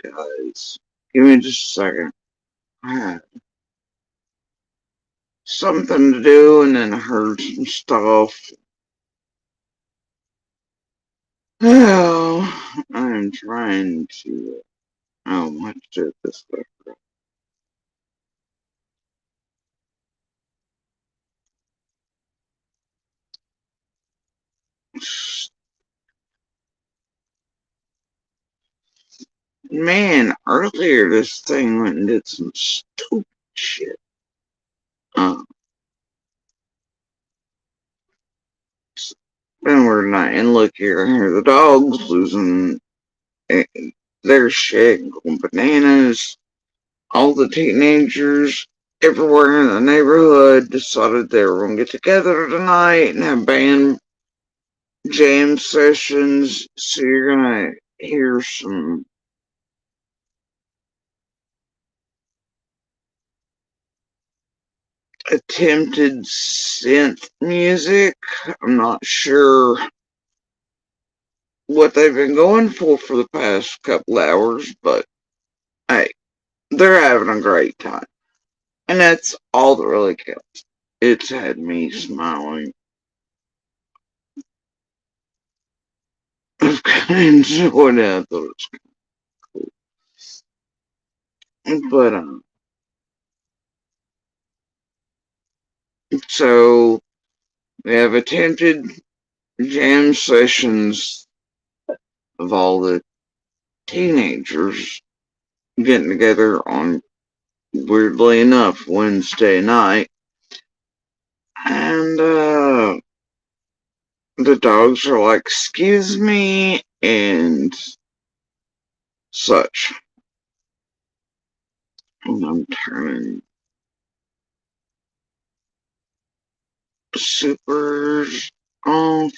Alright, guys. Give me just a second. I had something to do and then I heard some stuff. Well, I'm trying to. Oh, let's do it this way. Man, earlier this thing went and did some stupid shit. Uh, then we're not, and look here, the dogs losing their shit, going bananas. All the teenagers everywhere in the neighborhood decided they were going to get together tonight and have band jam sessions. So you're going to hear some attempted synth music. I'm not sure what they've been going for the past couple hours, but hey, they're having a great time. And that's all that really counts. It's had me smiling. I've kind of enjoyed it. I thought it was cool. But, so we have attempted jam sessions of all the teenagers getting together on, weirdly enough, Wednesday night. And the dogs are like, excuse me, and such. And I'm turning supers off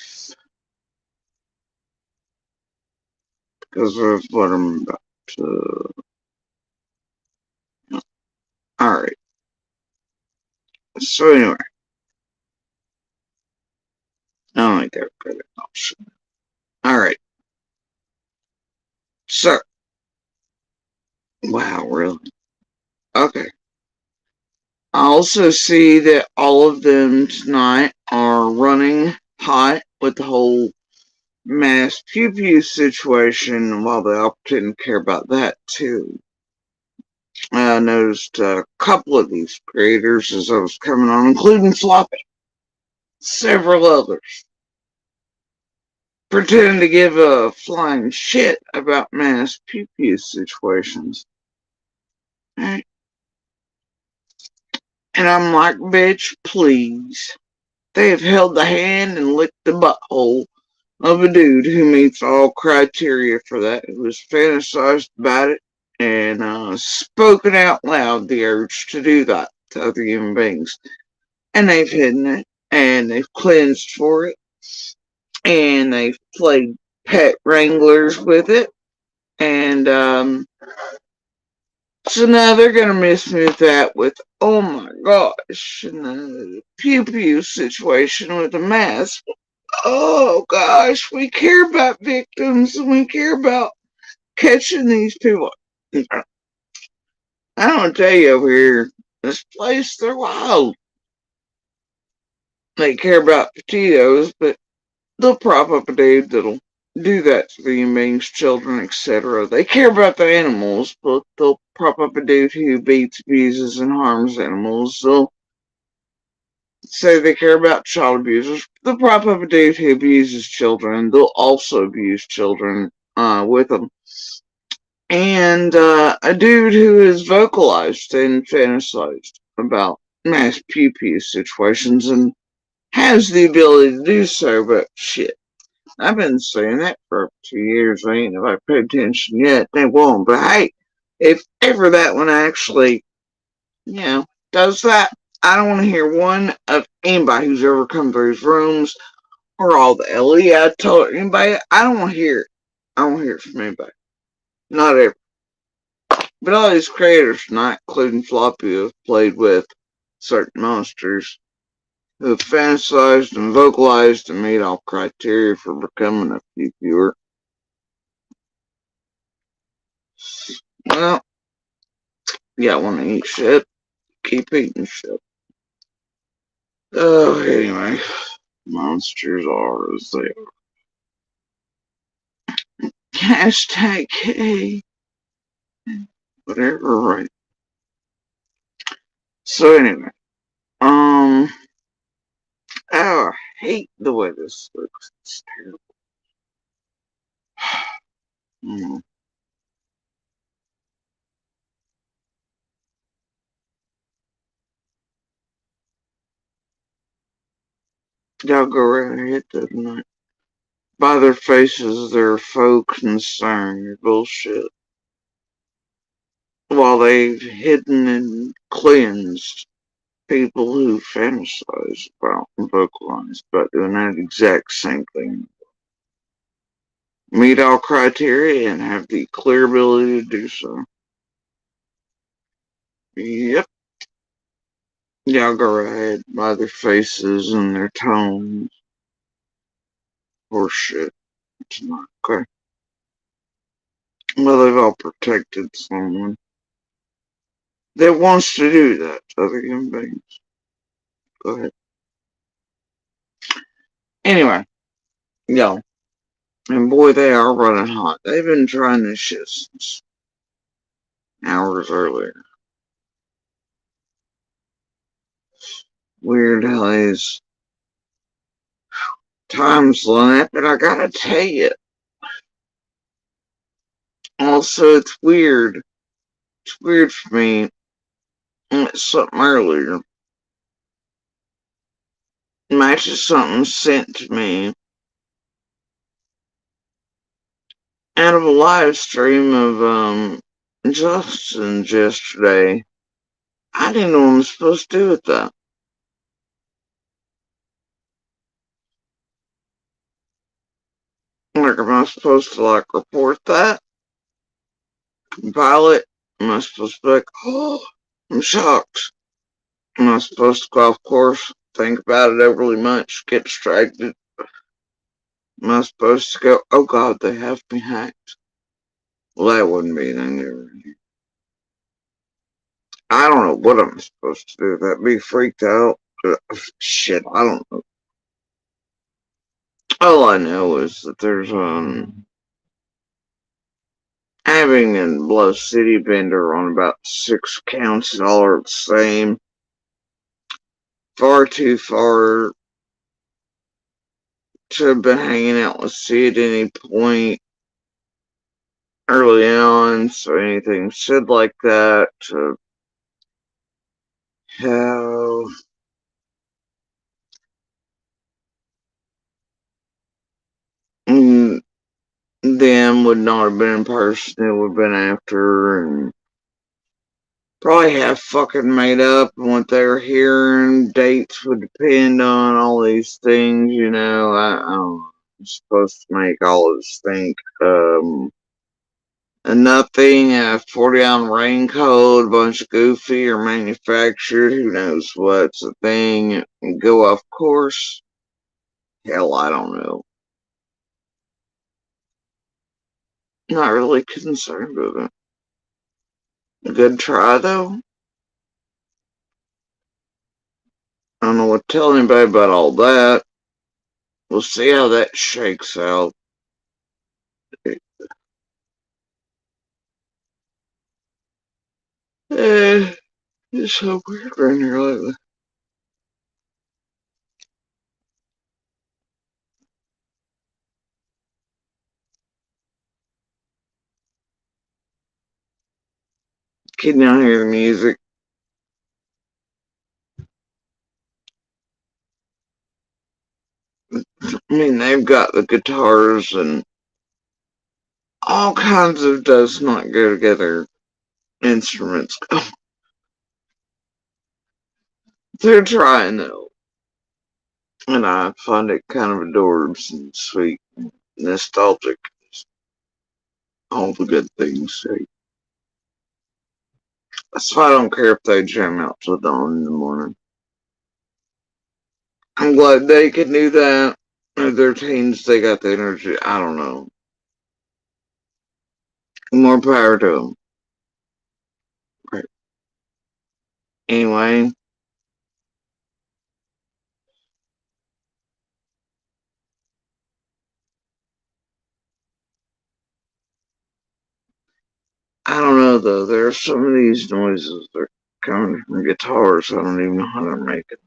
because of what I'm about to. Alright. So anyway, I don't think they're good option. Alright. So, wow, really? Okay. I also see that all of them tonight are running hot with the whole mass pew pew situation, while they all didn't care about that too. I noticed a couple of these creators as I was coming on, including Floppy, several others, pretending to give a flying shit about mass pew pew situations. Right? And I'm like, bitch, please. They have held the hand and licked the butthole of a dude who meets all criteria for that, who has fantasized about it and spoken out loud the urge to do that to other human beings. And they've hidden it, and they've cleansed for it, and they've played pet wranglers with it, and so now they're gonna miss me with that, with oh my gosh, and the pew pew situation with the mask. Oh gosh, we care about victims and we care about catching these people. I don't tell you over here, this place, they're wild. They care about potatoes, but they'll prop up a dude that'll do that to the humane children, etc. They care about the animals, but they'll prop up a dude who beats, abuses, and harms animals. They'll say they care about child abusers. They'll prop up a dude who abuses children. They'll also abuse children with them. And a dude who has vocalized and fantasized about mass pew pew situations and has the ability to do so, but shit. I've been saying that for 2 years. I ain't nobody paid attention yet. They won't. But hey, if ever that one actually, does that, I don't want to hear one of anybody who's ever come through his rooms or all the LE I told anybody. I don't want to hear it. I don't want to hear it from anybody. Not ever. But all these creators, not including Floppy, who have played with certain monsters, who have fantasized and vocalized and made all criteria for becoming a pew viewer. Well, yeah, want to eat shit. Keep eating shit. Oh, anyway, monsters are as they are. Hashtag K. Whatever, right? So anyway, um, oh, I hate the way this looks. It's terrible. Mm. Y'all go right ahead, doesn't it? By their faces, they're faux concerned. Bullshit. While they've hidden and cleansed people who fantasize about and vocalize about doing that exact same thing. Meet all criteria and have the clear ability to do so. Yep. Y'all go right ahead by their faces and their tones. Horseshit. It's not okay. Well, they've all protected someone that wants to do that to other human beings. Go ahead. Anyway, y'all. And boy, they are running hot. They've been trying this shit since hours earlier. Weird how these times limit, but I gotta tell you. Also, it's weird. It's weird for me. Something earlier. Matches something sent to me out of a live stream of Justin's yesterday. I didn't know what I'm supposed to do with that. Like, am I supposed to like report that? Compile it? Am I supposed to be like, oh, I'm shocked? Am I supposed to go off course, think about it overly much, get distracted? Am I supposed to go, oh god, they have me hacked? Well, that wouldn't be anything. I don't know what I'm supposed to do. That be freaked out. Shit, I don't know. All I know is that there's having in Bluff City Bender on about 6 accounts all are the same. Far too far to have been hanging out with C at any point early on, so anything said like that to how them would not have been in person, it would have been after, and probably have fucking made up what they were hearing. Dates would depend on all these things, you know. I don't know. I'm supposed to make all this think. And nothing, 40 on raincoat, a bunch of goofy or manufactured, who knows what's a thing. And go off course. Hell, I don't know. Not really concerned with it. A good try, though. I don't know what to tell anybody about all that. We'll see how that shakes out. Eh, it's so weird right here lately. Can y'all hear the music? I mean, they've got the guitars and all kinds of does not go together instruments. They're trying though, and I find it kind of adorbs and sweet, and nostalgic. All the good things. That's why I don't care if they jam out till dawn in the morning. I'm glad they can do that. Their teens, they got the energy. I don't know. More power to them. Anyway, I don't know though. There are some of these noises that are coming from guitars. I don't even know how they're making.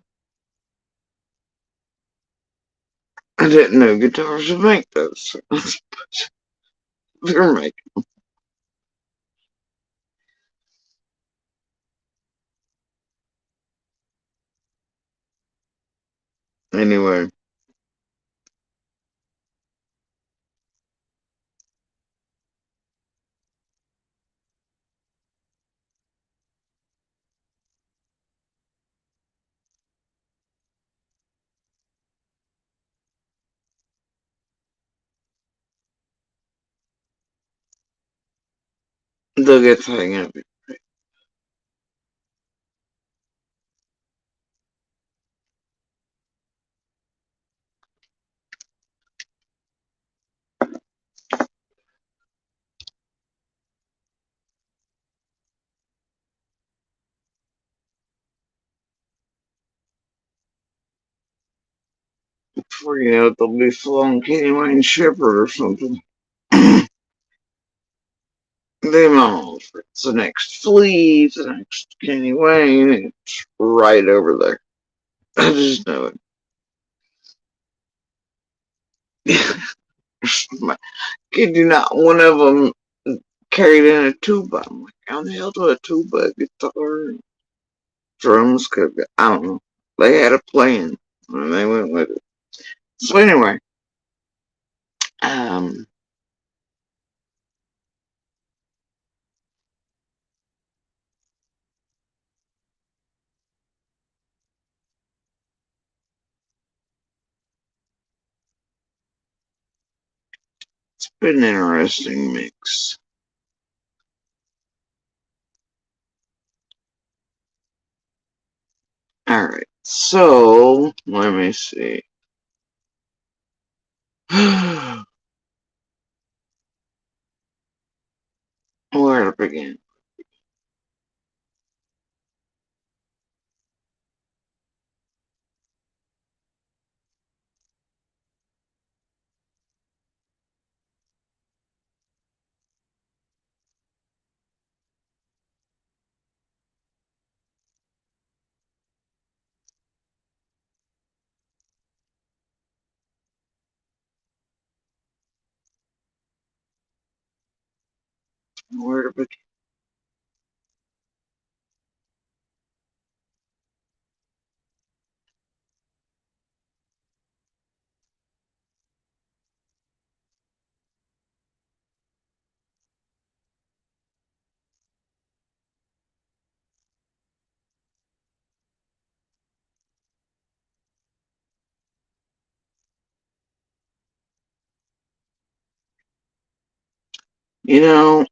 I didn't know guitars would make those. They're making. Anyway, they'll get the hang of it. Before you know it, they'll be flowing Kenny Wayne Shepherd or something. Them all. It's the next Flea, the next Kenny Wayne. It's right over there. I just know it. Kid you not, one of them carried in a tuba. I'm like, how the hell do a tuba, guitar, drums could be? I don't know. They had a plan and they went with it. So anyway, um, it's been an interesting mix. All right, so let me see. Where to begin? Where to begin? You know,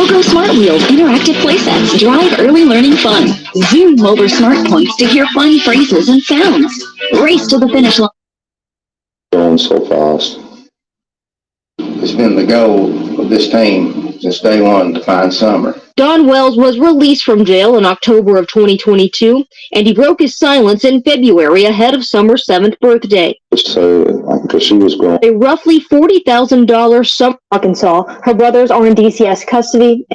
GoGo Smart Wheels interactive playsets drive early learning fun. Zoom over smart points to hear fun phrases and sounds. Race to the finish line. Going so fast. It's been the goal of this team since day one to find Summer. Don Wells was released from jail in October of 2022, and he broke his silence in February ahead of Summer's 7th birthday. So, because she was growing. A roughly $40,000 sum. Arkansas. Her brothers are in DCS custody.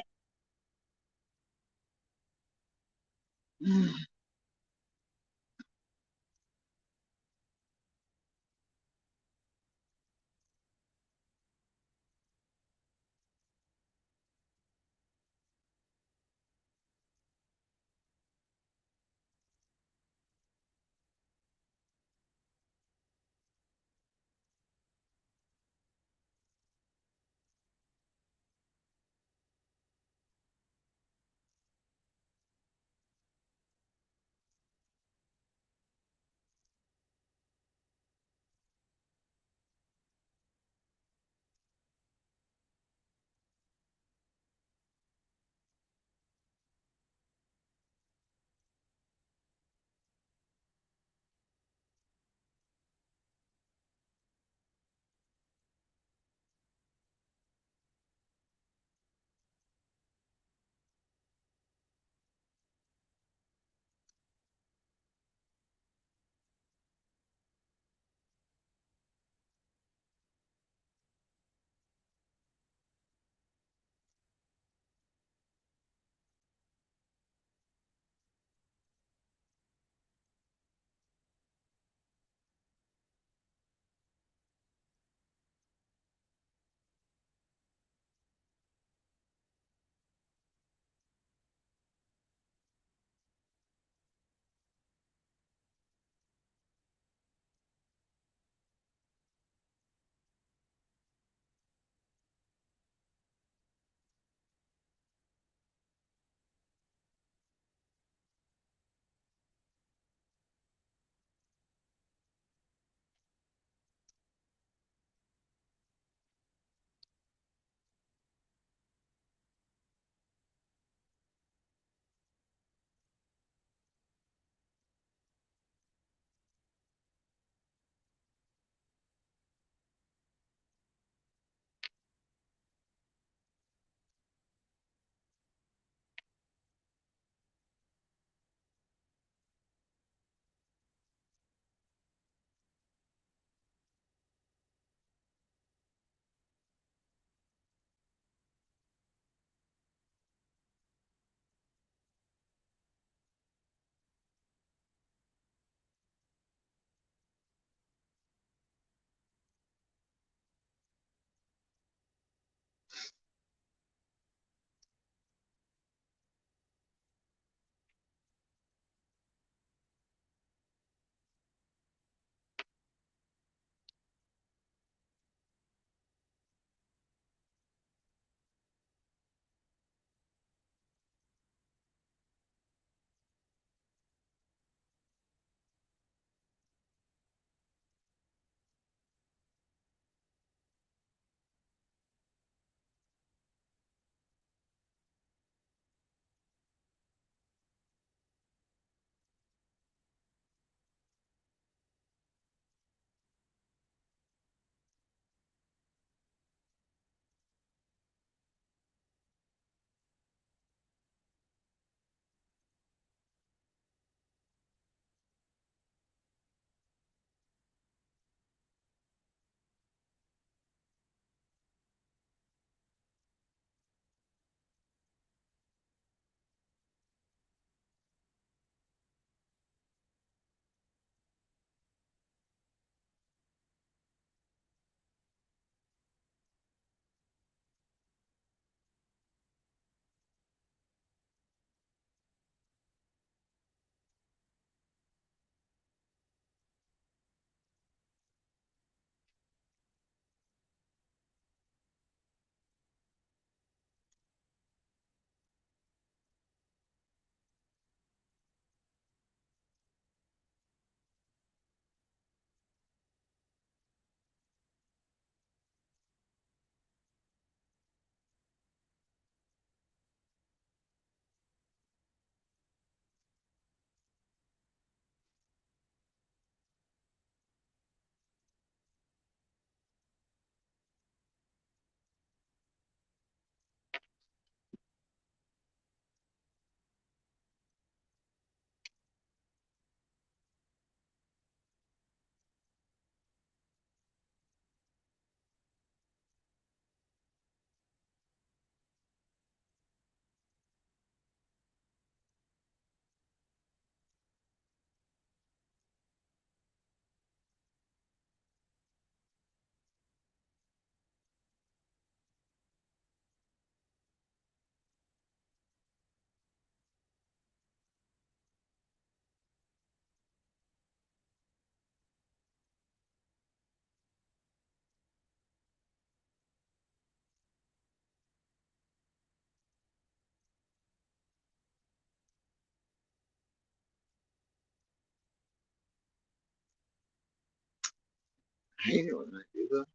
I hate it when they do that.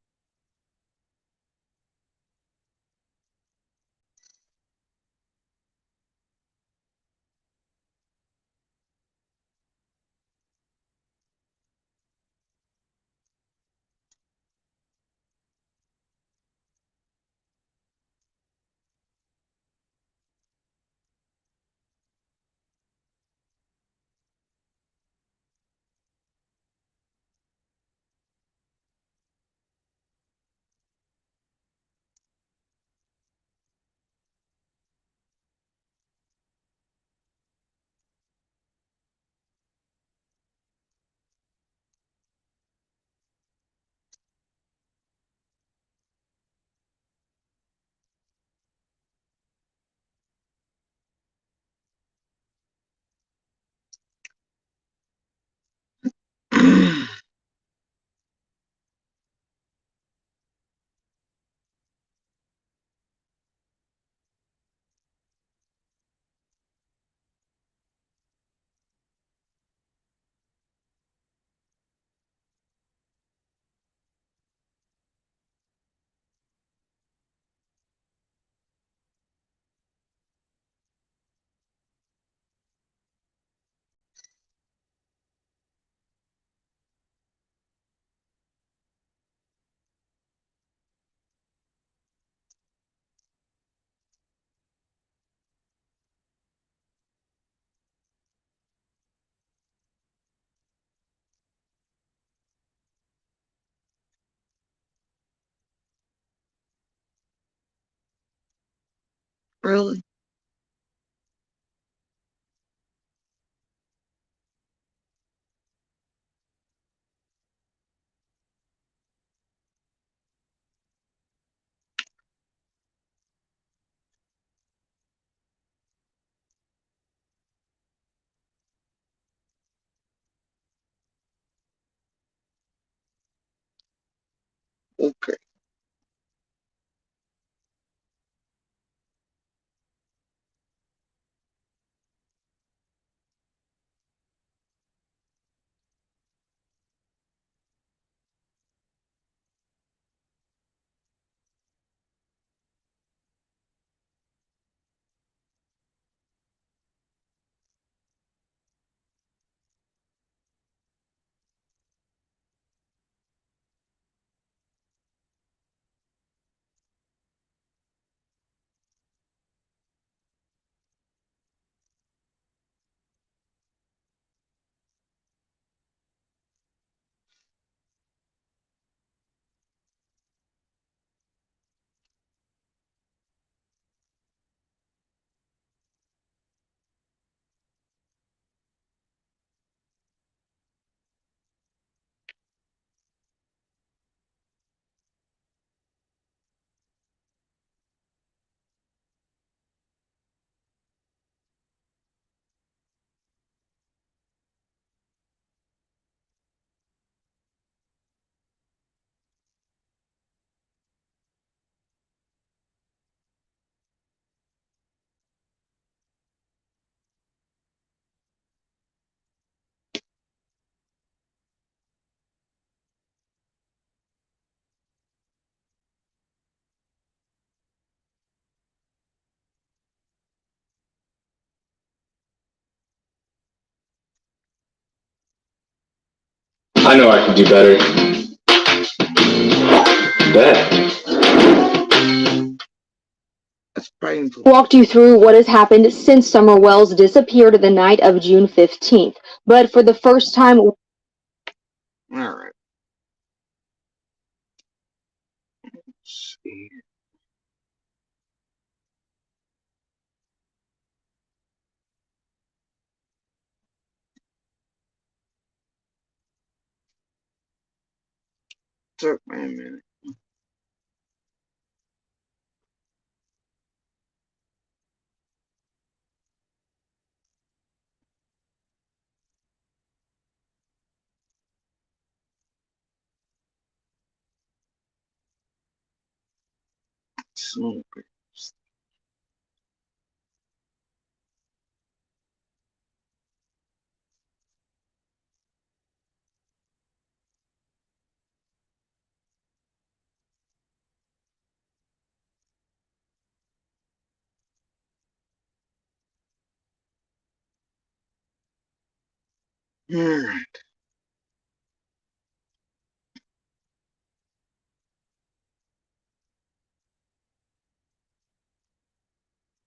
Really? Okay. I know I can do better. Bet. That's painful. Walked you through what has happened since Summer Wells disappeared the night of June 15th. But for the first time, All right. Let's see. Took me a minute. Smoke. Alright.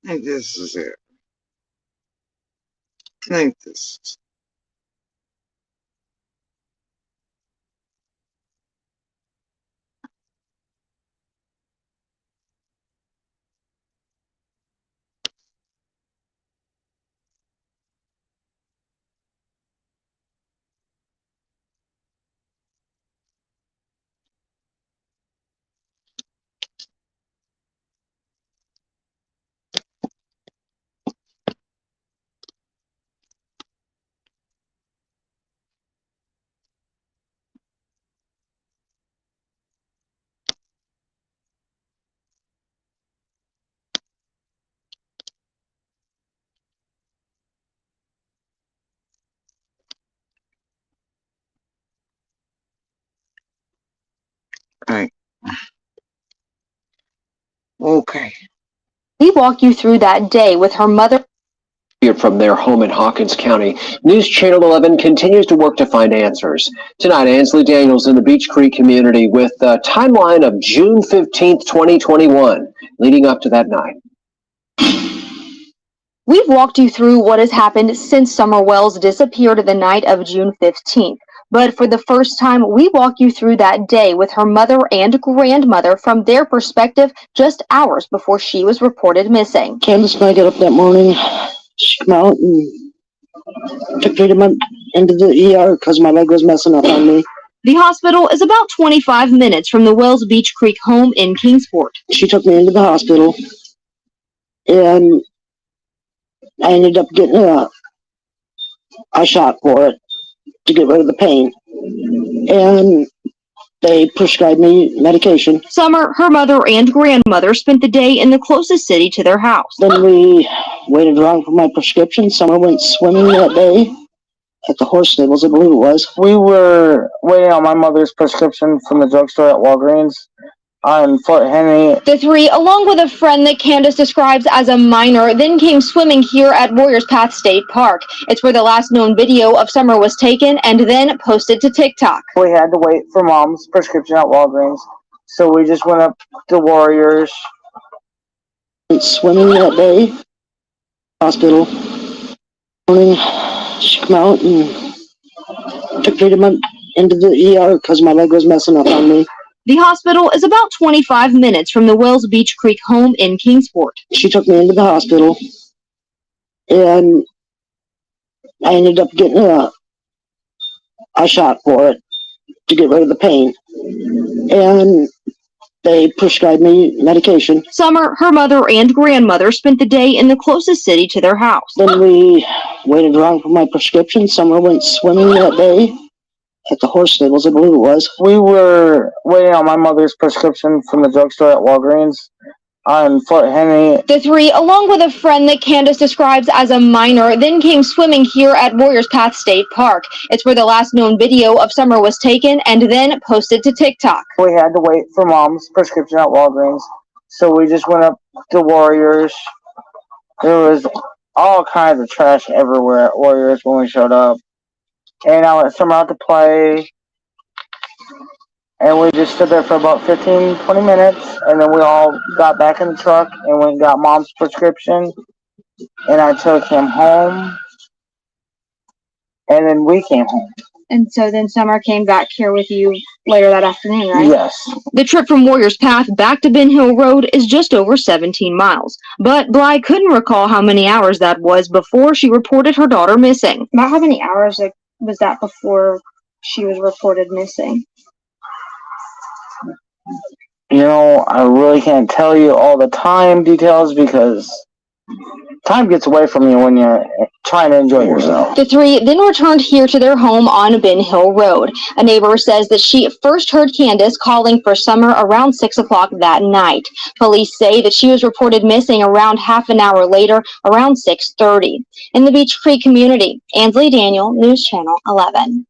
I think this is it. I think this is right. Okay. We walk you through that day with her mother. From their home in Hawkins County, News Channel 11 continues to work to find answers. Tonight, Ansley Daniels in the Beech Creek community with a timeline of June 15th, 2021, leading up to that night. We've walked you through what has happened since Summer Wells disappeared the night of June 15th. But for the first time, we walk you through that day with her mother and grandmother from their perspective just hours before she was reported missing. Candace and I got up that morning. She came out and took me into the ER because my leg was messing up on me. The hospital is about 25 minutes from the Wells Beech Creek home in Kingsport. She took me into the hospital, and I ended up getting a shot for it to get rid of the pain. And they prescribed me medication. Summer, her mother, and grandmother spent the day in the closest city to their house. Then we waited around for my prescription. Summer went swimming that day at the horse stables, I believe it was. We were waiting on my mother's prescription from the drugstore at Walgreens on Fort Henry. The three, along with a friend that Candace describes as a minor, then came swimming here at Warriors Path State Park. It's where the last known video of Summer was taken and then posted to TikTok. We had to wait for Mom's prescription at Walgreens, so we just went up to Warriors. Swimming that day, hospital. Morning, she came out and took me into the ER because my leg was messing up on me. The hospital is about 25 minutes from the Wells Beech Creek home in Kingsport. She took me into the hospital, and I ended up getting a shot for it to get rid of the pain. And they prescribed me medication. Summer, her mother, and grandmother spent the day in the closest city to their house. Then we waited around for my prescription. Summer went swimming that day at the horse stables, I believe it was. We were waiting on my mother's prescription from the drugstore at Walgreens on Fort Henry. The three, along with a friend that Candace describes as a minor, then came swimming here at Warriors Path State Park. It's where the last known video of Summer was taken and then posted to TikTok. We had to wait for Mom's prescription at Walgreens, so we just went up to Warriors. There was all kinds of trash everywhere at Warriors when we showed up. And I let Summer out to play, and we just stood there for about 15-20 minutes, and then we all got back in the truck and went and got Mom's prescription, and I took him home, and then we came home. And so then Summer came back here with you later that afternoon, right? Yes. The trip from Warriors Path back to Ben Hill Road is just over 17 miles. But Bly couldn't recall how many hours that was before she reported her daughter missing. About how many hours was that before she was reported missing? You know, I really can't tell you all the time details because time gets away from you when you're trying to enjoy yourself. The three then returned here to their home on Ben Hill Road. A neighbor says that she first heard Candace calling for Summer around 6 o'clock that night. Police say that she was reported missing around half an hour later, around 6:30. In the Beech Creek community, Ansley Daniel, News Channel 11.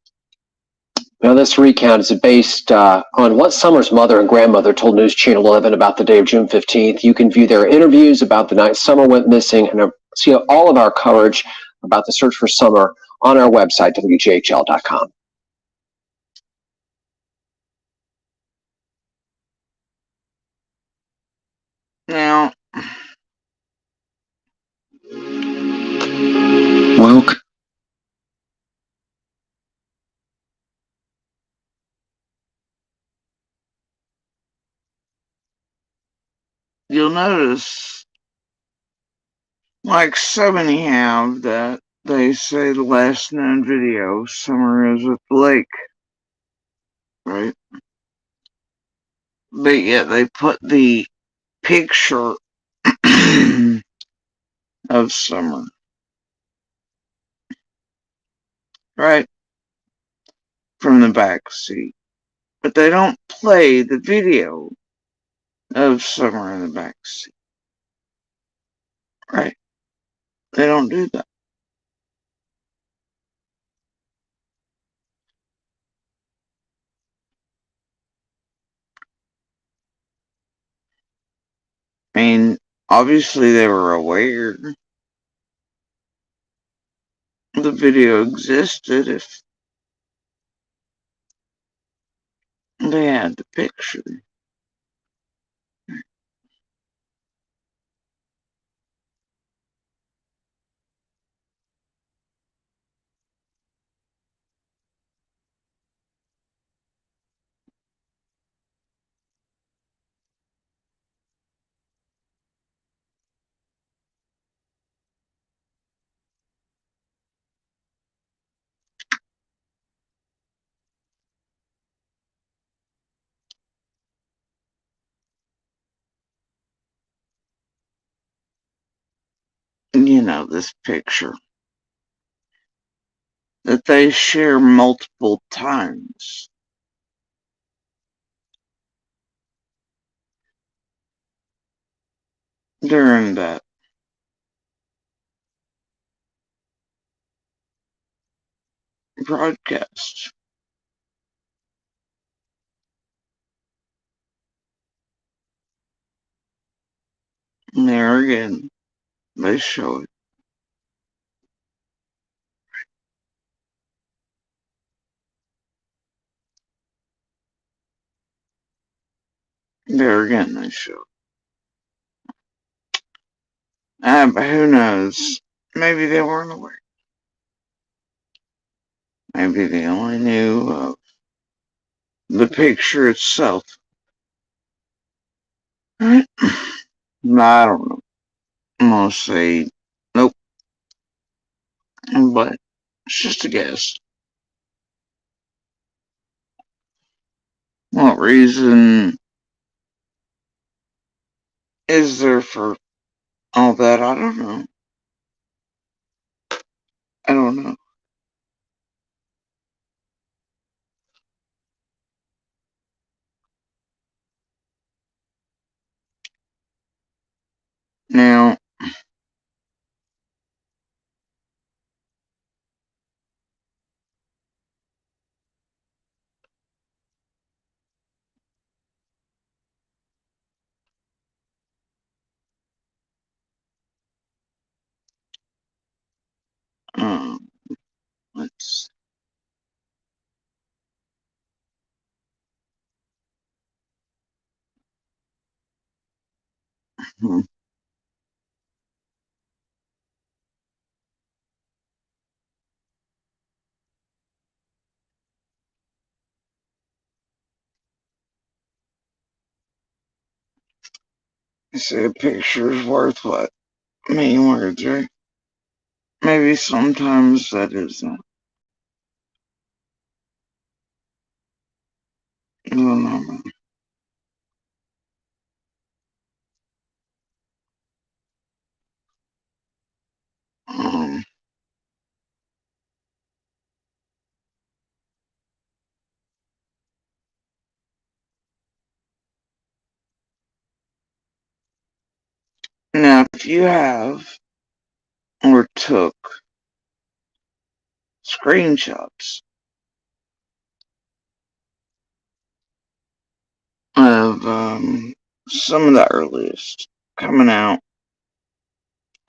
Now, this recount is based on what Summer's mother and grandmother told News Channel 11 about the day of June 15th. You can view their interviews about the night Summer went missing and see all of our coverage about the search for Summer on our website, WJHL.com. Now, Welcome. you'll notice, like so many have, that they say the last known video, Summer is at the lake, right? But yet they put the picture of Summer, right, from the back seat. But they don't play the video of Summer in the back seat, right? They don't do that. I mean, obviously they were aware the video existed if they had the picture. You know, this picture that they share multiple times. During that broadcast. And there again, they show it. There again, they show it. But who knows? Maybe they weren't aware. Maybe they only knew of the picture itself. Right? I don't know. I'm gonna say nope. But it's just a guess. What reason is there for all that? I don't know. I don't know. Now, let's. Hmm. You say a picture is worth what? A million words, right? Maybe sometimes that isn't. I don't know. Um, Now, if you have or took screenshots of some of the earliest coming out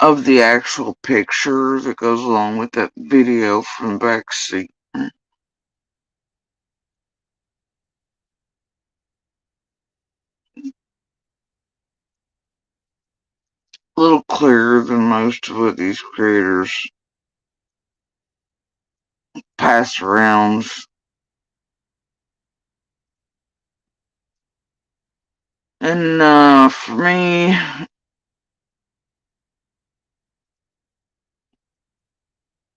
of the actual picture that goes along with that video from the back seat. A little clearer than most of what these creators pass around. And for me,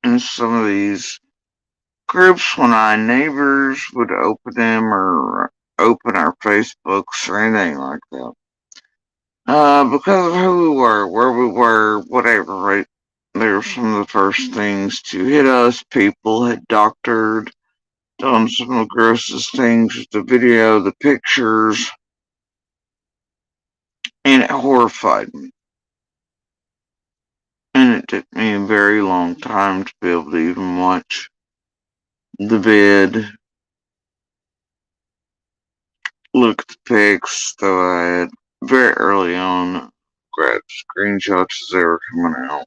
in some of these groups, when our neighbors would open them or open our Facebooks or anything like that, because of who we were, where we were, whatever, right? They were some of the first things to hit us. People had doctored, done some of the grossest things with the video, the pictures, and it horrified me. And it took me a very long time to be able to even watch the vid, look at the pics, though I had very early on grabbed screenshots as they were coming out.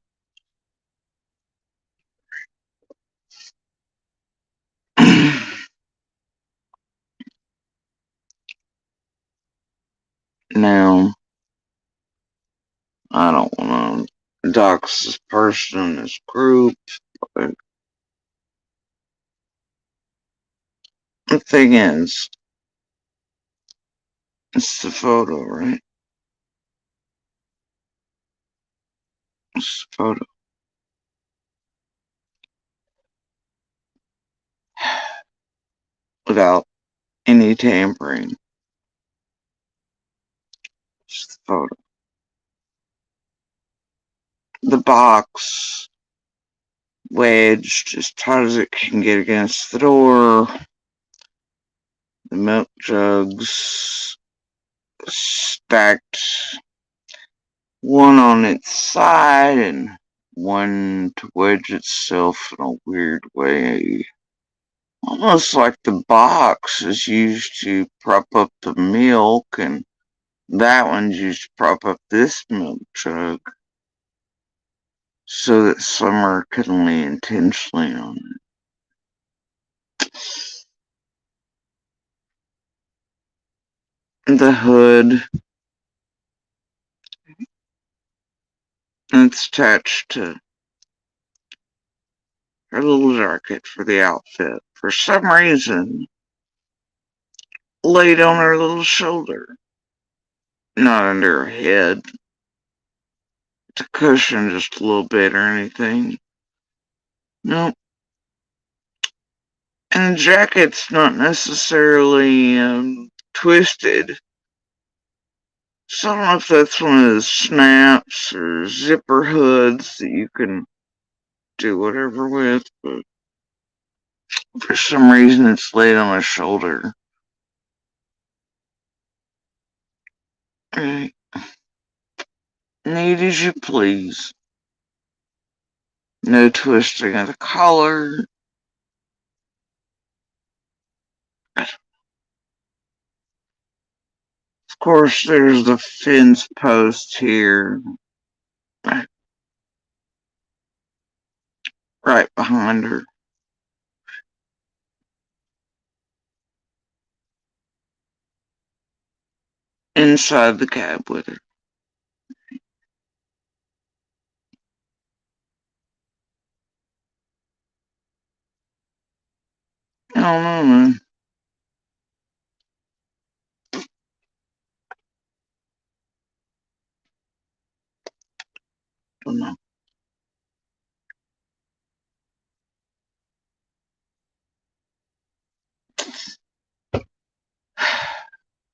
Now, I don't want to dox this person in this group, but the thing is, it's the photo, right? It's the photo. Without any tampering. It's the photo. The box wedged as tight as it can get against the door. The milk jugs stacked, one on its side and one to wedge itself in a weird way. Almost like the box is used to prop up the milk, and that one's used to prop up this milk jug, so that Summer can lay intentionally on it. The hood, it's attached to her little jacket for the outfit. For some reason, laid on her little shoulder, not under her head, to cushion just a little bit or anything. Nope. And the jacket's not necessarily twisted. So I don't know if that's one of those snaps or zipper hoods that you can do whatever with, but for some reason it's laid on my shoulder. Right. Neat as you please. No twisting of the collar. Of course, there's the fence post here. Right behind her. Inside the cab with her. I don't know, man. Don't know.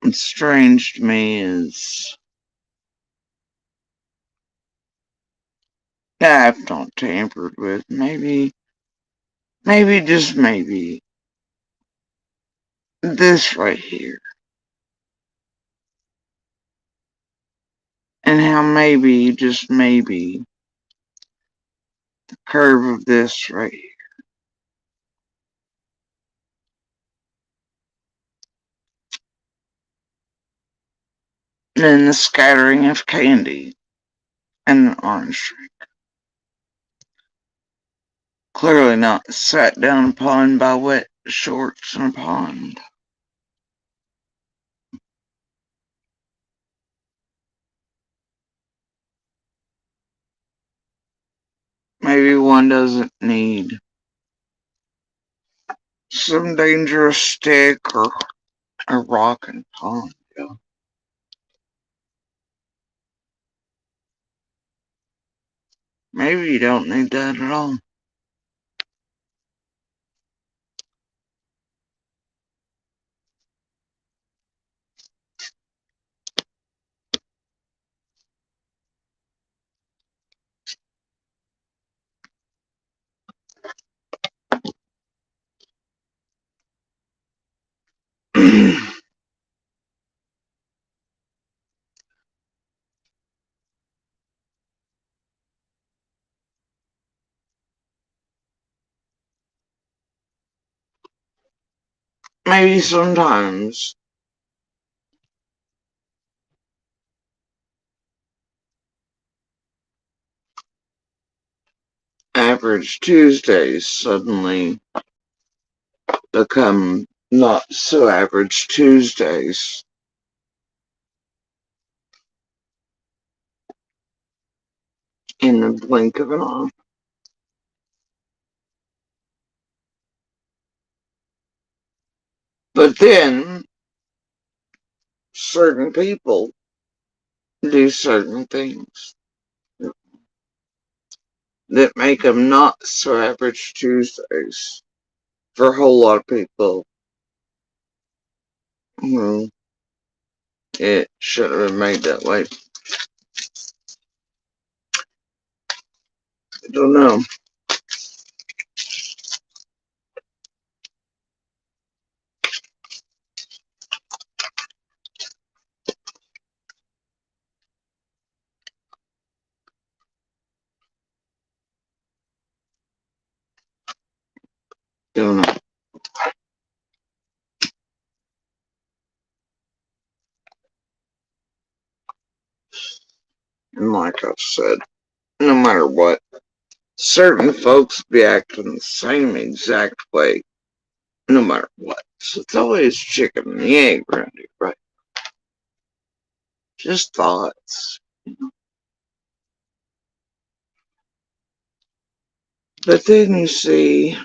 What's strange to me is I've not tampered with. Maybe just maybe this right here. And how maybe, just maybe, the curve of this right here. And then the scattering of candy. and an orange drink. Clearly not sat down upon by wet shorts in a pond. Maybe one doesn't need some dangerous stick or a rock and pond. Yeah. Maybe you don't need that at all. Maybe sometimes average Tuesdays suddenly become not so average Tuesdays. In the blink of an eye. But then certain people do certain things that make them not so average Tuesdays for a whole lot of people. Well, it shouldn't have been made that way. I don't know. Don't know. And like I've said, no matter what, certain folks be acting the same exact way, no matter what. So it's always chicken and the egg around here, right? Just thoughts. But then you see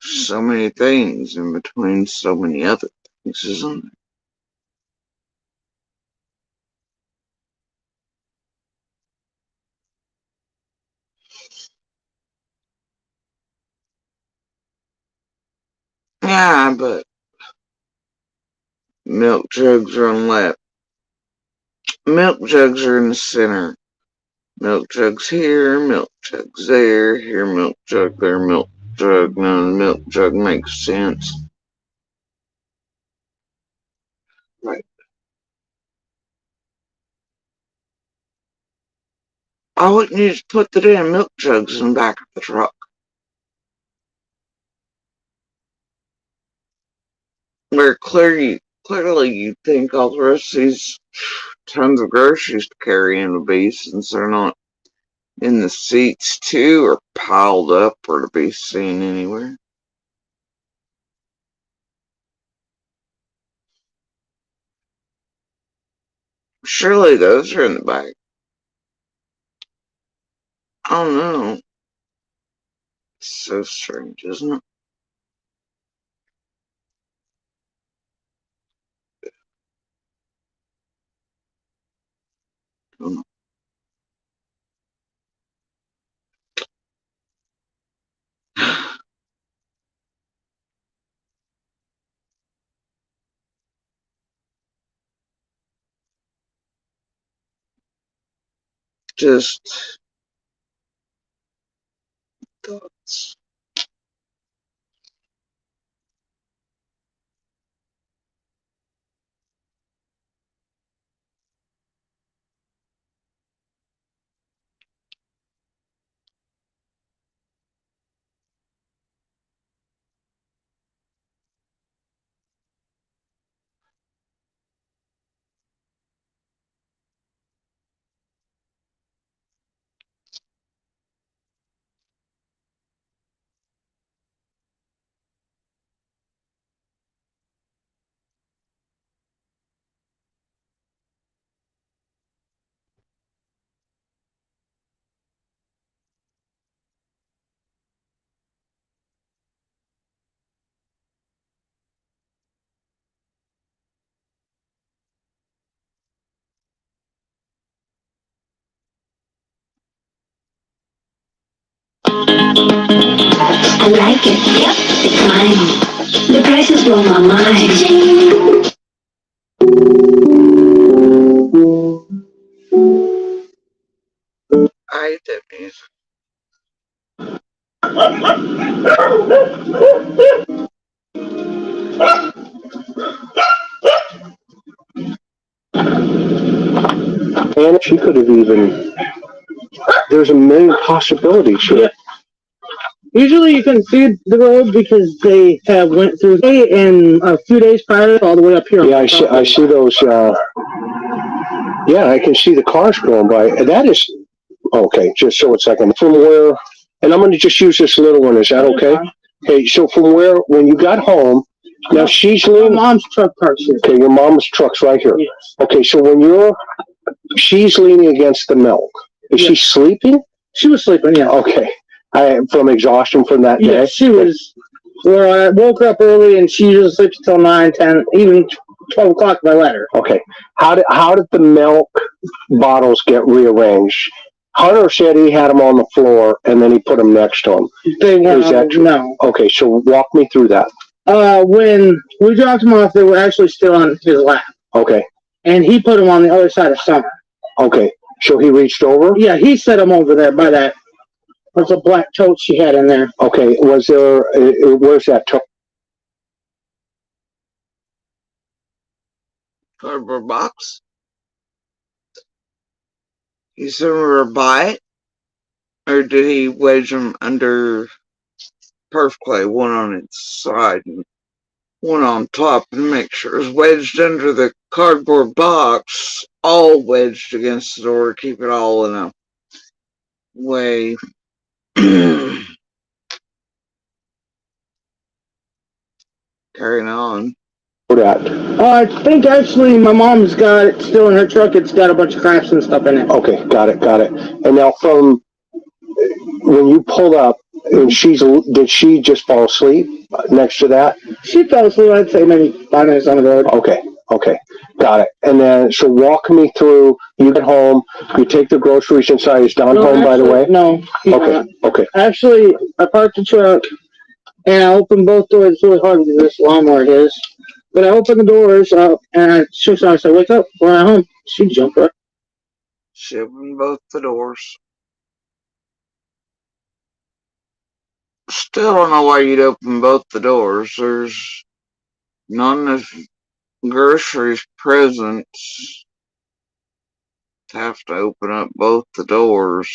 so many things in between so many other things, isn't there? Yeah, but milk jugs are on the left. Milk jugs are in the center. Milk jugs here, milk jugs there, here milk jug, there milk jug. None of the milk jug makes sense. Right. Why wouldn't you just put the damn milk jugs in the back of the truck? Where clearly you think all the rest of these tons of groceries to carry in would be, since they're not in the seats too, or piled up or to be seen anywhere. Surely those are in the back. I don't know. It's so strange, isn't it? Just thoughts. like it. Yep, it's fine. The prices blow my mind. I hate that music. And she could have even, there's a million possibilities here. Yeah. Usually you can see the road because they have went through in a few days prior all the way up here. Yeah, I see those, yeah, I can see the cars going by. And that is, okay, just so it's like, from where, and I'm going to just use this little one, is that okay? Okay, so from where, when you got home, now she's leaning. My mom's truck parks here. Okay, your mom's truck's right here. Yes. Okay, so when she's leaning against the milk, is she sleeping? She was sleeping, yeah. Okay. From exhaustion from that day? Yeah, she was. Well, I woke up early and she usually sleeps until 9, 10, even 12 o'clock if I let her. Okay. How did the milk bottles get rearranged? Hunter said he had them on the floor and then he put them next to him. They weren't. Is that true? No. Okay, so walk me through that. When we dropped them off, they were actually still on his lap. Okay. And he put them on the other side of Summer. Okay. So he reached over? Yeah, he set them over there by that. There's a black tote she had in there. Okay. Was there, where's that tote? Cardboard box? You said we were by it? Or did he wedge them under perf clay, one on its side and one on top, and make sure it's wedged under the cardboard box, all wedged against the door to keep it all in a way. Carrying on. I think actually my mom's got it still in her truck. It's got a bunch of cracks and stuff in it. Okay, got it. And now from when you pulled up, and did she just fall asleep next to that? She fell asleep, I'd say maybe 5 minutes on the road. Okay, got it. And then, so walk me through, you get home, you take the groceries inside. Is Don home, by the way? No. Okay. Actually, I parked the truck, and I opened both doors. It's really hard with this lawnmower it is. But I opened the doors up, and I shook her. I said, wake up, we're at home. She jumped up. She opened both the doors. Still don't know why you'd open both the doors. There's none of groceries present to have to open up both the doors.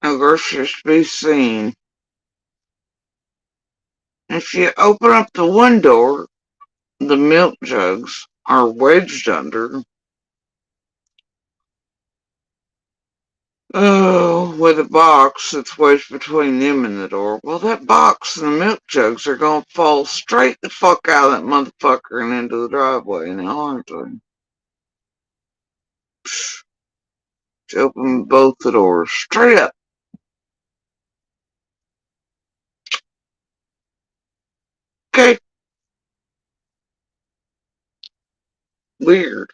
No groceries to be seen. If you open up the one door, the milk jugs are wedged under. Oh, with a box that's wedged between them and the door. Well, that box and the milk jugs are going to fall straight the fuck out of that motherfucker and into the driveway now, aren't they? Just open both the doors straight up. Okay. Weird.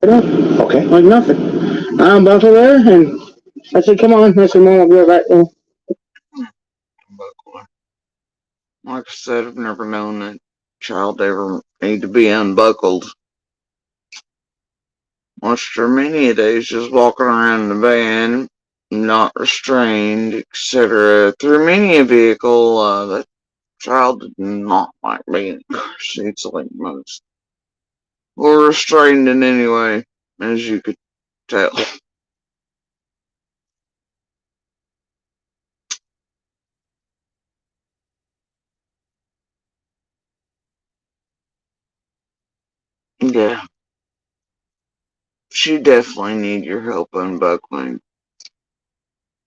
Okay. Like nothing. I'm buckled there, and I said, come on. I said, Mom, I'll be right back there. Like I said, I've never known a child ever need to be unbuckled. Watched her many days just walking around the van, not restrained, etc. Through many a vehicle, that child did not like being in car seats like most. Or restrained in any way, as you could tell. Yeah. She definitely need your help unbuckling.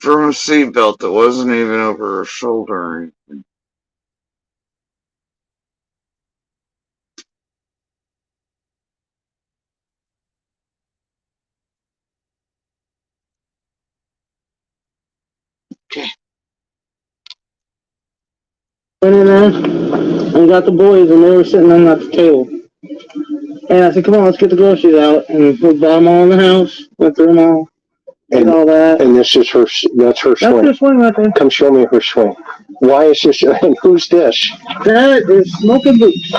From a seatbelt that wasn't even over her shoulder or anything. Okay. Went in there and got the boys, and they were sitting on the table. And I said, come on, let's get the groceries out. And we bought them all in the house, went through them all. did all that. And this is her, that's her That's swing. her swing right there. Come show me her swing. Why is this, and who's this? That is Smoking Boots.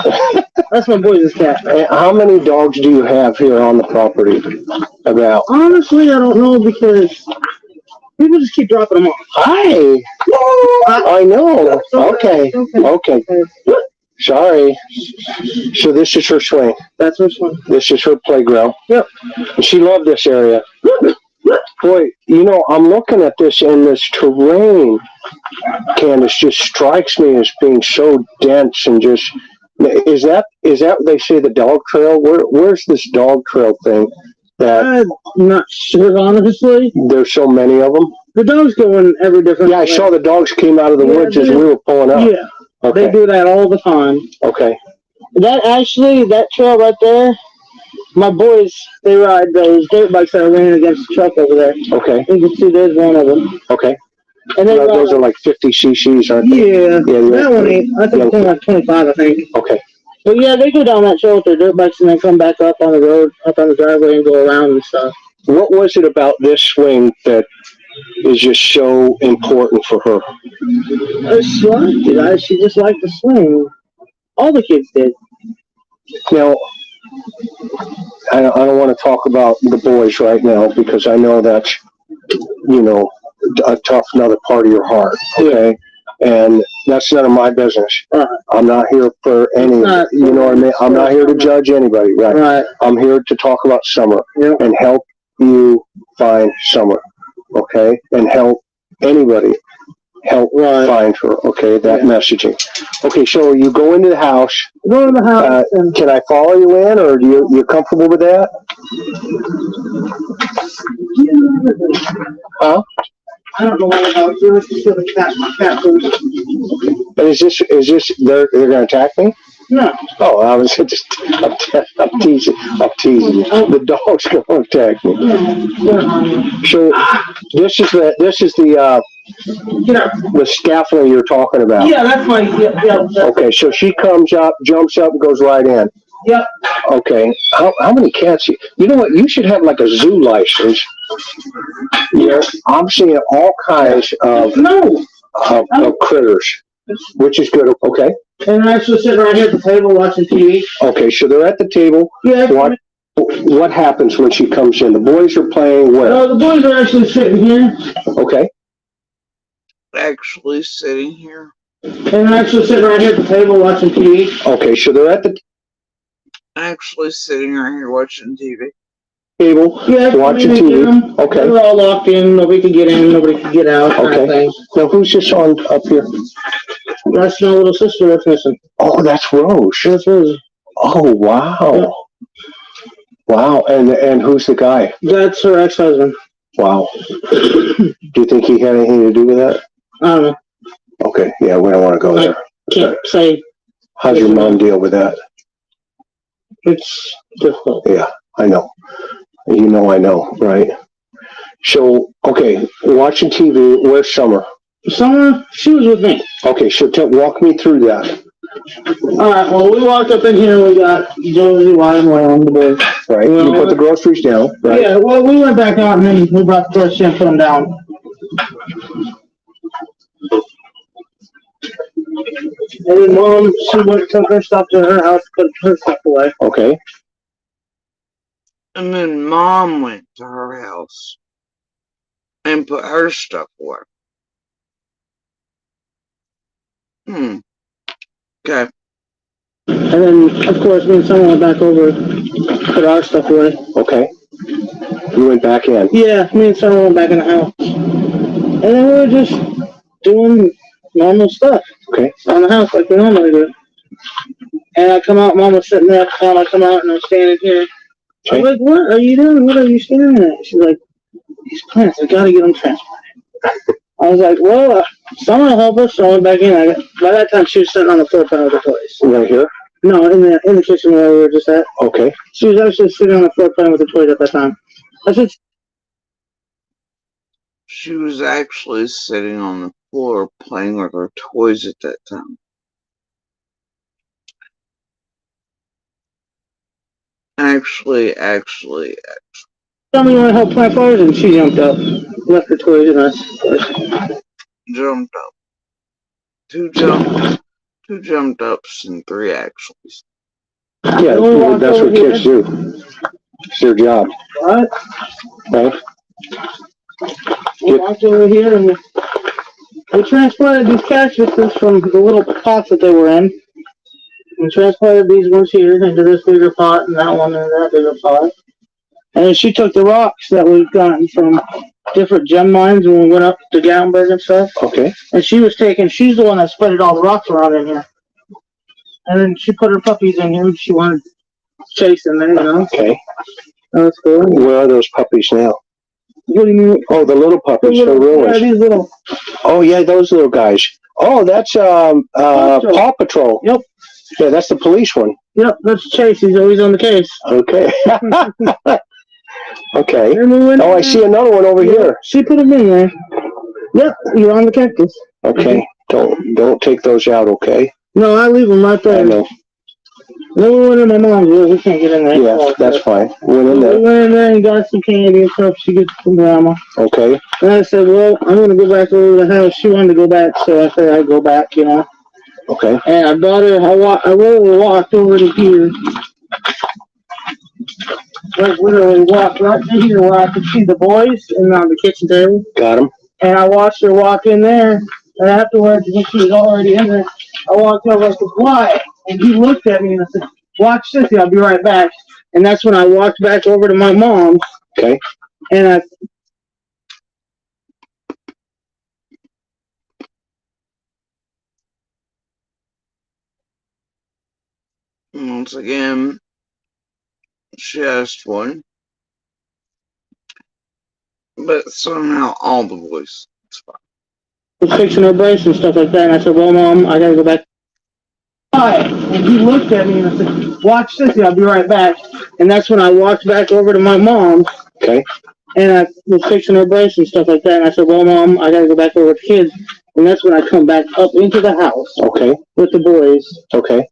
That's my boy's cat. And how many dogs do you have here on the property? About? Honestly, I don't know because people just keep dropping them off. Hi. I know. Okay. Okay. Sorry. So this is her swing. That's her swing. This is her playground. Yep. And she loved this area. Boy, you know, I'm looking at this, and this terrain, Candace, just strikes me as being so dense and just. Is that what they say, the dog trail? Where's this dog trail thing? That I'm not sure, honestly. There's so many of them. The dogs go in every different. Yeah, I saw the dogs came out of the woods as we were pulling up. Yeah. Okay. They do that all the time. Okay. That trail right there, my boys, they ride those dirt bikes that are leaning against the truck over there. Okay. You can see there's one of them. Okay. And they Those are like 50 cc's, aren't they? Yeah. That one ain't. I think it's only like 25, I think. Okay. But yeah, they go down that trail with their dirt bikes and then come back up on the road, up on the driveway and go around and stuff. What was it about this swing that is just so important for her? She liked it. She just liked the swing. All the kids did. Now, I don't want to talk about the boys right now because I know that's, you know, a tough another part of your heart. Okay. And that's none of my business. I'm not here for any, you know what I mean? I'm not here to judge anybody, right? Right. I'm here to talk about Summer and help you find Summer, okay? And help anybody find her, okay? That messaging. Okay, so you go into the house. Go in the house. Can I follow you in, or you're comfortable with that? Huh? I don't know what about you. It's just the cat, my cat food. And is this, they're gonna attack me? No. Oh, I was just, I'm teasing. The dog's gonna attack me. So, this is the scaffolding you're talking about. Yeah, that's my, Okay, so she comes up, jumps up, and goes right in. Yep. Okay, how many cats? You know what? You should have like a zoo license. Yeah, I'm seeing all kinds of critters, which is good. Okay. And they're actually sitting right here at the table watching TV. Okay, so they're at the table. Yeah. What happens when she comes in? The boys are playing where? No, the boys are actually sitting here. Okay. Actually sitting here. And they're actually sitting right here at the table watching TV. Okay, so they're at the Actually sitting right here watching TV. Table, watching TV. Okay. They're all locked in. Nobody can get in. Nobody can get out. Okay. Kind of thing. Now, who's this on up here? That's my little sister that's missing. Oh, that's Rose. That's Rose. Oh, wow. Yeah. Wow. And who's the guy? That's her ex-husband. Wow. Do you think he had anything to do with that? I don't know. Okay. Yeah, we don't want to go there. Can't say. How's your mom deal with that? It's difficult. Yeah, I know. You know I know, right? So, okay, watching TV, where's Summer? Summer, she was with me. Okay, so walk me through that. Alright, well, we walked up in here, we got Josie, Wyatt, and Waylon, the boys. Right, you put the groceries down, right? Yeah, well, we went back out and then we brought the groceries in and put them down. And then Mom, she went and took her stuff to her house, put her stuff away. Okay. And then Mom went to her house and put her stuff away. Okay. And then, of course, me and someone went back over, put our stuff away. Okay. You went back in? Yeah, me and someone went back in the house. And then we were just doing normal stuff. Okay. On the house like we normally do. And I come out, Mom was sitting there, I come out and I'm standing here. Okay. I'm like, what are you doing? What are you staring at? She's like, these plants, I gotta get them transplanted. I was like, well, someone will help us, so I went back in. By that time, she was sitting on the floor playing with the toys. Right here? No, in the kitchen where we were just at. Okay. She was actually sitting on the floor playing with the toys at that time. I said, she was actually sitting on the floor playing with her toys at that time. Actually. Tell me you want to help plant flowers, and she jumped up, left her toys and us. Jumped up. Two jumped ups and 3 actuallys. Yeah, that's what kids do. It's their job. What? Right? We walked over here and we transplanted these cactuses from the little pots that they were in. We transplanted these ones here into this bigger pot and that one into that bigger pot. And then she took the rocks that we've gotten from different gem mines when we went up to Gatlinburg and stuff. Okay. And she's the one that spreaded all the rocks around in here. And then she put her puppies in here. She wanted Chase in there, you know. Okay. That's cool. Where are those puppies now? What do you mean? Oh, the little puppies. The real ones. Yeah, these little. Oh, yeah, those little guys. Oh, that's Paw Patrol. Yep. Yeah, that's the police one. Yep, that's Chase. He's always on the case. Okay. Okay. Oh, I see another one over here. She put them in there. Yep, you're on the cactus. Okay. Don't take those out, okay? No, I leave them right there. I know. No, we went in my mom's room. We can't get in there. Yeah, that's fine. Went in We there. went in there and got some candy and stuff. She gets from grandma. Okay. And I said, well, I'm going to go back over to the house. She wanted to go back, so I said I'd go back, you know. Okay. And I brought her, I literally walked over to here. Like, literally walked right to here where I could see the boys and on the kitchen table. Got him. And I watched her walk in there. And afterwards, when she was already in there, I walked over and I said, why? And he looked at me and I said, watch this, I'll be right back. And that's when I walked back over to my mom's. Okay. And I Once again, she asked one. But somehow all the boys. It's fine. was fixing her brace and stuff like that. And I said, well, Mom, I gotta go back. Hi. And he looked at me and I said, watch this, I'll be right back. And that's when I walked back over to my mom's. Okay. And I was fixing her brace and stuff like that. And I said, well, Mom, I gotta go back over with the kids. And that's when I come back up into the house. Okay. With the boys. Okay.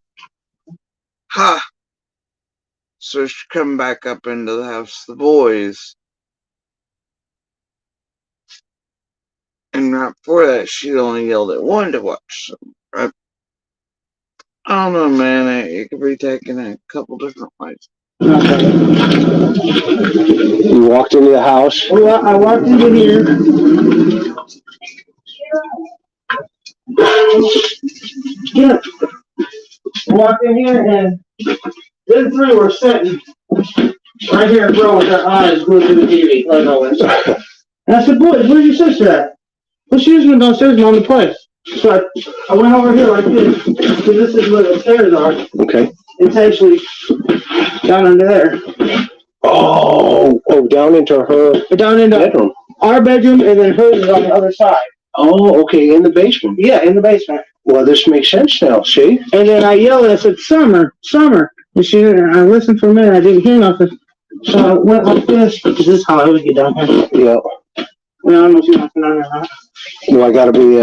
Ha! So she come back up into the house, the boys. And right before that, she only yelled at one to watch them, right? I don't know, man. It could be taken a couple different ways. Okay. You walked into the house. Well, I walked into here. Yeah. Walked in here and them three were sitting right here in front with their eyes glued to the TV, like always. And I said, boys, where's your sister at? Well, she just went downstairs, Mom, to play. So I went over here like this, because this is where the stairs are. Okay. It's actually down under there. Oh, down into her Down into bedroom. Our bedroom, and then hers is on the other side. Oh, okay, in the basement. Yeah, in the basement. Well, this makes sense now, see? And then I yelled, I said, Summer, Summer. And I listened for a minute, I didn't hear nothing. So I went like this, because this is how I would get down here. Yeah. Well, I don't know if you want to down there or not. Do I gotta be,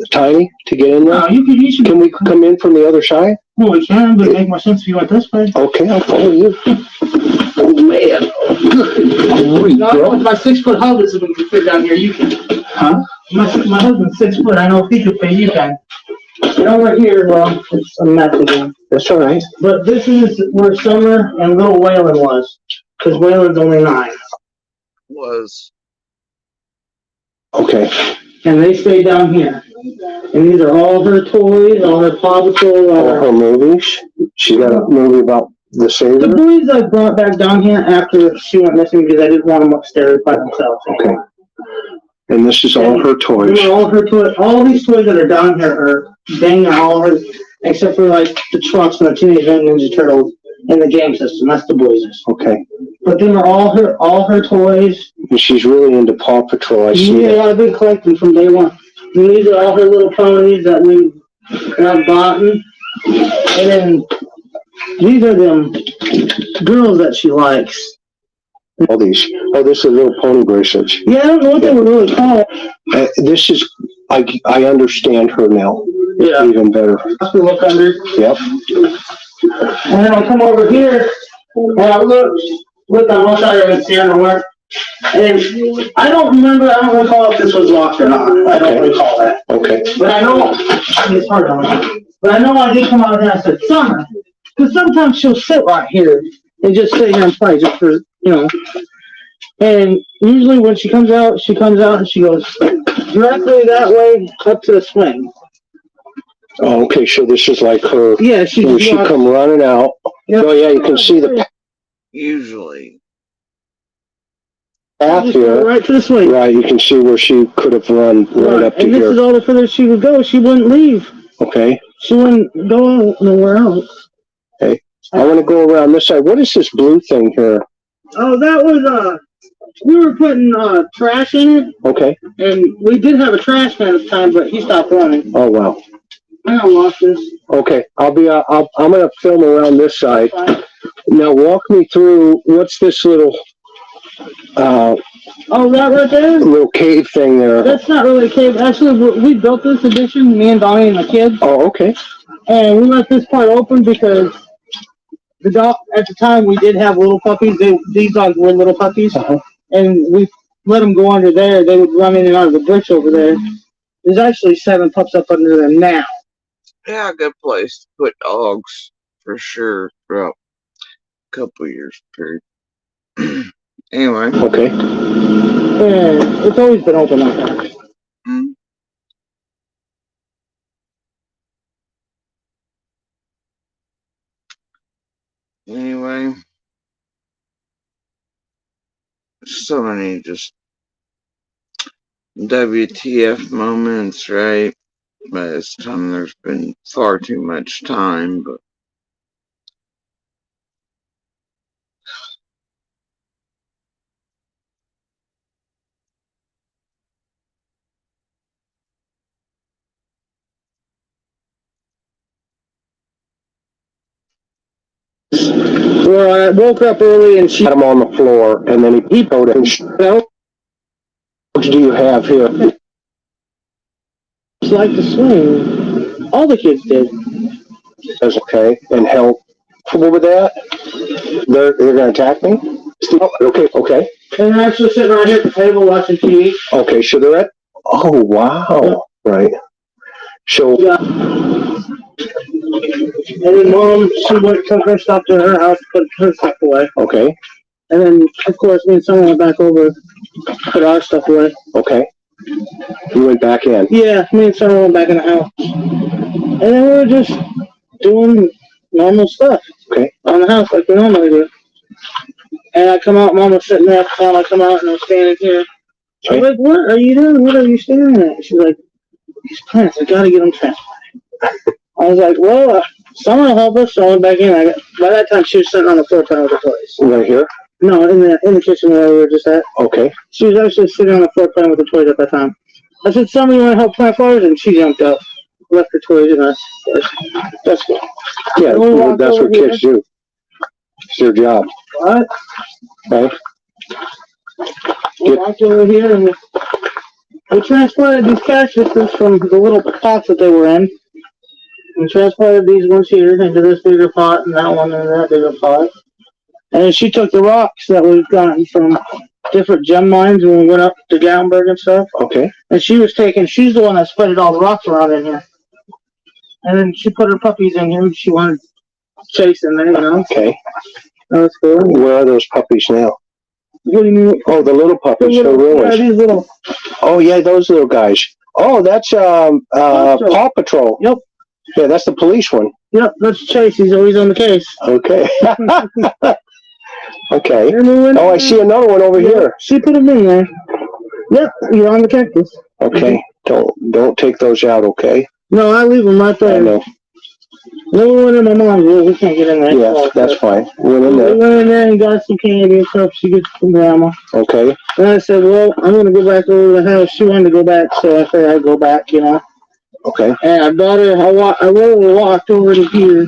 tiny to get in there? No, you should. Can we come in from the other side? Well, we can, but it make more sense if you went this way. Okay, I'll follow you. Oh, man. No, with my 6-foot husband, if we can fit down here, you can. Huh? My husband's 6 foot, I know if he could fit, you can. And over here, well, it's a mess again. That's all right. But this is where Summer and little Waylon was, because Waylon's only 9. Was. Okay. And they stay down here. And these are all her toys, all her Paw Patrol, All her movies. She got a movie about the The sailor. boys I brought back down here after she went missing because I didn't want them upstairs by themselves. Okay. And this is all her toys. These are all her toys. All these toys that are down here are dang all hers, except for like the trucks and the Teenage Mutant Ninja Turtles and the game system. That's the boys'. Okay. But them are all her toys. And she's really into Paw Patrol. I see Yeah, that. I've been collecting from day one. And these are all her little ponies that I've bought. And then these are them girls that she likes. All these. Oh, this is little pony bracelets. Yeah, I don't know what they were really called. This is, I understand her now. Yeah. Even better. That's the look under. Yep. And then I come over here and I look, with the most I ever see underwear. And I don't recall if this was locked or not. I don't recall that. Okay. But I know, it's hard on me. But I know I did come out here and I said, Summer, because sometimes she'll sit right here and just sit here and play just for, And usually when she comes out and she goes directly that way up to the swing. Oh, okay, so this is like her, Yeah, when she come running out. Oh, yeah, you can see the Usually. path here. Right to the swing. Right, you can see where she could have run right up to and this is here. all the further she would go. She wouldn't leave. Okay, She wouldn't go nowhere else. okay. I want to go around this side. What is this blue thing here? Oh, that was, we were putting, trash in it, Okay. and we did have a trash man at the time, but he stopped running. Oh, wow. I don't watch this. Okay, I'm gonna film around this side. Now walk me through, what's this little, Oh, that right there? little cave thing there? That's not really a cave. Actually, we built this addition, me and Donnie and the kids, Oh, okay. and we left this part open because the dog, at the time, we did have little puppies. These dogs were little puppies, and we let them go under there. They would run in and out of the bush over there. There's actually 7 pups up under there now. Yeah, a good place to put dogs for sure throughout a couple years period. Anyway. Okay. And it's always been open like that. Mm. Anyway. So many just WTF moments, right? By this time there's been far too much time, but Well, I woke up early and she Had him on the floor, and then he told him, what do you have here? It's like the swing. All the kids did. That's okay, and help. What with that? They're gonna attack me? Okay. And they're actually sitting right here at the table watching TV. Okay, so they're at, oh, wow, right. So, Yeah. And then Mom, she went, took her stuff to her house, put her stuff away. okay, And then, of course, me and someone went back over, put our stuff away. okay. You went back in. Yeah, me and someone went back in the house. And then we were just doing normal stuff. Okay. On the house like we normally do. And I come out, Mom was sitting there at the time, I come out and I'm standing here. I was like, what are you doing? What are you staring at? She's like, these plants, I gotta get them transplanted. I was like, well, someone will help us, so I went back in. By that time, she was sitting on the floor playing with the toys. Right here? No, in the kitchen where we were just at. Okay. She was actually sitting on the floor playing with the toys at that time. I said, somebody want to help plant flowers? And she jumped up, left her toys and us. That's good. Yeah, that's what kids do. It's their job. What? Okay. We walked over here and we transplanted these cactuses from the little pots that they were in. We transplanted these ones here into this bigger pot and that one into that bigger pot. And then she took the rocks that we've gotten from different gem mines when we went up to Gallenberg and stuff. Okay. And she's the one that spreaded all the rocks around in here. And then she put her puppies in here. She wanted Chase in there, Okay. That was cool. Where are those puppies now? What do you mean? Oh, the little puppies. Yeah, these little. Oh, yeah, those little guys. Oh, that's Paw Patrol. Yep. Yeah, that's the police one. Yep, that's Chase. He's always on the case. Okay. Okay. Oh, I see another one over here. She put them in there. Yep, you're on the cactus. Okay. Don't take those out, okay? No, I leave them right there. I know. No one in my mom's room. We can't get in there. Yeah, that's fine. Went in We there. went in there and got some candy and stuff. She gets from grandma. Okay. And I said, well, I'm going to go back over to the house. She wanted to go back, so I said I'd go back, Okay. And I brought her, I literally walked over to here.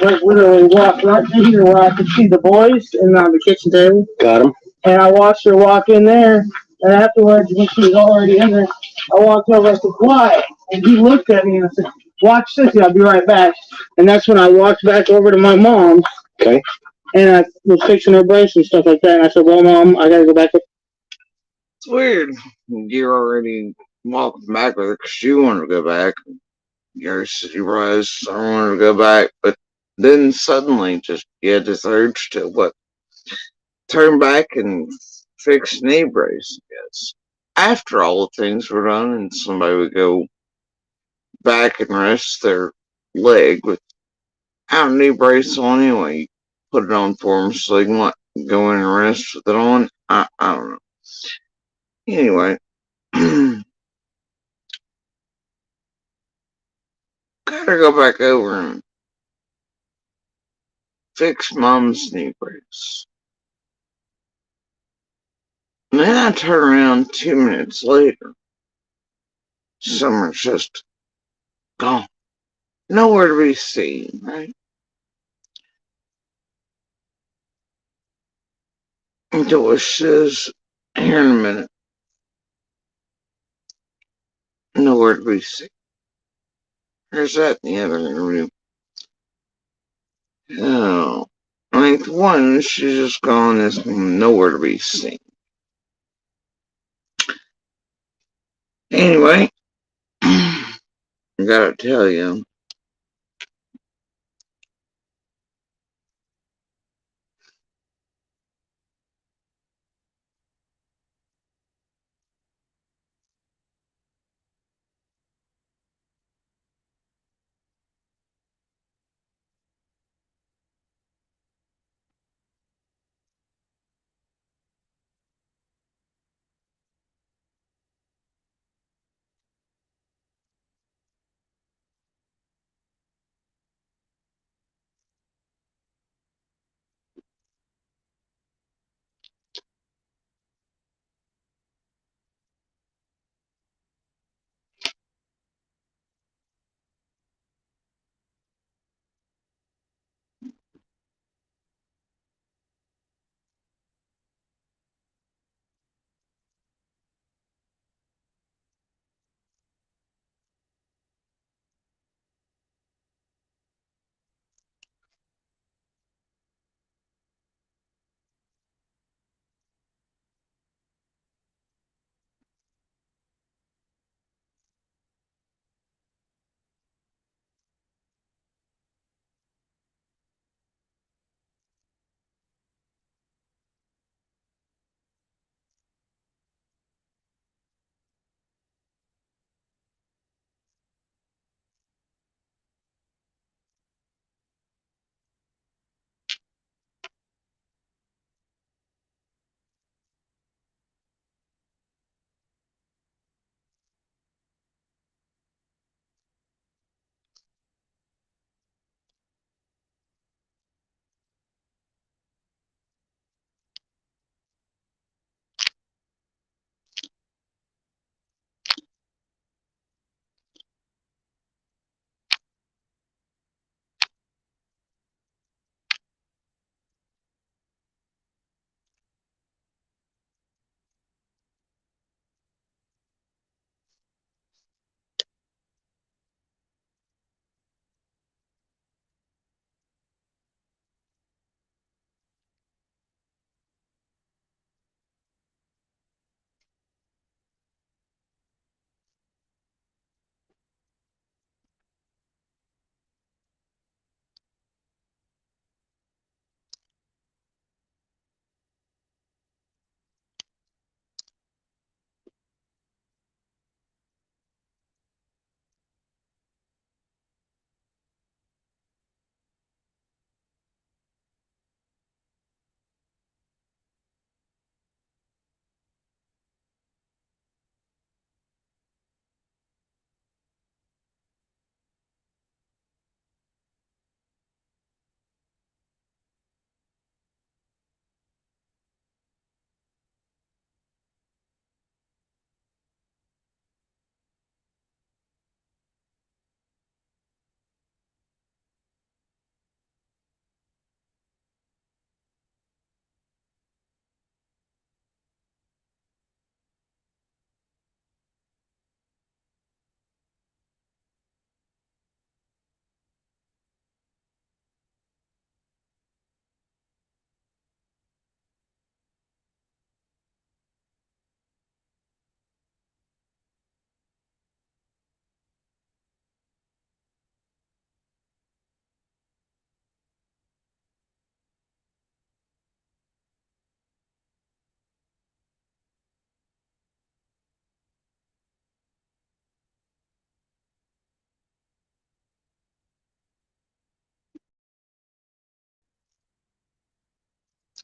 Like, literally walked right to here where I could see the boys and on the kitchen table. Got him. And I watched her walk in there. And afterwards, when she was already in there, I walked over and I said, why? And he looked at me and I said, watch this, I'll be right back. And that's when I walked back over to my mom's. Okay. And I was fixing her brace and stuff like that. And I said, well, Mom, I gotta go back up. It's weird. You're already walking back with her because you want to go back. You're surprised I don't want to go back, but then suddenly just you had this urge to what? Turn back and fix knee brace. Yes. After all the things were done, and somebody would go back and rest their leg without a knee brace on anyway. You put it on for them so they can what, go in and rest with it on. I don't know. Anyway, gotta go back over and fix Mom's knee brace. And then I turn around 2 minutes later. Summer's just gone. Nowhere to be seen, right? Until says, here in a minute. Nowhere to be seen. There's that in the other room. Oh. I think the one, she's just gone, is nowhere to be seen. Anyway, I gotta tell you,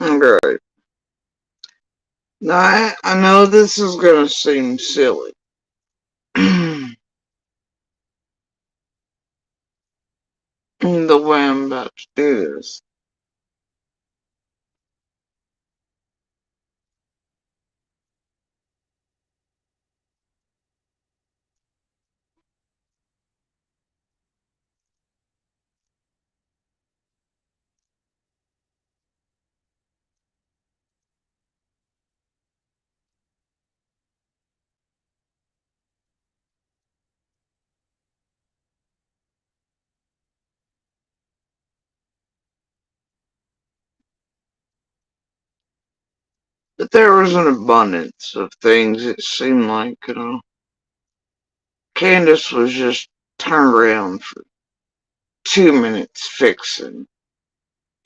Okay. Now, I know this is gonna seem silly. The way I'm about to do this. But there was an abundance of things it seemed like, Candace was just turned around for 2 minutes fixing.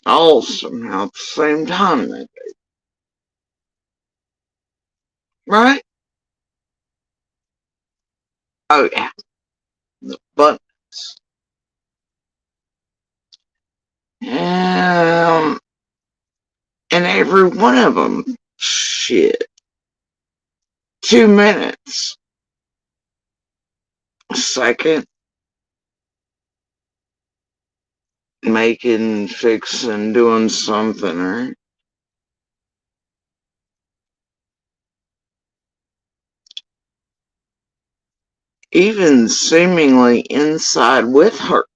All somehow at the same time that day. Right? Oh yeah. The abundance. And every one of them, shit. 2 minutes. A second. Making, fixing, doing something, right? Even seemingly inside with her.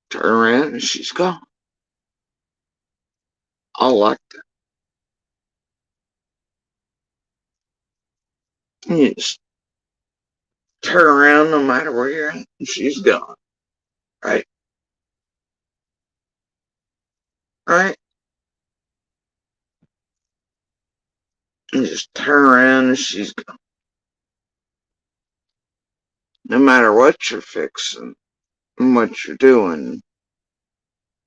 Turn around and she's gone. I like that. You just turn around no matter where you're at and she's gone. Right? Right? You just turn around and she's gone. No matter what you're fixing and what you're doing.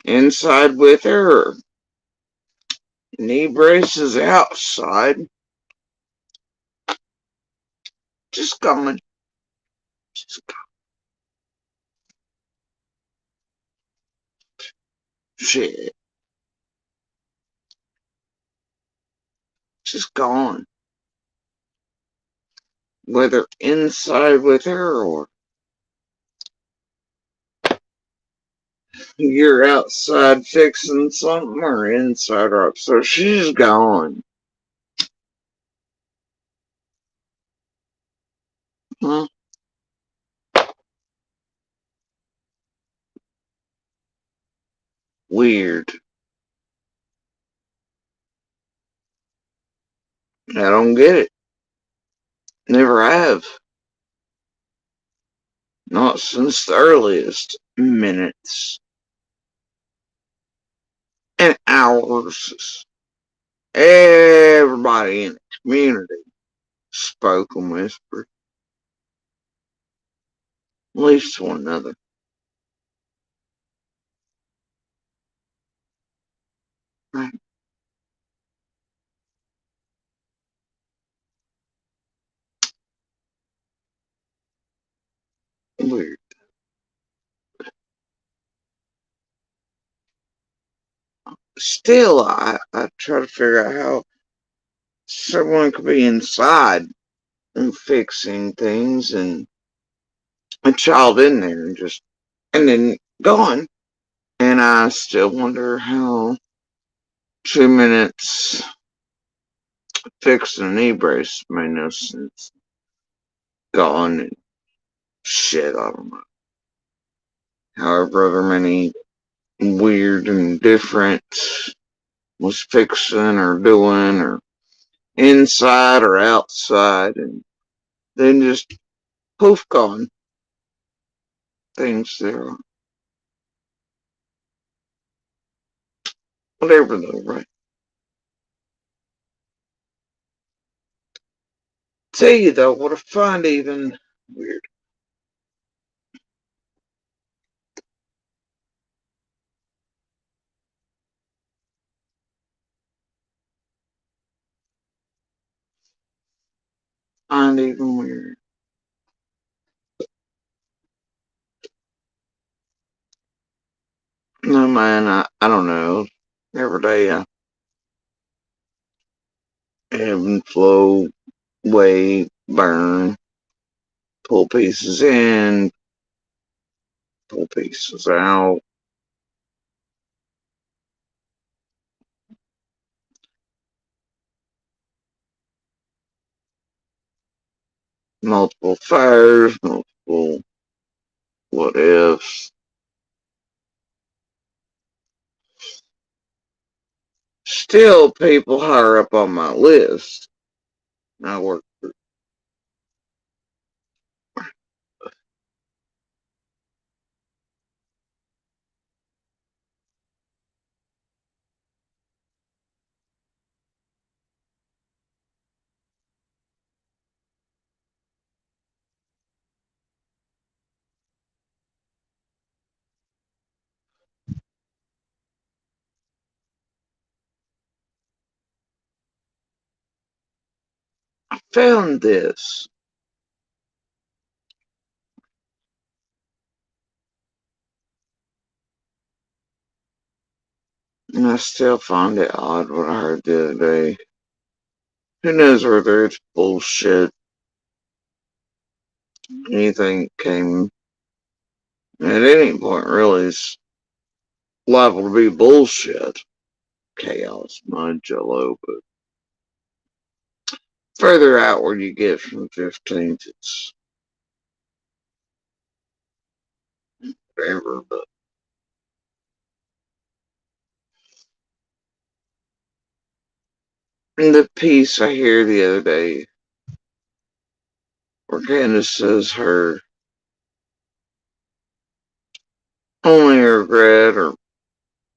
Inside with her or knee braces outside. Just gone. Just gone. Shit. Just gone. Whether inside with her or you're outside fixing something or inside or up. So she's gone. Huh? Weird. I don't get it. Never have. Not since the earliest minutes and hours. Everybody in the community spoke and whispered. At least to one another. Right? Weird. Still, I try to figure out how someone could be inside and fixing things and a child in there and then gone. And I still wonder how 2 minutes fixing a knee brace made no sense. Gone and shit, I don't know. However many weird and different was fixing or doing or inside or outside and then just poof gone. Things there. Whatever though, right? Tell you though, what I find even weird. Find even weird. No man, I don't know, every day I ebb and flow, weigh, burn, pull pieces in, pull pieces out. Multiple fires, multiple what ifs. Still people higher up on my list. I work for found this. And I still find it odd what I heard the other day. Who knows whether it's bullshit. Anything came at any point really is liable to be bullshit. Chaos, mud, jello, but further outward you get from 15th, it's whatever, but in the piece I hear the other day where Candace says her only regret or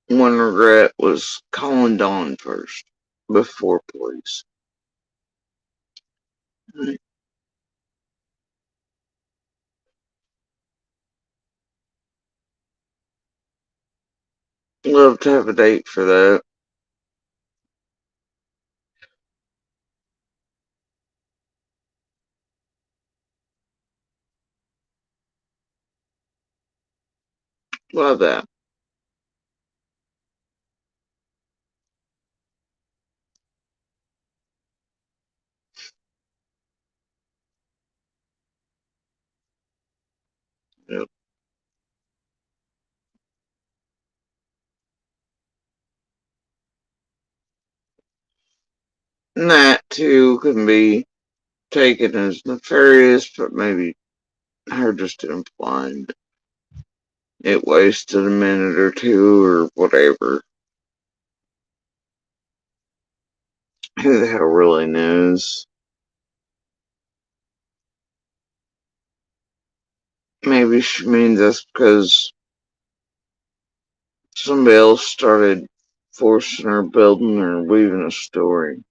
one regret was calling Dawn first before police. I'd love to have a date for that. Love that. Yep. And that too can be taken as nefarious, but maybe her just implying it wasted a minute or two or whatever. Who the hell really knows? Maybe she means that's because somebody else started forcing her, building or weaving a story.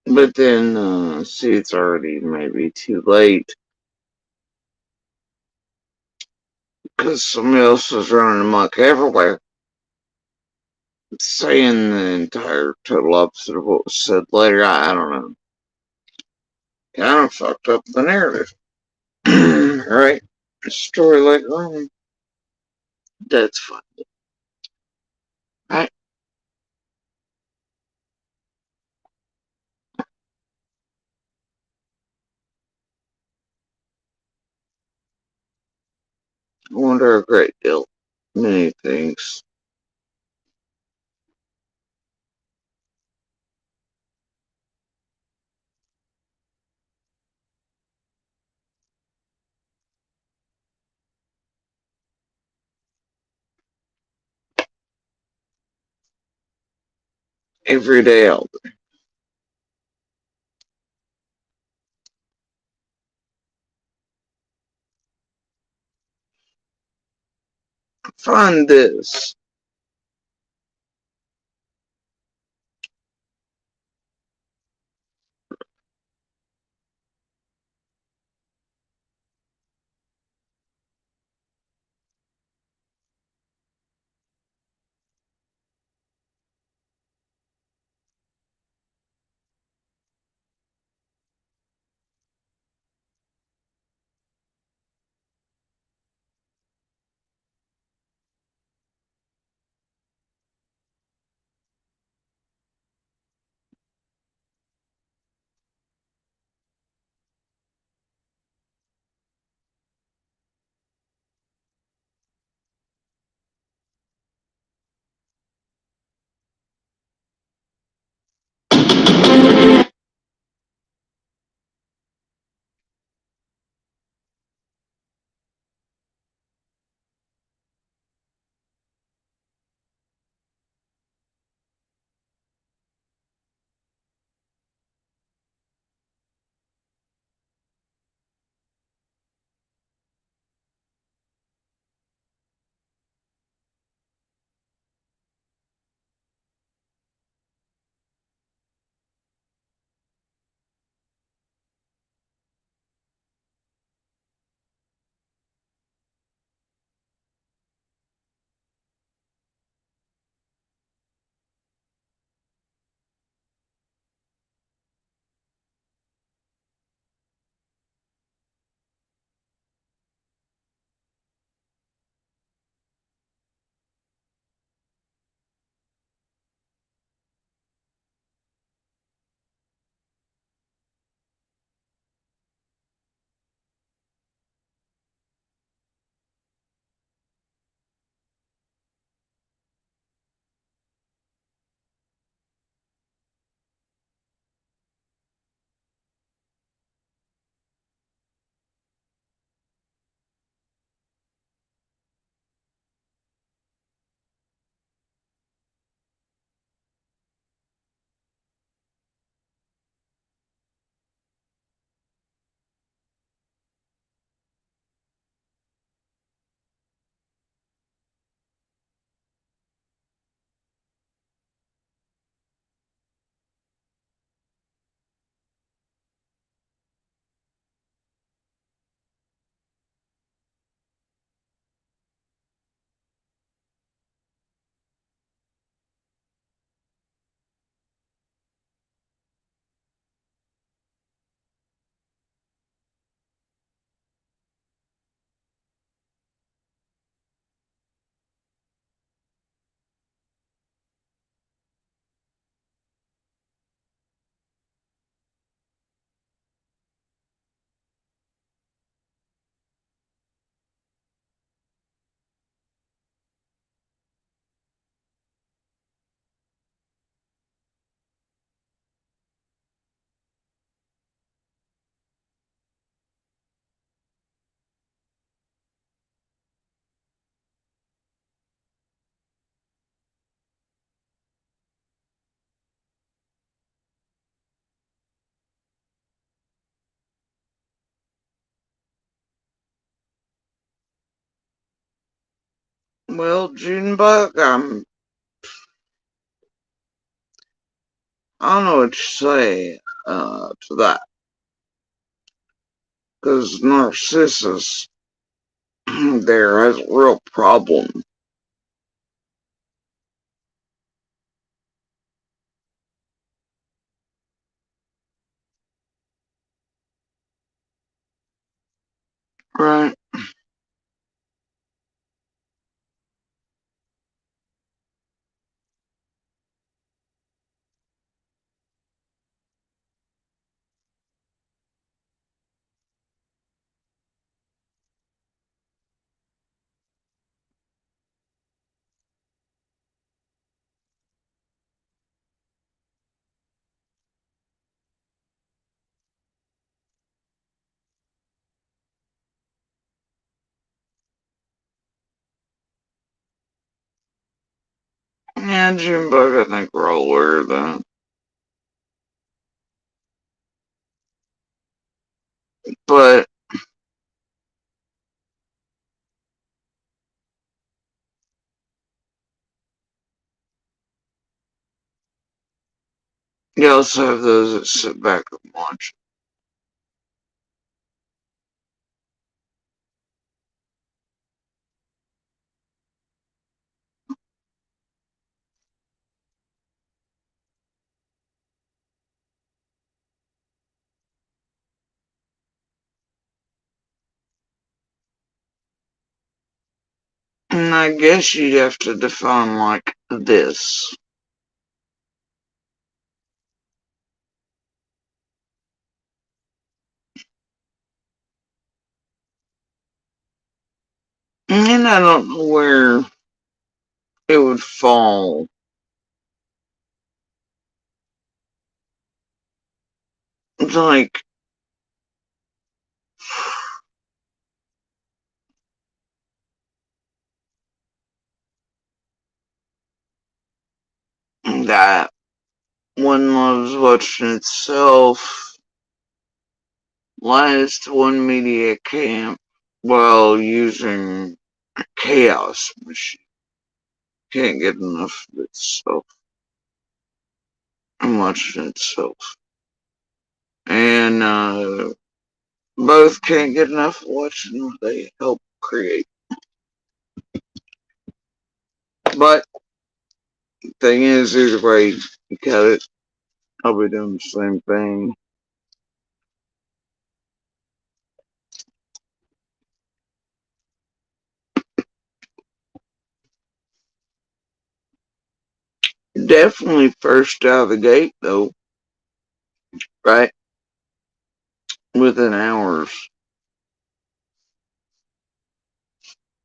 But then, see, it's already maybe too late because somebody else is running amok everywhere, saying the entire total opposite of what was said later. I don't know. Kind of fucked up the narrative. Right? Story later on. That's fine. I wonder a great deal. Many things. Every day I'll find this. Well, Junebug, I don't know what to say to that. Because Narcissus there has a real problem. Right. Yeah, Junebug, I think we're all aware of that. But you also have those that sit back and watch. And I guess you'd have to define like this. And I don't know where it would fall. It's like that one loves watching itself, lies to one media camp while using a chaos machine. Can't get enough of itself and watching itself. And both can't get enough of watching what they help create. But the thing is, either way you cut it, I'll be doing the same thing. Definitely first out of the gate, though, right? Within hours.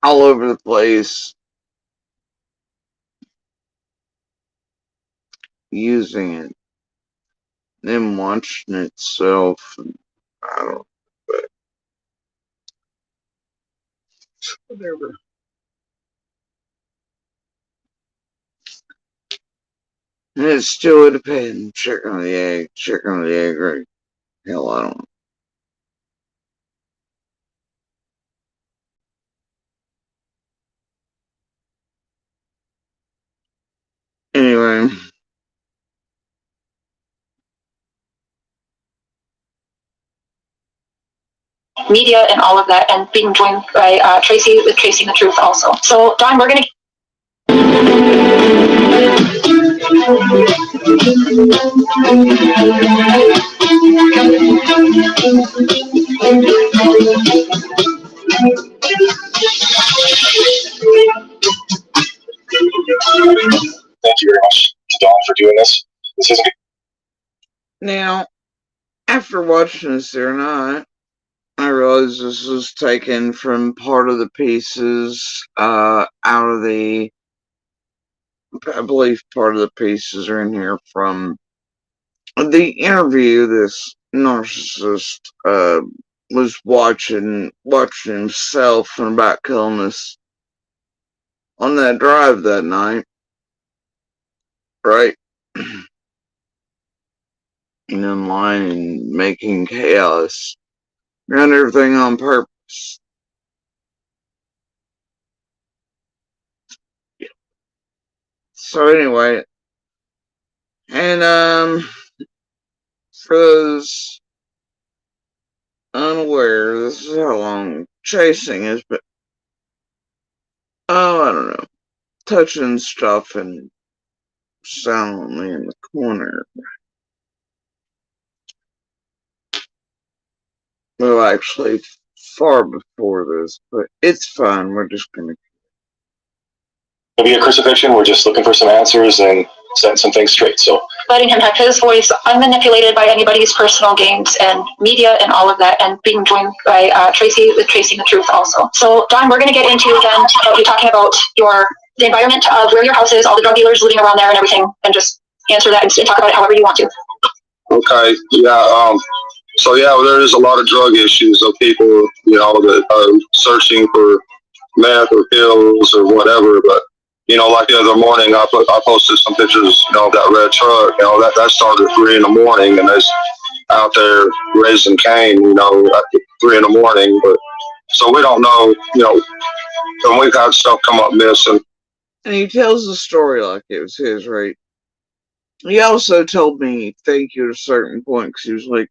All over the place. Using it. Then watching itself. And I don't know. But whatever. And it still would depend. Chicken or the egg. Chicken or the egg, right? Hell, I don't know. Anyway. Media and all of that, and being joined by Tracy with Tracing the Truth also. So, Don, we're going to. Thank you very much to Dawn for doing this. This is Now, after watching this or not, I realized this was taken from part of the pieces out of the. I believe part of the pieces are in here from the interview this narcissist was watching himself and about killing us on that drive that night, right? And in line and making chaos and everything on purpose. So anyway, and for those unaware, this is how long chasing is, but oh, I don't know, touching stuff and silently in the corner. Well, actually, far before this, but it's fine. We're just gonna. It'll be a crucifixion. We're just looking for some answers and setting some things straight. So letting him have his voice unmanipulated by anybody's personal games and media and all of that, and being joined by Tracy with Tracing the Truth also. So, Don, we're going to get into then you talking about the environment of where your house is, all the drug dealers living around there and everything, and just answer that and talk about it however you want to. okay, yeah. So yeah, there is a lot of drug issues of people, that are searching for meth or pills or whatever. But like the other morning, I posted some pictures, of that red truck. That started at 3 a.m. and it's out there raising Cain, at 3 a.m. But so we don't know, and we've had stuff come up missing. And he tells the story like it was his, right? He also told me thank you at a certain point because he was like,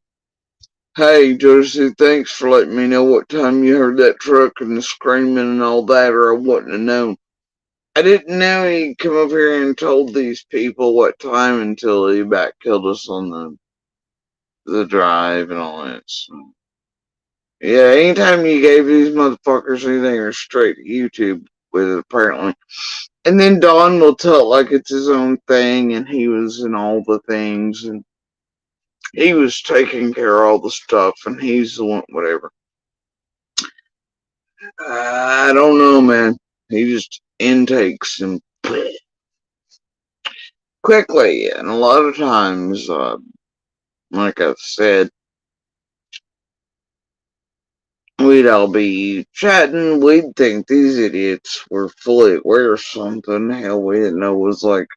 "Hey, Josie, thanks for letting me know what time you heard that truck and the screaming and all that, or I wouldn't have known." I didn't know he'd come over here and told these people what time until he back killed us on the drive and all that. So, yeah, anytime you gave these motherfuckers anything, they're straight to YouTube with it, apparently. And then Don will tell it like it's his own thing, and he was in all the things, and he was taking care of all the stuff, and he's the one, whatever. I don't know, man. He just intakes and quickly, and a lot of times, like I've said, we'd all be chatting, we'd think these idiots were fully aware of something. Hell, we didn't know it was like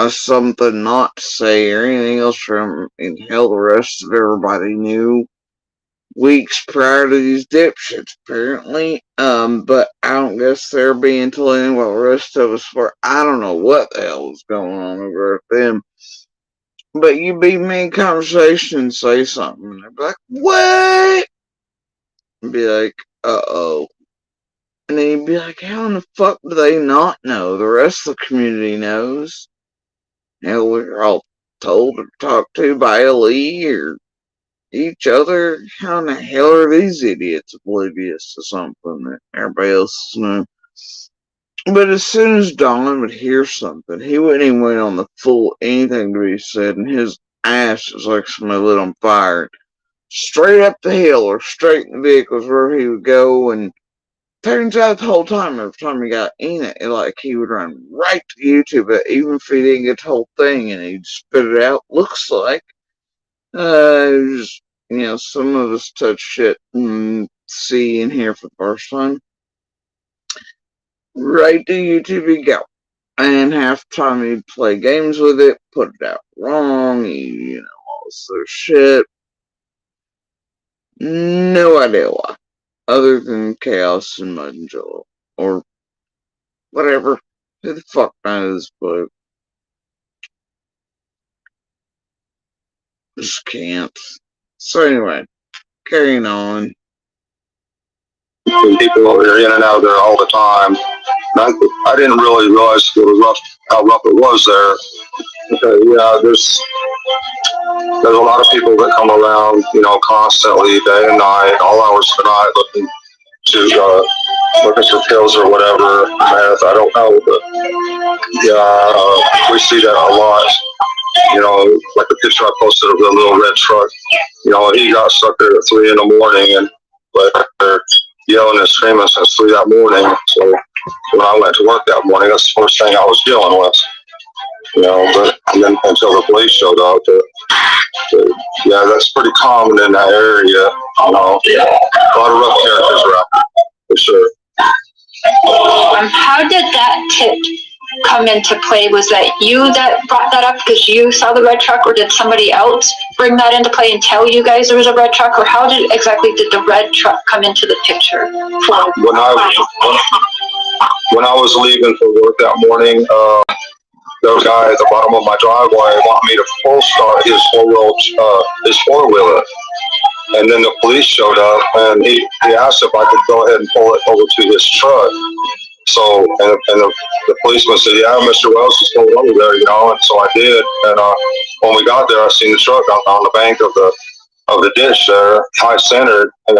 something not to say or anything else from, and hell, the rest of everybody knew weeks prior to these dipshits, apparently. But I don't guess they're being told anything about the rest of us for, I don't know what the hell was going on over at them. But you'd be in conversation and say something, and they'd be like, "What?" And be like, "Uh-oh." And then you'd be like, how in the fuck do they not know? The rest of the community knows. Hell, we're all told or talked to by LE or each other. How in the hell are these idiots oblivious to something that everybody else knows? But as soon as Don would hear something, he wouldn't even wait on the full anything to be said, and his ass was like somebody lit on fire. Straight up the hill or straight in the vehicles wherever he would go, and turns out the whole time, every time he got in it, like he would run right to YouTube, but even if he didn't get the whole thing and he'd spit it out, looks like. Just, some of us touch shit and see and hear for the first time. Right to YouTube he'd go. And half the time he'd play games with it, put it out wrong, all this other shit. No idea why. Other than chaos and mud and jello. Or whatever. Who the fuck knows, but just can't. So anyway, carrying on. People are in and out there all the time. I didn't really realize it was rough, how rough it was there. Yeah, there's a lot of people that come around, constantly, day and night, all hours of the night, looking for pills or whatever. Meth, I don't know, but yeah, we see that a lot. Like the picture I posted of the little red truck. He got stuck there at 3 a.m. and they're yelling and screaming since 3 that morning. So when I went to work that morning, that's the first thing I was dealing with. But and then until the police showed up, yeah, that's pretty common in that area. A lot of rough characters around, for sure. How did that tip come into play? Was that you that brought that up because you saw the red truck, or did somebody else bring that into play and tell you guys there was a red truck, or how exactly did the red truck come into the picture? when I was leaving for work that morning, the guy at the bottom of my driveway wanted me to full start his four wheeler. And then the police showed up, and he asked if I could go ahead and pull it over to his truck. So, and the policeman said, "Yeah, Mr. Wells is going over there, you know." And so I did. And when we got there, I seen the truck on the bank of the ditch there, high centered, and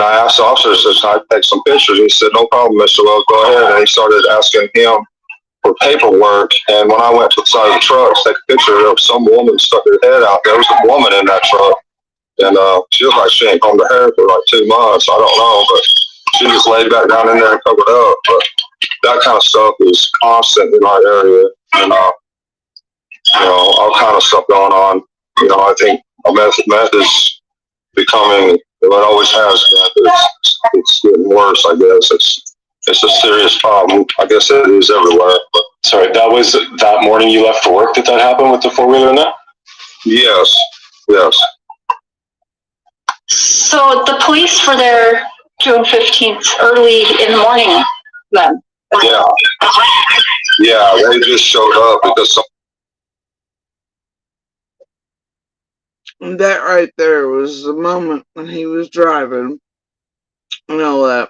I asked the officer, "Says I take some pictures?" He said, "No problem, Mr. Wells, go ahead." And he started asking him for paperwork. And when I went to the side of the truck to take a picture, there was some woman stuck her head out. There was a woman in that truck. And she was like she ain't combed her hair for like 2 months. I don't know, but she just laid back down in there and covered up. But that kind of stuff is constant in our area, and you know, all kind of stuff going on. You know, I think meth is becoming. Well, it always has been. It's getting worse. I guess it's a serious problem. I guess it is everywhere. But Sorry, that was that morning you left for work that happened with the four-wheeler and that? yes, yes. So the police were there June 15th, early in the morning then? Yeah. Yeah, they just showed up because That right there was the moment when he was driving and all that.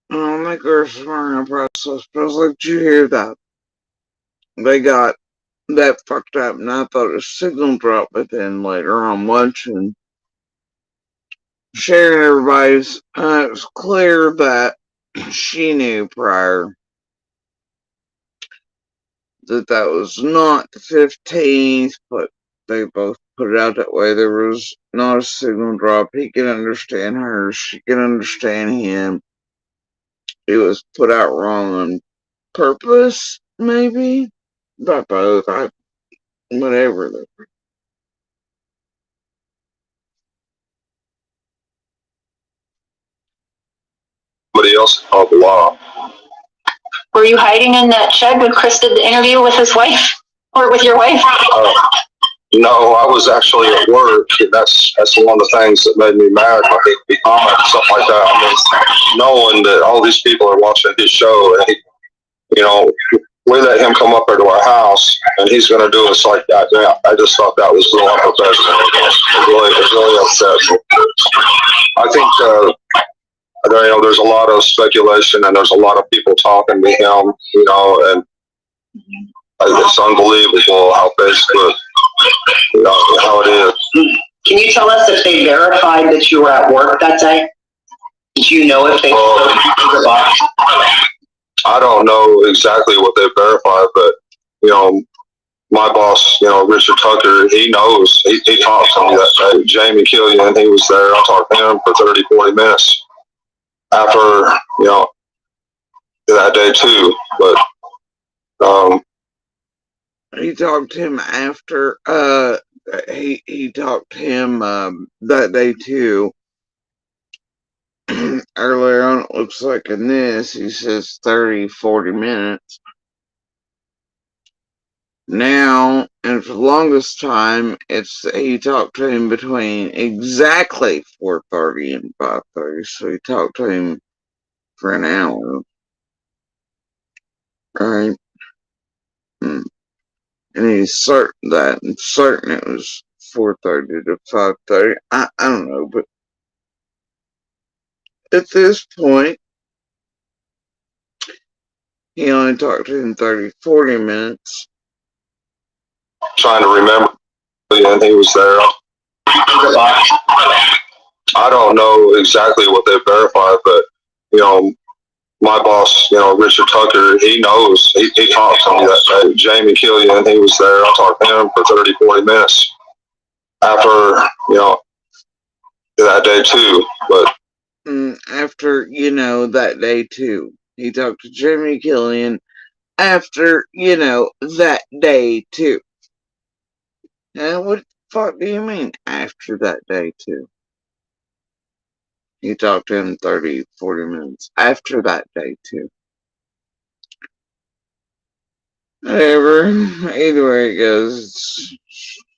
And I'll make her somewhere in the process, but I was like, did you hear that? They got that fucked up, and I thought it was signal drop, but then later on watching, sharing everybody's, it was clear that she knew prior that was not the 15th, but they both put it out that way. There was not a signal drop. He can understand her. She can understand him. It was put out wrong on purpose, maybe? Not both. Whatever. somebody else called the law. Were you hiding in that shed when Chris did the interview with his wife? Or with your wife? No, I was actually at work. That's one of the things that made me mad when he commented stuff like that. I mean, knowing that all these people are watching his show, and you know, we let him come up there to our house, and he's going to do us like that. Yeah, I just thought that was a little unprofessional. It really upset me. I think there's a lot of speculation, and there's a lot of people talking to him, you know, and it's unbelievable how Facebook, you know, how it is. Can you tell us if they verified that you were at work that day? Did you know if they I don't know exactly what they verified, but, you know, my boss, you know, Richard Tucker, he knows. He talked to me that day. Jamie Killian, he was there. I talked to him for 30, 40 minutes after, you know, that day too. But, he talked to him after, he talked to him, that day too. Earlier on, it looks like in this, he says 30, 40 minutes. Now, and for the longest time, he talked to him between exactly 4:30 and 5:30. So he talked to him for an hour. Right? And he's certain it was 4:30 to 5:30. I don't know, but at this point, he only talked to him 30, 40 minutes. trying to remember, and he was there. I don't know exactly what they verified, but, you know, my boss, you know, Richard Tucker, he knows. He talked to me that day. Jamie Killian, he was there. I talked to him for 30, 40 minutes after, you know, that day too. But after, you know, that day too. He talked to Jamie Killian after, you know, that day too. Now, what the fuck do you mean after that day too? He talked to him 30, 40 minutes after that day too. Whatever. Either way it goes,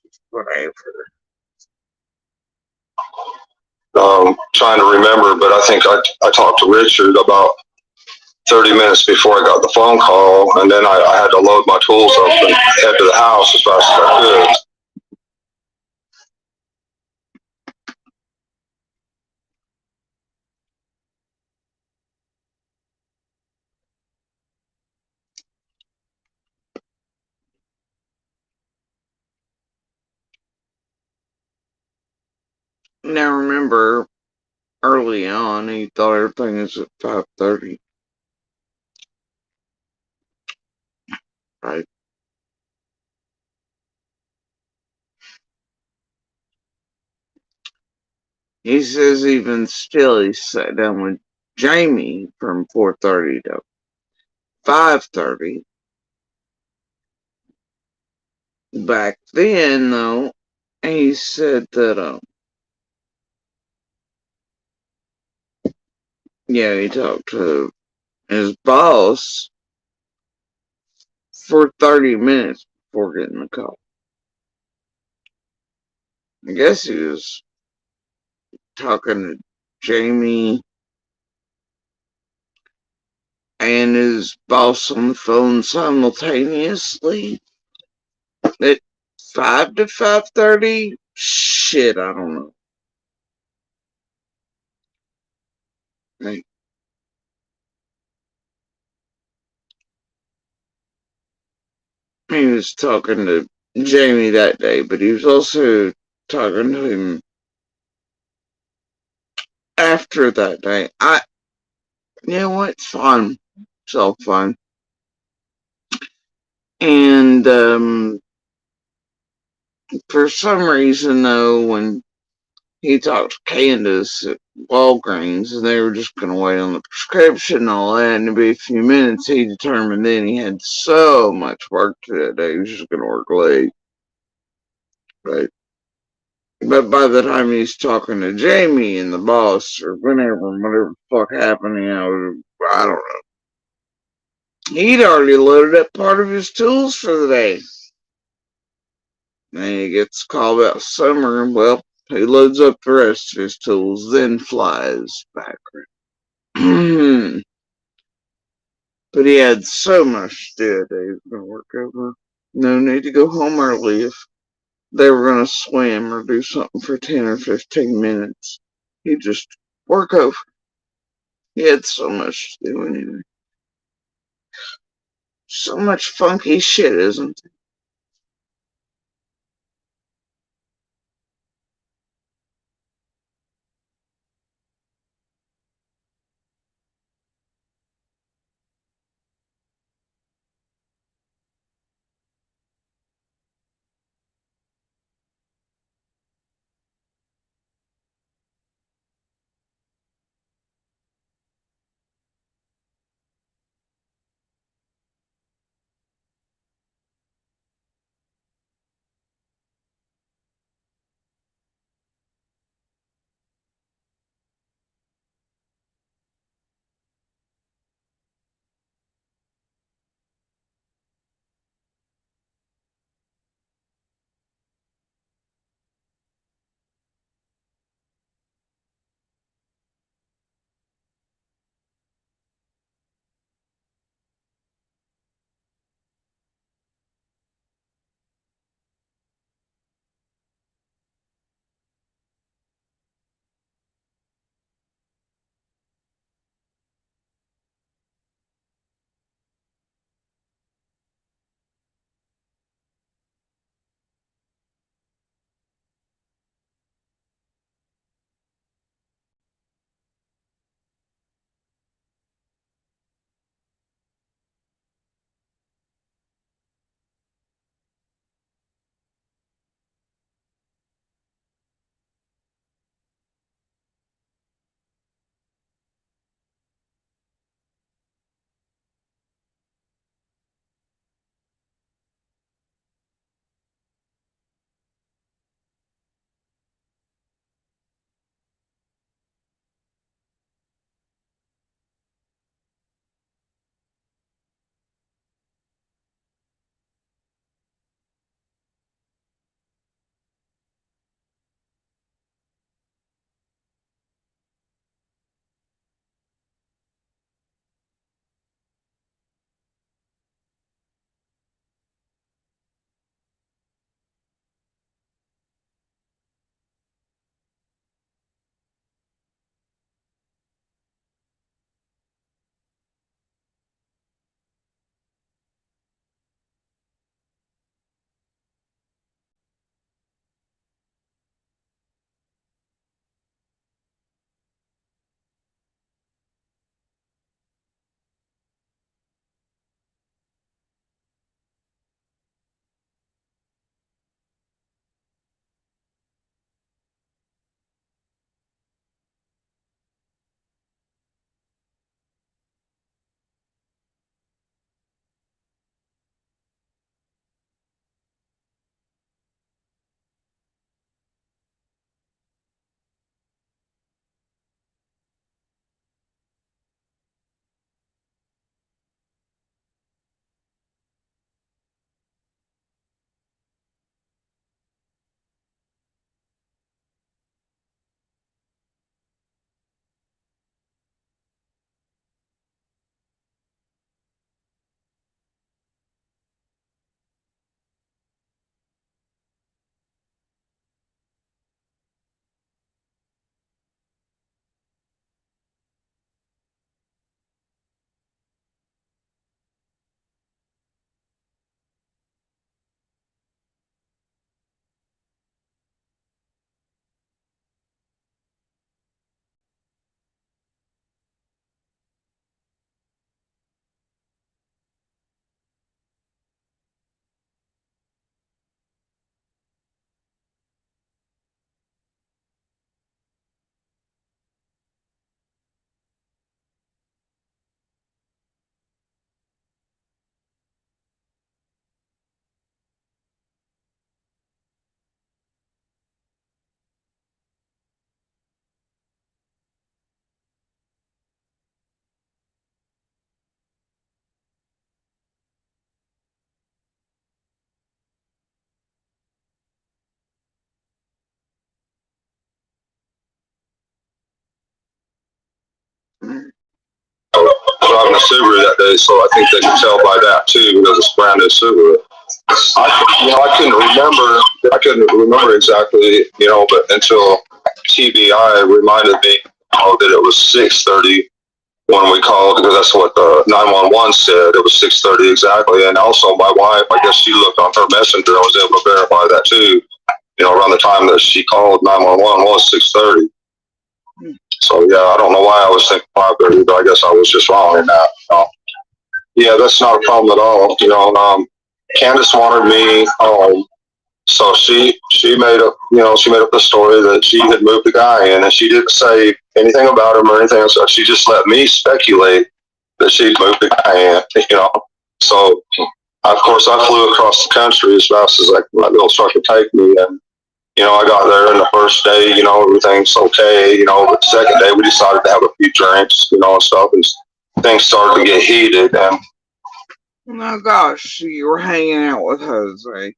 it's whatever. trying to remember, but I think I talked to Richard about 30 minutes before I got the phone call, and then I had to load my tools up and head to the house as fast as I could. Now remember, early on, he thought everything was at 5:30. Right? He says even still, he sat down with Jamie from 4:30 to 5:30. Back then, though, he said that, yeah, he talked to his boss for 30 minutes before getting the call. I guess he was talking to Jamie and his boss on the phone simultaneously at 5 to 5:30. Shit, I don't know. Like, he was talking to Jamie that day, but he was also talking to him after that day. You know what? It's fun. It's all fun. And for some reason, though, when he talked to Candace at Walgreens, and they were just going to wait on the prescription and all that, and it'd be a few minutes, he determined then he had so much work to do that day, he was just going to work late. Right? But by the time he's talking to Jamie and the boss, or whatever the fuck happened, I don't know. He'd already loaded up part of his tools for the day. Then he gets called about Summer, and well, he loads up the rest of his tools, then flies back. But he had so much to do that he was going to work over. No need to go home early if they were going to swim or do something for 10 or 15 minutes. He'd just work over. He had so much to do anyway. So much funky shit, isn't it? Subaru that day, so I think they could tell by that too, because it's a brand new Subaru. I couldn't remember exactly, but until TBI reminded me that it was 6:30 when we called, because that's what the 911 said. It was 6:30 exactly. And also my wife, I guess she looked on her messenger and was able to verify that too. Around the time that she called 911 was 6:30. So yeah, I don't know why I was thinking 5:30, but I guess I was just wrong in that. Yeah, that's not a problem at all. Candace wanted me home, so she made up the story that she had moved the guy in, and she didn't say anything about him or anything. So she just let me speculate that she'd moved the guy in. So of course I flew across the country as fast as my little truck could take me, and I got there, and the first day, everything's okay, but the second day we decided to have a few drinks, and stuff, and things started to get heated, and Oh gosh, you were hanging out with Jose.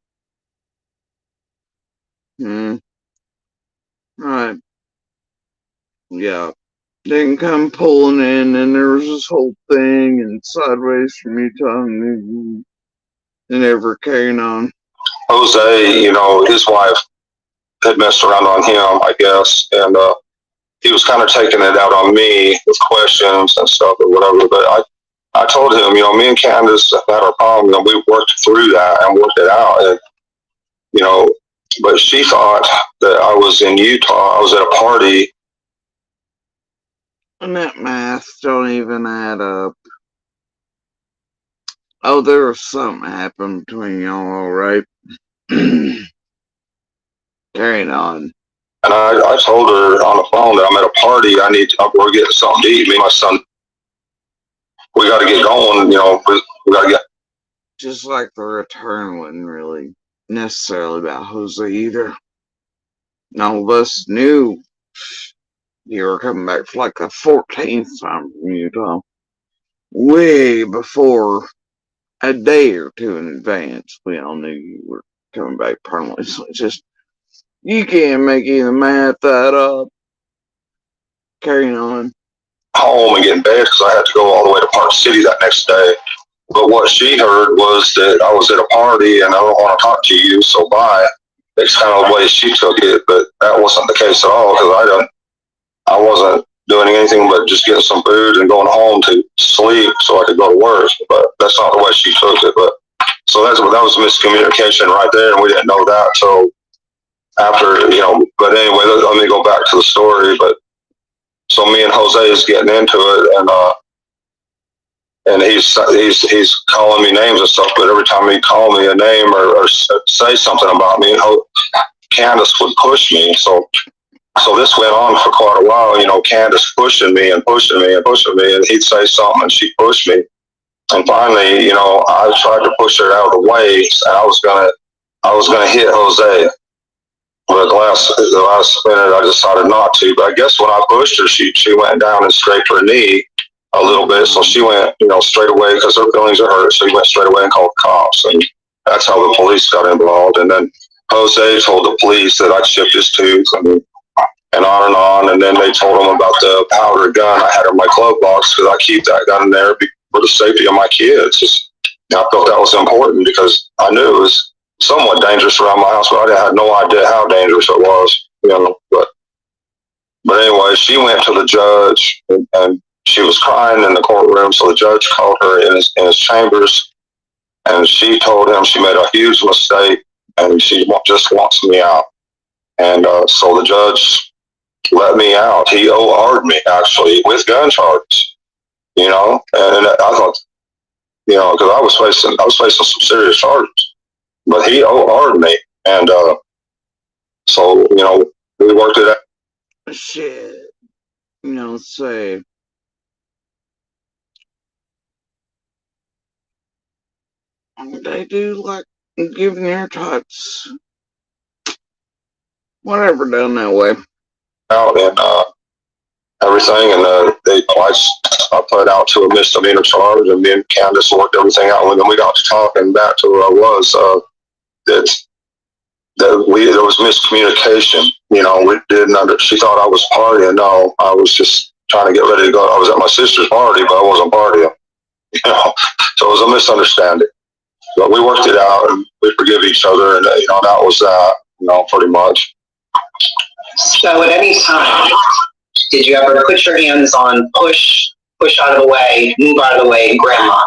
Right. Yeah. Didn't come pulling in, and there was this whole thing, and sideways from Utah, and never carrying on. Jose, his wife had messed around on him, I guess, and he was kind of taking it out on me with questions and stuff or whatever, but I told him, me and Candace had our problem, and we worked through that and worked it out. And, but she thought that I was in Utah. I was at a party. And that math don't even add up. Oh, there was something happened between y'all, all right? Carrying on. And I told her on the phone that I'm at a party. We're getting something to eat. Me and my son, we got to get going. We got to get. Just like the return wasn't really necessarily about Jose either. None of us knew you were coming back for like the 14th time from Utah. Way before a day or two in advance. We all knew you were coming back permanently. So it's just, you can't make either math that up. Carrying on. Home and get in bed because I had to go all the way to Park City that next day. But what she heard was that I was at a party and I don't want to talk to you, so bye. That's kind of the way she took it, but that wasn't the case at all, because I wasn't doing anything but just getting some food and going home to sleep so I could go to work. But that's not the way she took it. But so that was miscommunication right there, and we didn't know that. So after, but anyway, let me go back to the story. But so me and Jose is getting into it, and he's calling me names and stuff. But every time he called me a name or say something about me, Candace would push me. So this went on for quite a while. Candace pushing me and pushing me and pushing me, and he'd say something and she'd push me. And finally, I tried to push her out of the way, and I was gonna hit Jose. But the last minute, I decided not to. But I guess when I pushed her, she went down and scraped her knee a little bit. So she went, straight away, because her feelings are hurt. So he went straight away and called the cops, and that's how the police got involved. And then Jose told the police that I chipped his tooth, and on and on. And then they told him about the powder gun I had in my glove box, because I keep that gun in there for the safety of my kids. I felt that was important because I knew it was somewhat dangerous around my house, but I had no idea how dangerous it was. But anyway, she went to the judge, and she was crying in the courtroom. So the judge called her in his chambers, and she told him she made a huge mistake, and she just wants me out. And so the judge let me out. He OR'd me, actually, with gun charges. And I thought, because I was facing some serious charges. But he OR'd me, and so we worked it out. Shit, say they do like giving their types, whatever, done that way. Out and everything, and I put out to a misdemeanor charge, and me and Candace worked everything out. And then we got to talking back to where I was. There was miscommunication. We didn't she thought I was partying. No, I was just trying to get ready to go. I was at my sister's party, but I wasn't partying. So it was a misunderstanding. But we worked it out and we forgive each other, and that was that. Pretty much. So at any time, did you ever put your hands on push out of the way, move out of the way, grandma?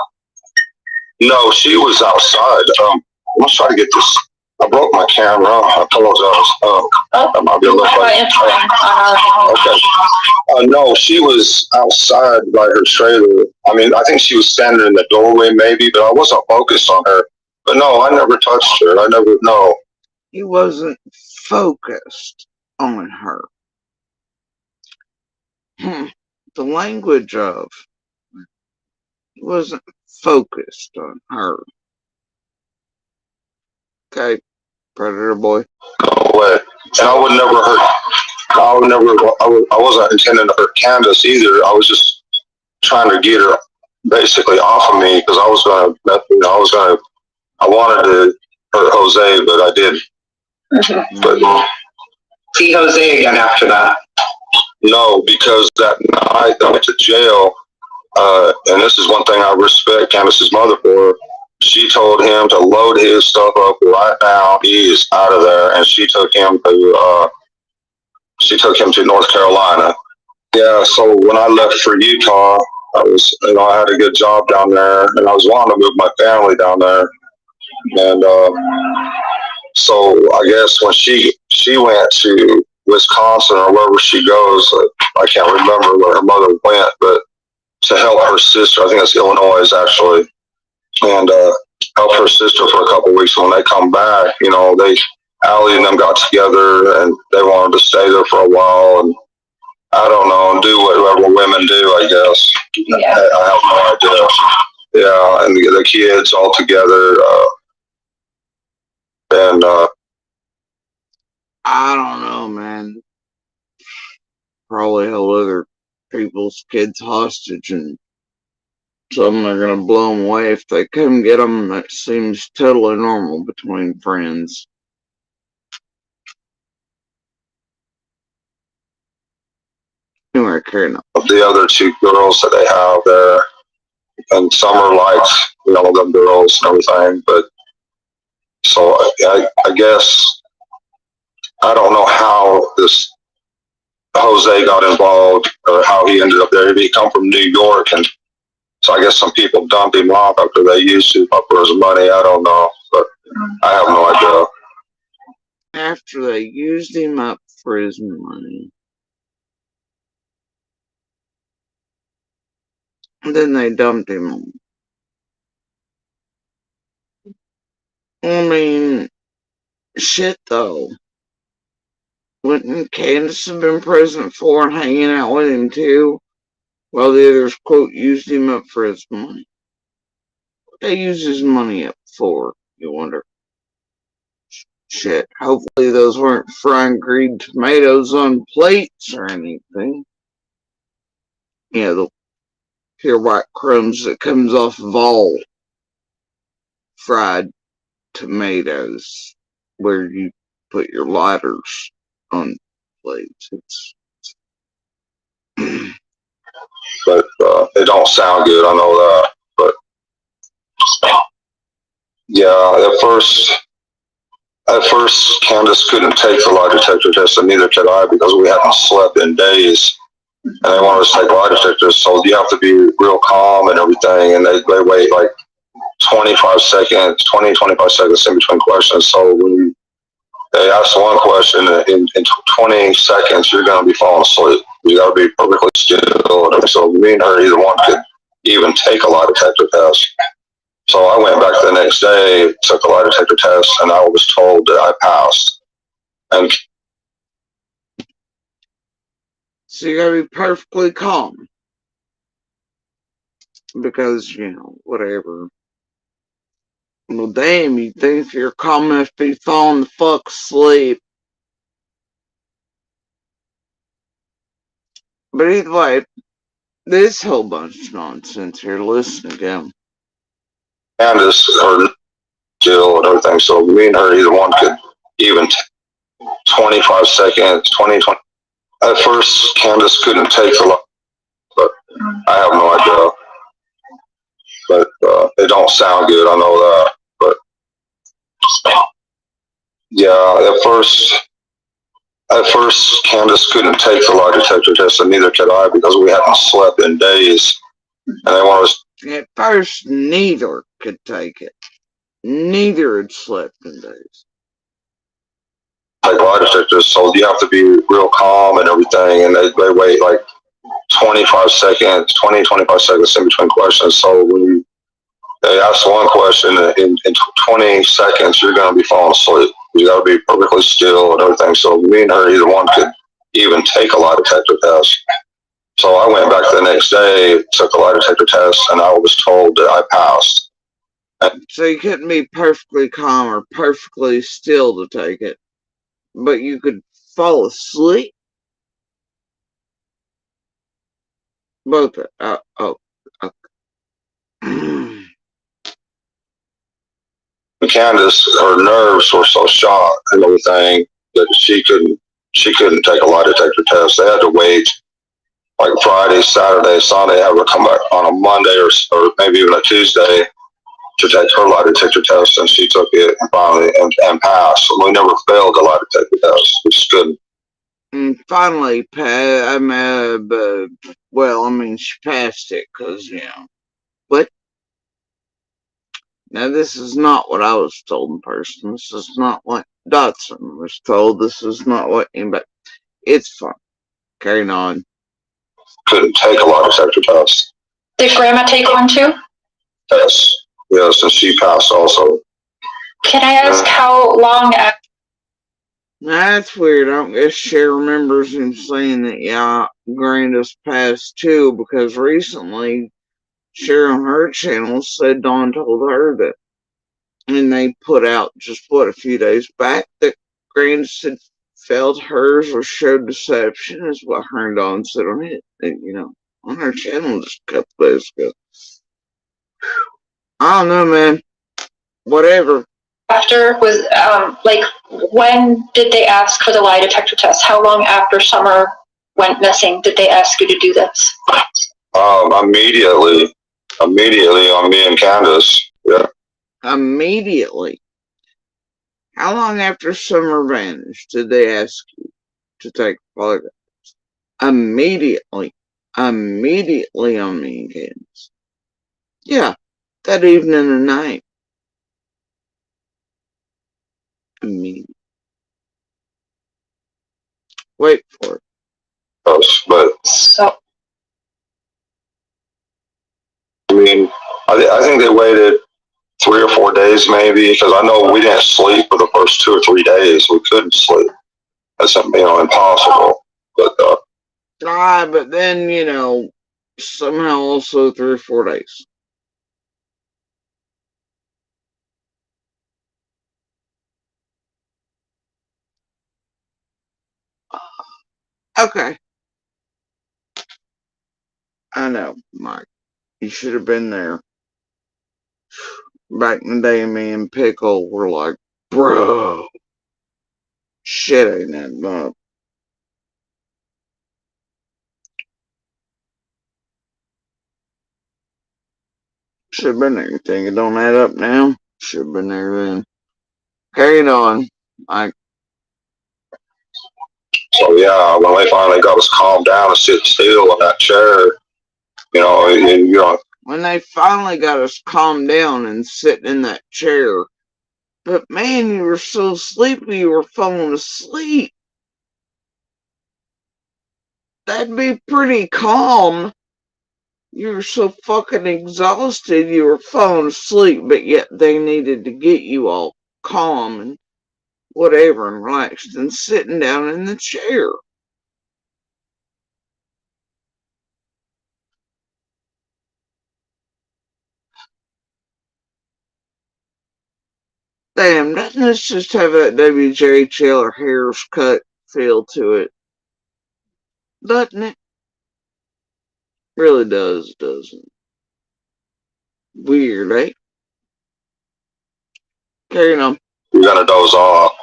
No, she was outside. I'm gonna try to get this. I broke my camera. I apologize. That might be a little okay. No, she was outside by her trailer. I mean, I think she was standing in the doorway maybe, but I wasn't focused on her. But no, I never touched her. No. He wasn't focused on her. The language of he wasn't focused on her. Okay, predator boy. No way. And I would never hurt. I wasn't intending to hurt Candace either. I was just trying to get her basically off of me because I wanted to hurt Jose, but I didn't. But see Jose again after that? No, because that night I went to jail, and this is one thing I respect Candace's mother for. She told him to load his stuff up right now. He is out of there, and she took him to North Carolina. Yeah, so when I left for Utah, I had a good job down there, and I was wanting to move my family down there, and so I guess when she went to Wisconsin or wherever she goes, I can't remember where her mother went, but to help her sister, I think it's Illinois actually, and help her sister for a couple of weeks. When they come back, Allie and them got together and they wanted to stay there for a while, and I don't know, do whatever women do, I guess. Yeah. I have no idea. Yeah, and the kids all together, and I don't know, man. Probably held other people's kids hostage, and some are gonna blow them away if they come get them. That seems totally normal between friends. Anyway, carrying on. The other two girls that they have there, and Summer likes, them girls and everything, but so I guess I don't know how this Jose got involved or how he ended up there. He come from New York, and so I guess some people dumped him off after they used him up for his money. I don't know, but I have no idea. After they used him up for his money, then they dumped him. I mean, shit though. Wouldn't Candace have been present for and hanging out with him too? While the others, quote, used him up for his money. What they use his money up for, you wonder? Shit, hopefully those weren't frying green tomatoes on plates or anything. The pure white crumbs that comes off of all fried tomatoes where you put your lighters on plates. But it don't sound good, I know that. But yeah, at first Candace couldn't take the lie detector test, and neither could I, because we hadn't slept in days, and they wanted us to take lie detectors. So you have to be real calm and everything, and they wait like 25 seconds in between questions. So when they ask one question, in 20 seconds, you're going to be falling asleep. You got to be perfectly still. So me and her, either one could even take a lie detector test. So I went back the next day, took a lie detector test, and I was told that I passed. And so you gotta be perfectly calm. Because, whatever. Well, damn, you think if you're calm enough to be falling the fuck asleep. But either way, this whole bunch of nonsense here. Listen again. Candace, or Jill, and everything. So me and her, either one could even 25 seconds, 20. At first, Candace couldn't take the lie, but I have no idea. but they don't sound good. I know that. But yeah, at first, Candace couldn't take the lie detector test, and neither could I because we hadn't slept in days, and they wanted us. At first, neither could take it. Neither had slept in days. Take lie detectors, so you have to be real calm and everything, and they wait like 25 seconds in between questions. So when they ask one question in 20 seconds, you're going to be falling asleep. You got to be perfectly still and everything. So me and her, either one could even take a lie detector test. So I went back the next day, took the lie detector test, and I was told that I passed. So you couldn't be perfectly calm or perfectly still to take it, but you could fall asleep. Both. Candace, her nerves were so shot and everything that she couldn't take a lie detector test. They had to wait like Friday, Saturday, Sunday, have her come back on a Monday or maybe even a Tuesday to take her lie detector test, and she took it and finally and passed. So we never failed the lie detector test, which is good. And finally, she passed it because, but now this is not what I was told in person. This is not what Dotson was told. This is not what anybody. It's fine. Carrying on. Couldn't take a lie detector test. Did Grandma take one too? Yes, and she passed also. Can I ask how long after? That's weird. I don't guess Cher remembers him saying that, yeah, Granda's passed too, because recently Cher on her channel said Dawn told her that, and they put out just a few days back that Grandis had failed hers or showed deception, is what her and Dawn said on it, on her channel just a couple days ago. I don't know, man. Whatever. After was when did they ask for the lie detector test? How long after Summer went missing did they ask you to do this? Immediately on me and Candace. Yeah. Immediately. How long after Summer vanished did they ask you to take photographs? Immediately on me and Candace. Yeah, that evening and night. Immediately. Wait for it. But so, I think they waited 3 or 4 days maybe, because I know we didn't sleep for the first 2 or 3 days. We couldn't sleep. That's impossible. But then, somehow also 3 or 4 days. Okay. I know, Mike. You should have been there. Back in the day, me and Pickle were like, bro, shit ain't adding up. Should have been there. You think it don't add up now? Should have been there then. Carried on. So yeah, when they finally got us calmed down and sit still in that chair, when they finally got us calmed down and sitting in that chair, but man, you were so sleepy you were falling asleep. That'd be pretty calm. You were so fucking exhausted you were falling asleep, but yet they needed to get you all calm and whatever and relaxed and sitting down in the chair. Damn, doesn't this just have that WJHL or Harris cut feel to it? Doesn't it? Really does, doesn't it? Weird, eh? Carrying on. You're gonna doze off,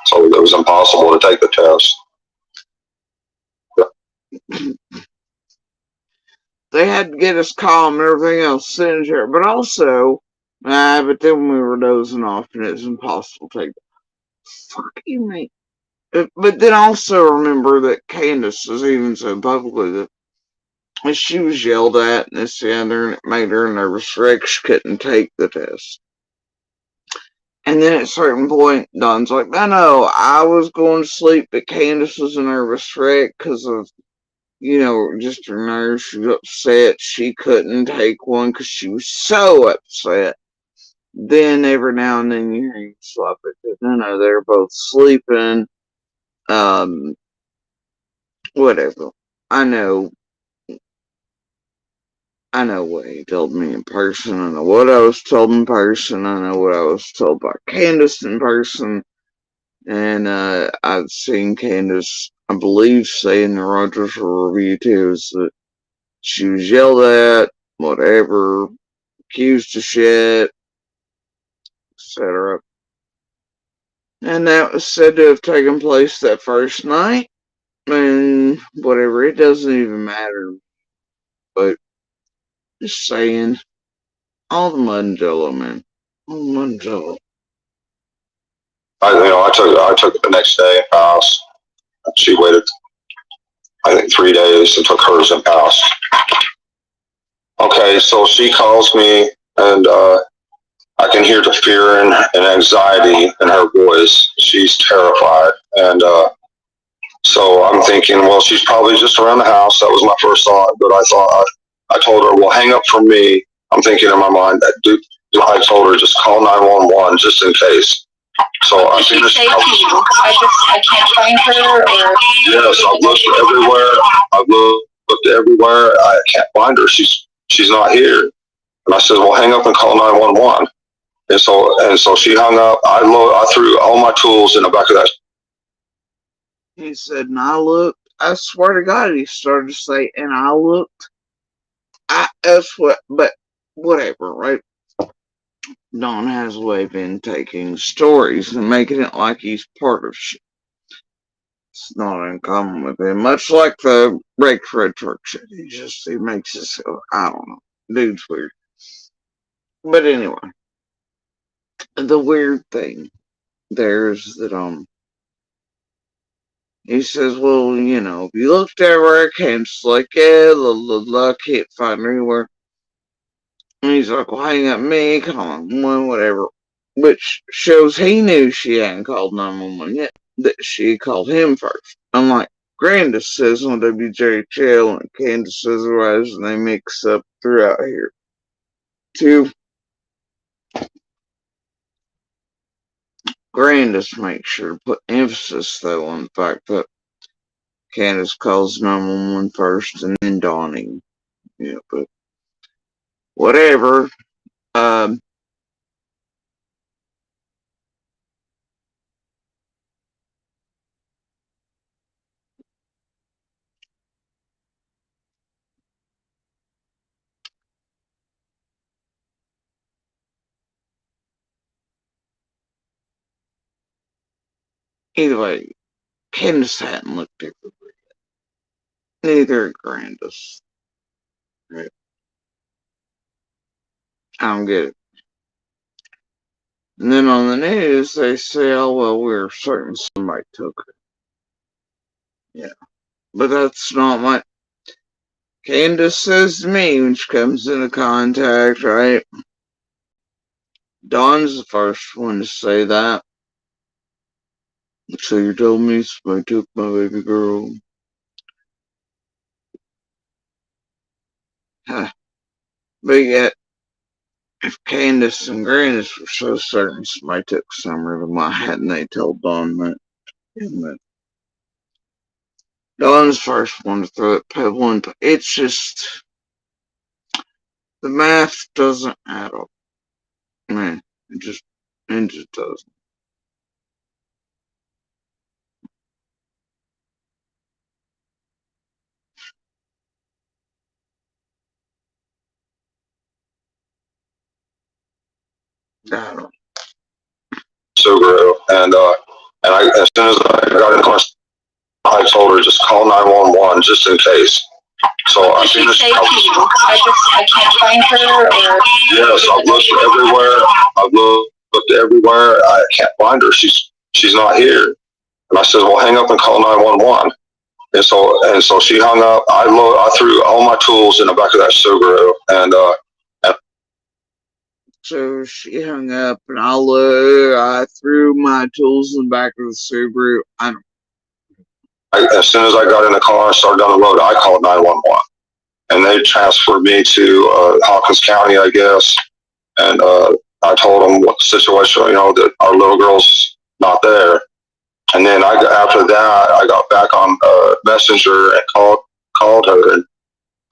so it was impossible to take the test. they had to get us calm and everything else, sitting there. But also, but then we were dozing off and it's impossible to take. Fuck you, mate. But then also remember that Candace has even said publicly that she was yelled at and this and the other, and it made her a nervous wreck. She couldn't take the test. And then at a certain point, Don's like, no, I was going to sleep, but Candace was a nervous wreck because of, just her nerves. She was upset. She couldn't take one because she was so upset. Then every now and then you hear him slap it. No, they're both sleeping. Whatever. I know what he told me in person. I know what I was told in person. I know what I was told by Candace in person. And I've seen Candace, I believe, say in the Rogers review too, is that she was yelled at, whatever, accused of shit, etc. And that was said to have taken place that first night. And whatever, it doesn't even matter. But just saying, all the mud and jello, man. All the mud and jello. I took it the next day and passed. She waited, I think, 3 days and took hers and passed. Okay, so she calls me and I can hear the fear and anxiety in her voice. She's terrified. And so I'm thinking, well, she's probably just around the house. That was my first thought. But I told her, well, hang up from me. I'm thinking in my mind that I told her just call 911 just in case. So what did she say to you? I can't find her, or? Yes, I've looked everywhere. I've looked everywhere. I can't find her. She's not here. And I said, well, hang up and call 911. And so she hung up. I threw all my tools in the back of that. He said, and I looked. I swear to God, he started to say, and I looked. That's what, but whatever, right? Don has a way of taking stories and making it like he's part of shit. It's not uncommon with him. Much like the Break Red Truck shit. He makes it so, I don't know. Dude's weird. But anyway. The weird thing there's that, he says, well, if you looked everywhere, I can't. It's like, yeah, can't find her anywhere. And he's like, well, hang up me, come on, whatever. Which shows he knew she hadn't called 911 yet. That she called him first. Unlike Grandis says on WJHL and Candace says otherwise, and they mix up throughout here. Two, Grandis makes sure to put emphasis, though, on the fact that Candace calls 911 first and then Donnie. Yeah, but whatever. Either way, Candace hadn't looked everywhere yet. Neither had Grandis. Right. I don't get it. And then on the news, they say, oh, well, we're certain somebody took her. Yeah. But that's not what Candace says to me when she comes into contact, right? Dawn's the first one to say that. So you told me somebody took my baby girl. Huh. But yet, if Candace and Grandis were so certain somebody took Summer, then why hadn't they told Dawn that? Dawn's the first one to throw it pebble into. It's just the math doesn't add up. Man, it just doesn't. I don't. Subaru, and as soon as I got in the car, I told her just call 911 just in case. So What I did she seen this. say to you? I can't find her, or? Yes, I've looked everywhere. I've looked everywhere. I can't find her. She's not here. And I said, well, hang up and call 911. And so she hung up. I threw all my tools in the back of that Subaru, and So she hung up, and I threw my tools in the back of the Subaru. as soon as I got in the car and started down the road, I called 911, and they transferred me to Hawkins County, I guess. And I told them what the situation, that our little girl's not there. And then after that, I got back on Messenger and called her and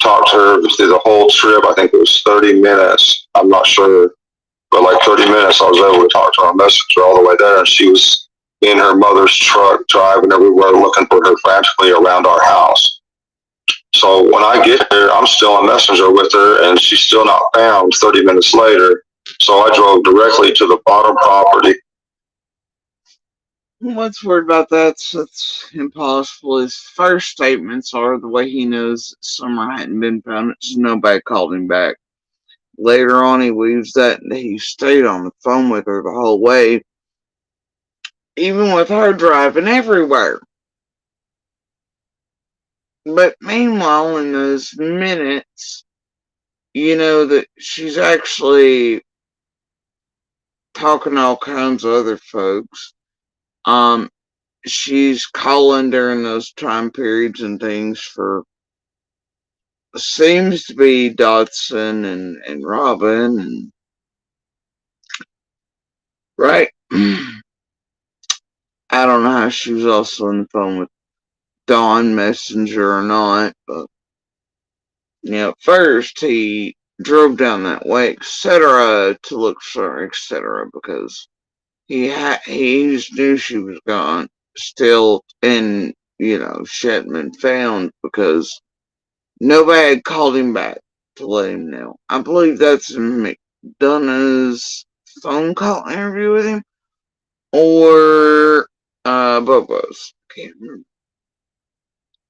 talked to her through the whole trip. I think it was 30 minutes. I'm not sure, but like 30 minutes, I was able to talk to her on Messenger all the way there. And she was in her mother's truck, driving everywhere, looking for her frantically around our house. So when I get there, I'm still on Messenger with her, and she's still not found 30 minutes later. So I drove directly to the bottom property. What's weird about that's impossible. His first statements are the way he knows that Summer hadn't been found. It's nobody called him back. Later on, he weaves that he stayed on the phone with her the whole way, even with her driving everywhere. But meanwhile, in those minutes, that she's actually talking to all kinds of other folks. She's calling during those time periods and things for, seems to be Dodson and Robin, and right. I don't know how she was also on the phone with Dawn Messenger or not, but first he drove down that way, etc., to look for her, etc., because he knew she was gone still, and she hadn't been found because nobody had called him back to let him know. I believe that's McDonough's phone call interview with him, or Bobo's. Can't remember.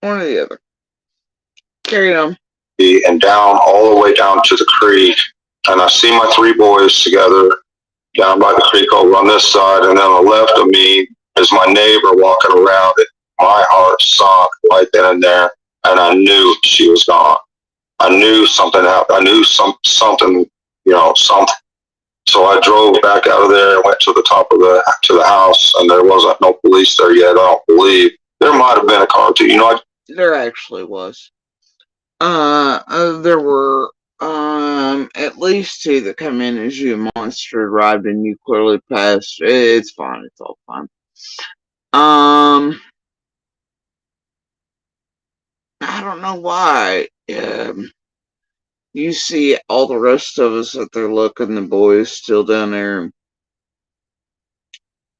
One or the other. Carry on. And down all the way down to the creek, and I see my three boys together down by the creek over on this side, and then on the left of me is my neighbor walking around it. My heart sunk right then and there, and I knew she was gone. I knew something happened. I knew something, something. So I drove back out of there and went to the top of the house, and there wasn't no police there yet. I don't believe. There might have been a car too. There actually was. There were at least two that come in as you monster arrived and you clearly passed. It's fine. It's all fine. I don't know why. You see all the rest of us that they're looking, the boys still down there.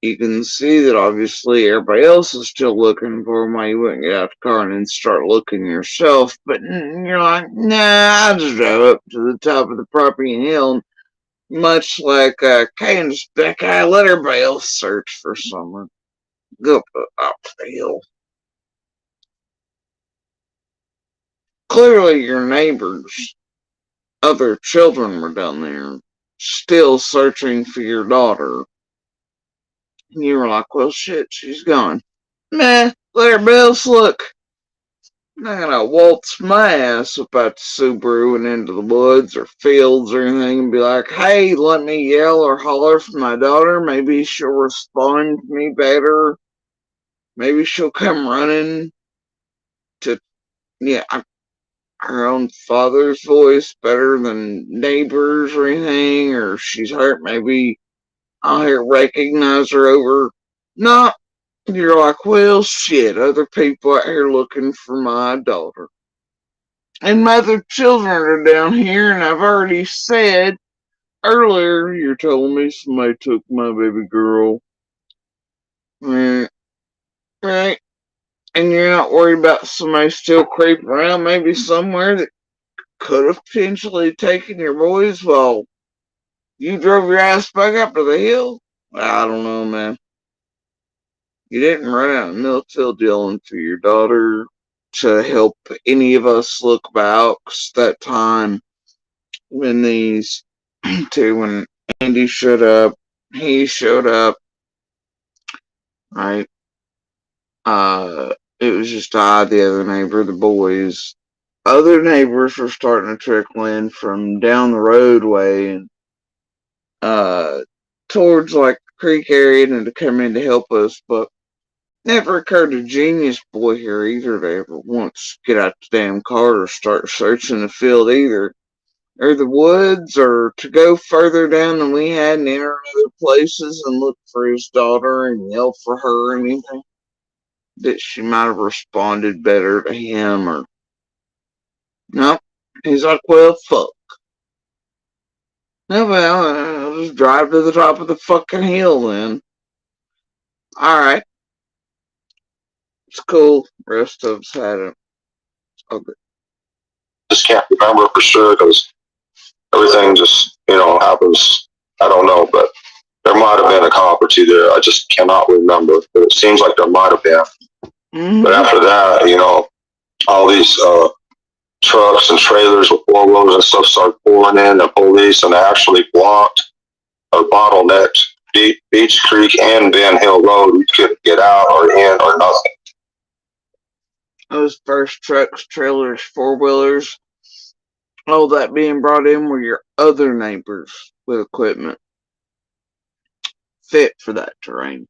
You can see that obviously everybody else is still looking for them while you wouldn't get out the car and then start looking yourself. But you're like, nah, I just drove up to the top of the property and hill, much like Candace Beck. I let everybody else search for someone. Go up the hill. Clearly your neighbors, other children were down there, still searching for your daughter. And you were like, well, shit, she's gone. Meh, let everybody else look. I'm not gonna waltz my ass up out the Subaru and into the woods or fields or anything and be like, hey, let me yell or holler for my daughter. Maybe she'll respond to me better. Maybe she'll come running to, her own father's voice better than neighbors or anything, or she's hurt. Maybe I'll recognize her over. No, you're like, well, shit, other people out here looking for my daughter. And my other children are down here, and I've already said earlier, you're telling me somebody took my baby girl. Right. And you're not worried about somebody still creeping around maybe somewhere that could have potentially taken your boys while you drove your ass back up to the hill? I don't know, man. You didn't run out of Millfield yelling for your daughter. to help any of us look about. 'Cause that time when these two, when Andy showed up, he showed up, right? It was just I, the other neighbor, the boys. Other neighbors were starting to trickle in from down the roadway and towards like the creek area and to come in to help us, but never occurred to Genius Boy here either to ever once get out the damn car or start searching the field either, or the woods, or to go further down than we had and enter other places and look for his daughter and yell for her or anything. That she might have responded better to him, or no. He's like, well, fuck. No, well, I'll just drive to the top of the fucking hill then. Alright, it's cool. Rest of us had it. Okay. Just can't remember for sure because everything just, happens. I don't know, but there might have been a cop or two there. I just cannot remember, but it seems like there might have been. Mm-hmm. But after that, all these trucks and trailers with four-wheelers and stuff started pouring in, the police, and they actually blocked or bottlenecked Beach Creek and Ben Hill Road. You couldn't get out or in or nothing. Those first trucks, trailers, four-wheelers, all that being brought in were your other neighbors with equipment fit for that terrain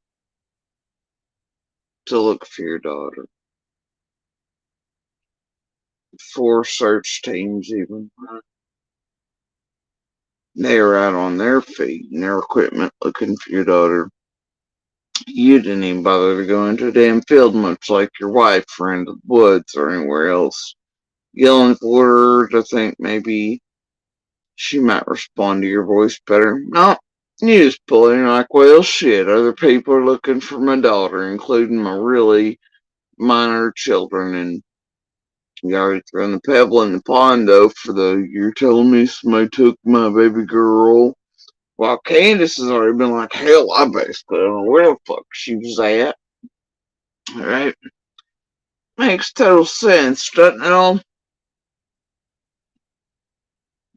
to look for your daughter. 4 search teams even. They were out on their feet and their equipment looking for your daughter. You didn't even bother to go into a damn field, much like your wife or into the woods or anywhere else, yelling for her to think maybe she might respond to your voice better. No, you just pull in like, well, shit, other people are looking for my daughter, including my really minor children, and you already thrown the pebble in the pond, though, for the, you're telling me somebody took my baby girl. While Candace has already been like, hell, I basically don't know where the fuck she was at. Alright? Makes total sense, doesn't it all?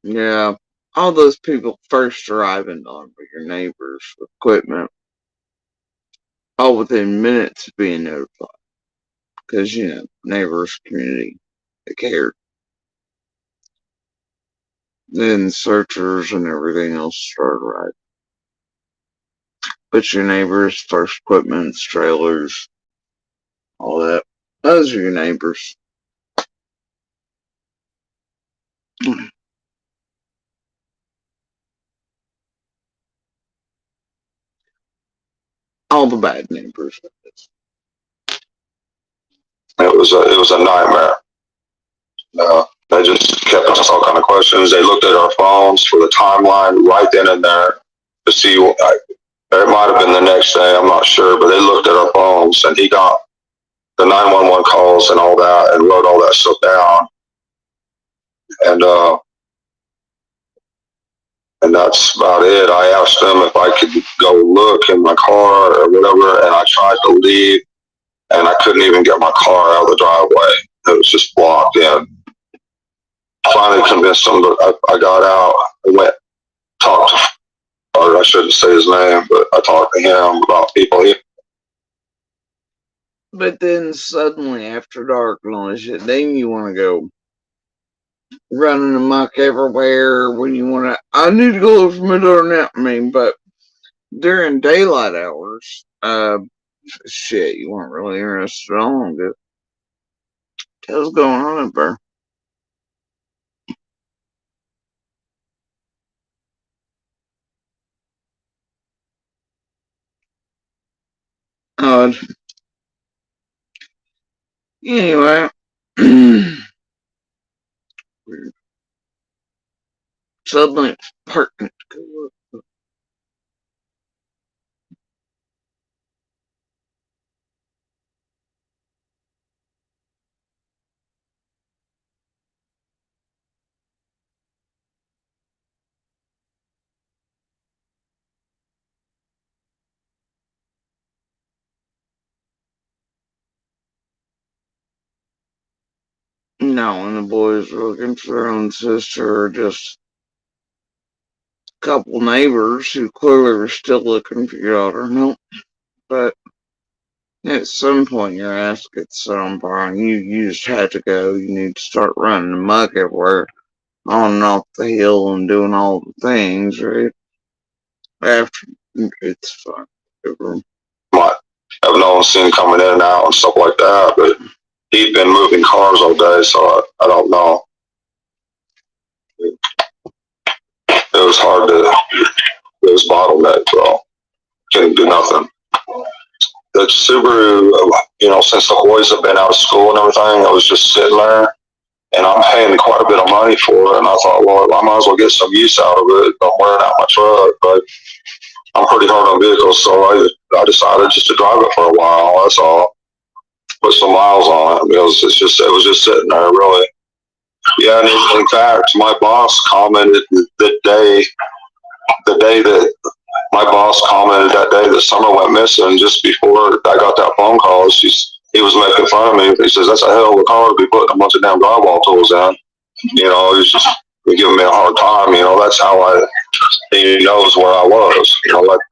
Yeah. All those people first arriving on were your neighbors with equipment, all within minutes of being notified. Because, neighbors, community, they cared. Then searchers and everything else started arriving. But your neighbors, first equipment, trailers, all that. Those are your neighbors. All the bad neighbors. It was a nightmare. They just kept us all kind of questions. They looked at our phones for the timeline right then and there to see. It might have been the next day. I'm not sure, but they looked at our phones, and he got the 911 calls and all that, and wrote all that stuff down. And that's about it. I asked them if I could go look in my car or whatever, and I tried to leave, and I couldn't even get my car out of the driveway. It was just blocked in. Finally convinced them that I got out. I went, talked to, or I shouldn't say his name, but I talked to him about people here. But then suddenly, after dark and all this shit, then you want to go running amok everywhere when you want to. I need to go look for my daughter now. I mean, but during daylight hours, shit, you weren't really interested at all in it. What was going on up there? Odd. Anyway, suddenly it's pertinent to go look. No, and the boys were looking for their own sister, or just a couple neighbors who clearly were still looking for your daughter. Nope. But at some point, your ass gets set on fire, and you just had to go. You need to start running amok everywhere, on and off the hill, and doing all the things, right? After, it's fun. Might have known seen coming in and out and stuff like that, but he'd been moving cars all day, so I don't know. It was hard to, it was bottleneck, so couldn't do nothing. The Subaru, since the boys have been out of school and everything, I was just sitting there, and I'm paying quite a bit of money for it, and I thought, well, I might as well get some use out of it. I'm wearing out my truck, but I'm pretty hard on vehicles, so I decided just to drive it for a while. That's all. Put some miles on it because it was just sitting there, really. Yeah, and in fact, my boss commented the day that my boss commented that day that Summer went missing, just before I got that phone call. He was making fun of me. He says, "That's a hell of a car to be putting a bunch of damn drywall tools in." He was just giving me a hard time. That's how he knows where I was.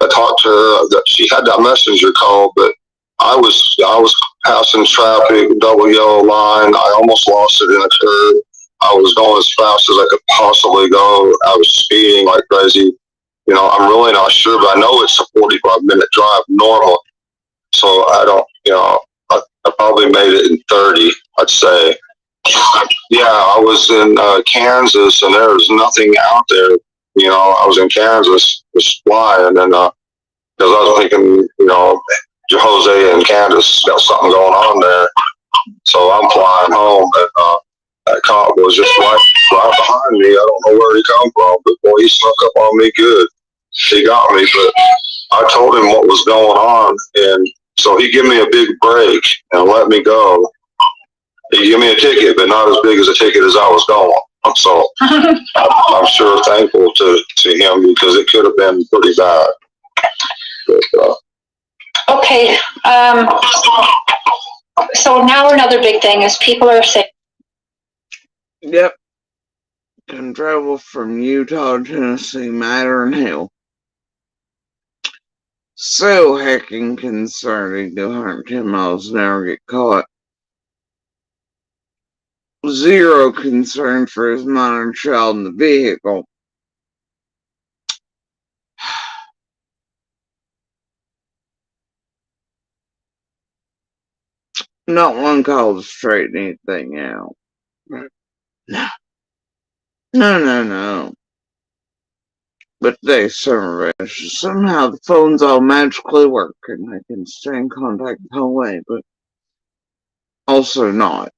I talked to her. She had that messenger call, but I was passing traffic, double yellow line. I almost lost it in a curve. I was going as fast as I could possibly go. I was speeding like crazy. I'm really not sure, but I know it's a 45-minute drive normal. So I don't, I probably made it in 30, I'd say. Yeah, I was in Kansas, and there was nothing out there. I was in Kansas just flying, and because I was thinking, Jose and Candace got something going on there. So I'm flying home, and that cop was just right behind me. I don't know where he come from, but boy, he snuck up on me good. He got me, but I told him what was going on, and so he gave me a big break and let me go. He gave me a ticket, but not as big as a ticket as I was going. So I'm sure thankful to him, because it could have been pretty bad. But, Okay. So now another big thing is people are saying. Yep. Can travel from Utah to Tennessee, matter in hell. So hecking concerning to 110 miles an hour get caught. Zero concern for his minor child in the vehicle. Not one call to straighten anything out. No. But they somehow the phones all magically work, and I can stay in contact the whole way, but also not.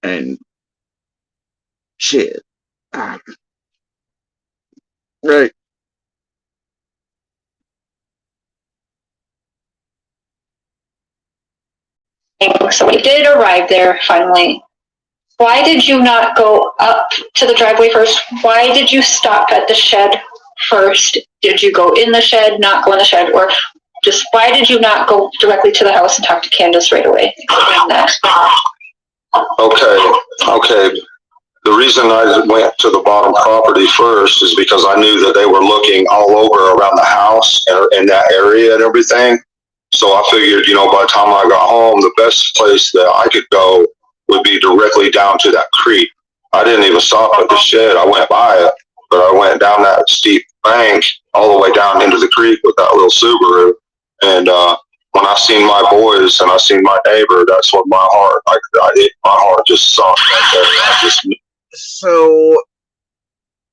And shit. Right. So we did arrive there finally. Why did you not go up to the driveway first? Why did you stop at the shed first? Did you go in the shed, not go in the shed, or just why did you not go directly to the house and talk to Candace right away? Okay. The reason I went to the bottom property first is because I knew that they were looking all over around the house and in that area and everything. So I figured, by the time I got home, the best place that I could go would be directly down to that creek. I didn't even stop at the shed. I went by it, but I went down that steep bank all the way down into the creek with that little Subaru. And when I seen my boys and I seen my neighbor, that's what my heart just sunk right there. So,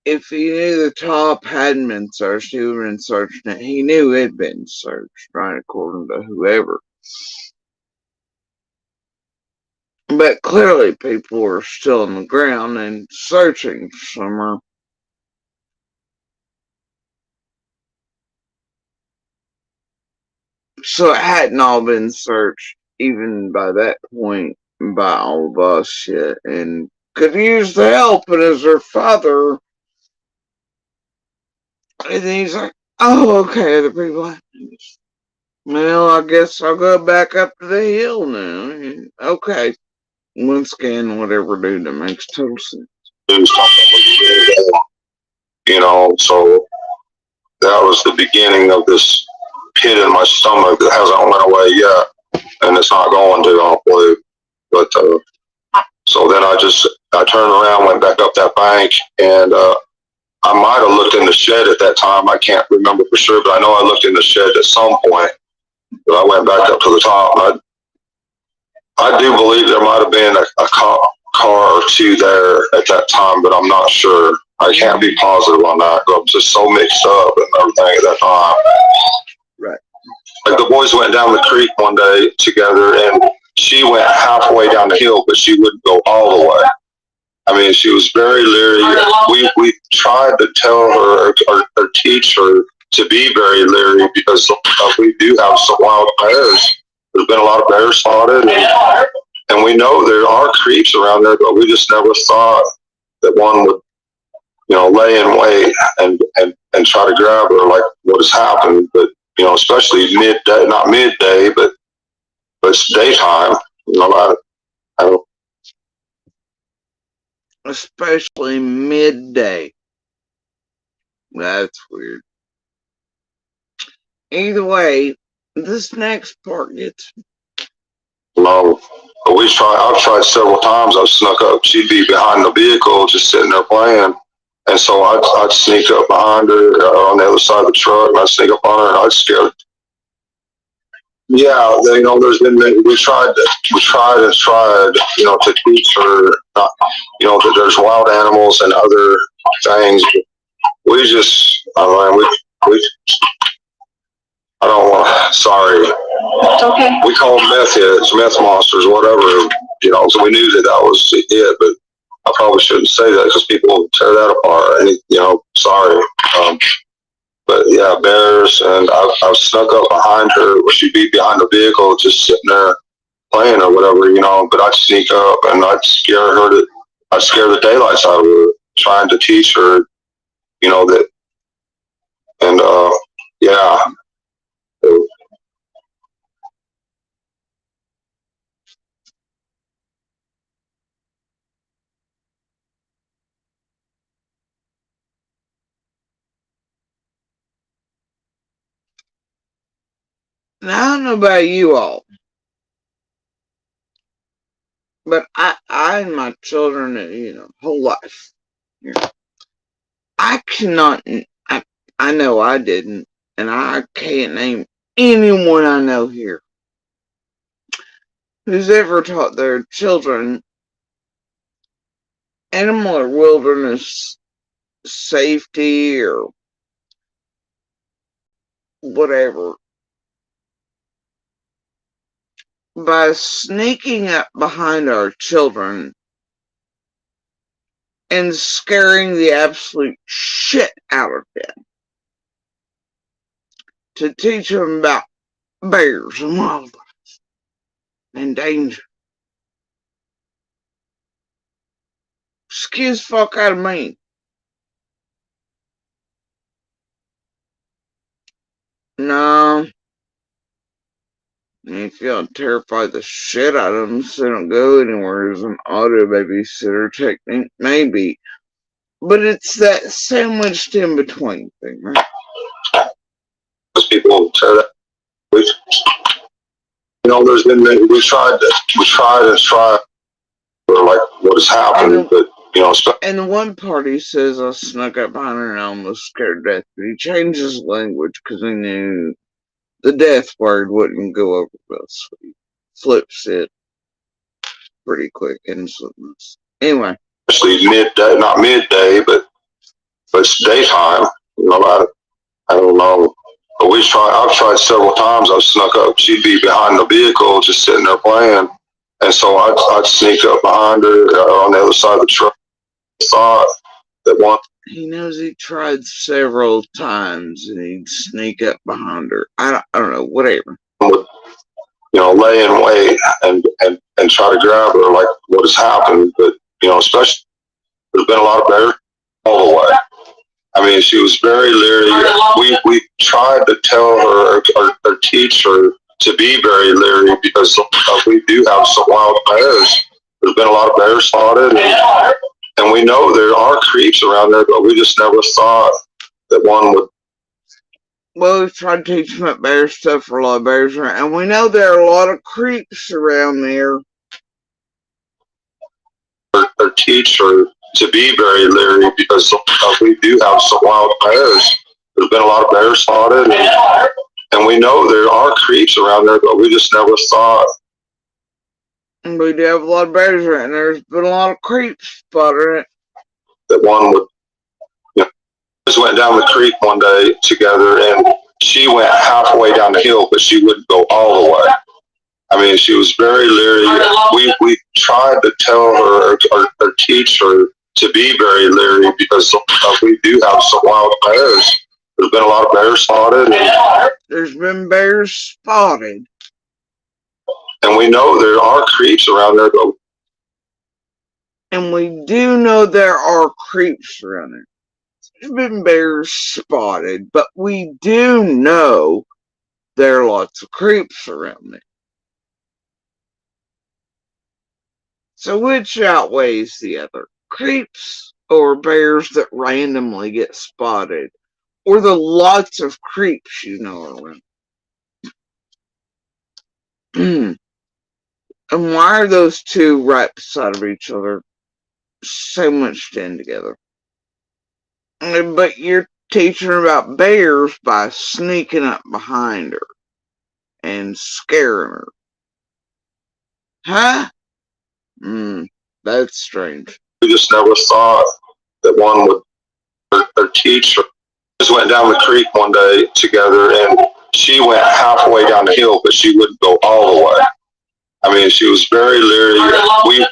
if he knew the top hadn't been searched, he would have been searching it. He knew it had been searched, right, according to whoever. But clearly people were still on the ground and searching somewhere. So it hadn't all been searched, even by that point, by all of us yet, and could use the help. And as her father, and he's like, "Oh, okay, the people. Well, I guess I'll go back up to the hill now." Okay. once again, whatever, dude, that makes total sense. Do something, you know, so that was the beginning of this pit in my stomach that hasn't went away yet, and it's not going to, I don't believe. But so then I turned around, went back up that bank, and I might have looked in the shed at that time. I can't remember for sure, but I know I looked in the shed at some point. But I went back up to the top, and I do believe there might have been a car or two there at that time, but I'm not sure. I can't be positive on that. I was just so mixed up and everything at that time. Right. Like the boys went down the creek one day together, and she went halfway down the hill, but she wouldn't go all the way. I mean, she was very leery. We tried to tell her or teach her to be very leery because we do have some wild bears. There's been a lot of bears spotted, and we know there are creeps around there, but we just never thought that one would, you know, lay in wait and try to grab her like what has happened. But, you know, especially midday, not midday, but it's daytime. You know, I don't. Especially midday. That's weird. Either way, this next part gets. No, but I've tried several times. I've snuck up. She'd be behind the vehicle, just sitting there playing, and so I'd sneak up behind her on the other side of the truck, and I'd sneak up on her, and I'd scare her. Yeah, you know, we tried, you know, to teach her, not, you know, that there's wild animals and other things. We just, I don't want. Sorry. It's okay. We call them meth heads, meth monsters, whatever. You know, so we knew that was it, but I probably shouldn't say that because people tear that apart. And, you know, sorry. But yeah, bears, and I've snuck up behind her where she'd be behind the vehicle, just sitting there playing or whatever, you know. But I'd sneak up and I'd scare the daylights out of her, trying to teach her, you know, that. And yeah. Now, I don't know about you all, but I and my children, you know, whole life, you know, I cannot, I know I didn't, and I can't name anyone I know here who's ever taught their children animal or wilderness safety or whatever by sneaking up behind our children and scaring the absolute shit out of them to teach them about bears and wildlife and danger. Excuse fuck out of me. No. If y'all terrify the shit out of them so they don't go anywhere as an auto babysitter technique, maybe. But it's that sandwiched in between thing, right? Most people tear that. You know, we tried for like what has happened, but you know. And the one party says I snuck up behind her and I almost scared to death, but he changed his language because he knew the death word wouldn't go over well, so he flips it pretty quick and anyway. Especially midday, not midday, but it's daytime. You know, I don't know. But I've tried several times. I've snuck up. She'd be behind the vehicle, just sitting there playing, and so I'd sneak up behind her on the other side of the truck. Thought that one. He knows he tried several times, and he'd sneak up behind her. I don't know, whatever. Would, you know, lay in wait and try to grab her like what has happened. But you know, especially there's been a lot of bears all the way. I mean, she was very leery. We tried to tell her or teach her to be very leery because we do have some wild bears. There's been a lot of bears spotted, and we know there are creeps around there, but we just never thought that one would. Well, we've tried to teach them that bear stuff for a lot of bears around, and we know there are a lot of creeps around there. Or teach her to be very leery because we do have some wild bears. There's been a lot of bears spotted, and we know there are creeps around there, but we just never thought. And we do have a lot of bears around there. There's been a lot of creeps spotted. That one would. Just went down the creek one day together, and she went halfway down the hill, but she wouldn't go all the way. I mean, she was very leery. We tried to tell her or teach her to be very leery because we do have some wild bears. There's been a lot of bears spotted. There's been bears spotted. And we know there are creeps around there, though. And we do know there are creeps around there. There's been bears spotted, but we do know there are lots of creeps around there. So which outweighs the other? Creeps or bears that randomly get spotted? Or the lots of creeps you know around? And why are those two right beside of each other so much in together? But you're teaching her about bears by sneaking up behind her and scaring her. Huh? That's strange. We just never thought that one would or teach her. Just went down the creek one day together, and she went halfway down the hill, but she wouldn't go all the way. I mean, she was very leery.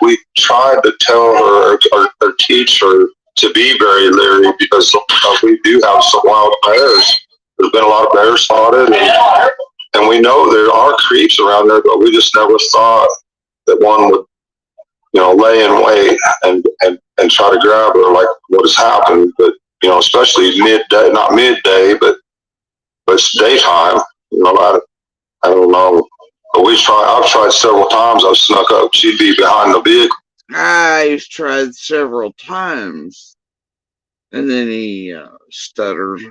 We tried to tell her or teach her to be very leery because we do have some wild bears. There's been a lot of bears spotted, and we know there are creeps around there, but we just never thought that one would, lay in wait and try to grab her like what has happened. But, especially midday, not midday, but it's daytime. I don't know. But I've tried several times. I've snuck up. She'd be behind the vehicle. I've tried several times. And then he stutters.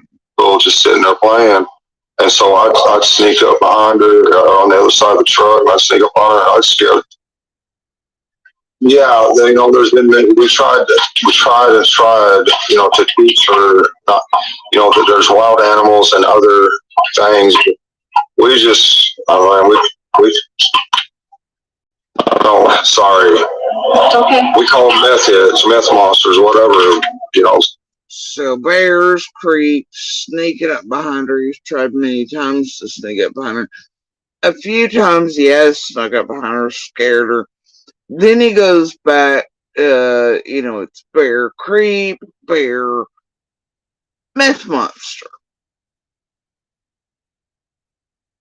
Just sitting there playing. And so I'd sneak up behind her on the other side of the truck, and I'd sneak up on her, and I'd scare her. Yeah, there's been, we tried, to teach her, that there's wild animals and other things. We just, sorry. It's okay. We call them meth heads, meth monsters, whatever, So bears, creeps, sneaking up behind her. He's tried many times to sneak up behind her. A few times he has snuck up behind her, scared her. Then he goes back, it's bear, creep, bear, meth monster.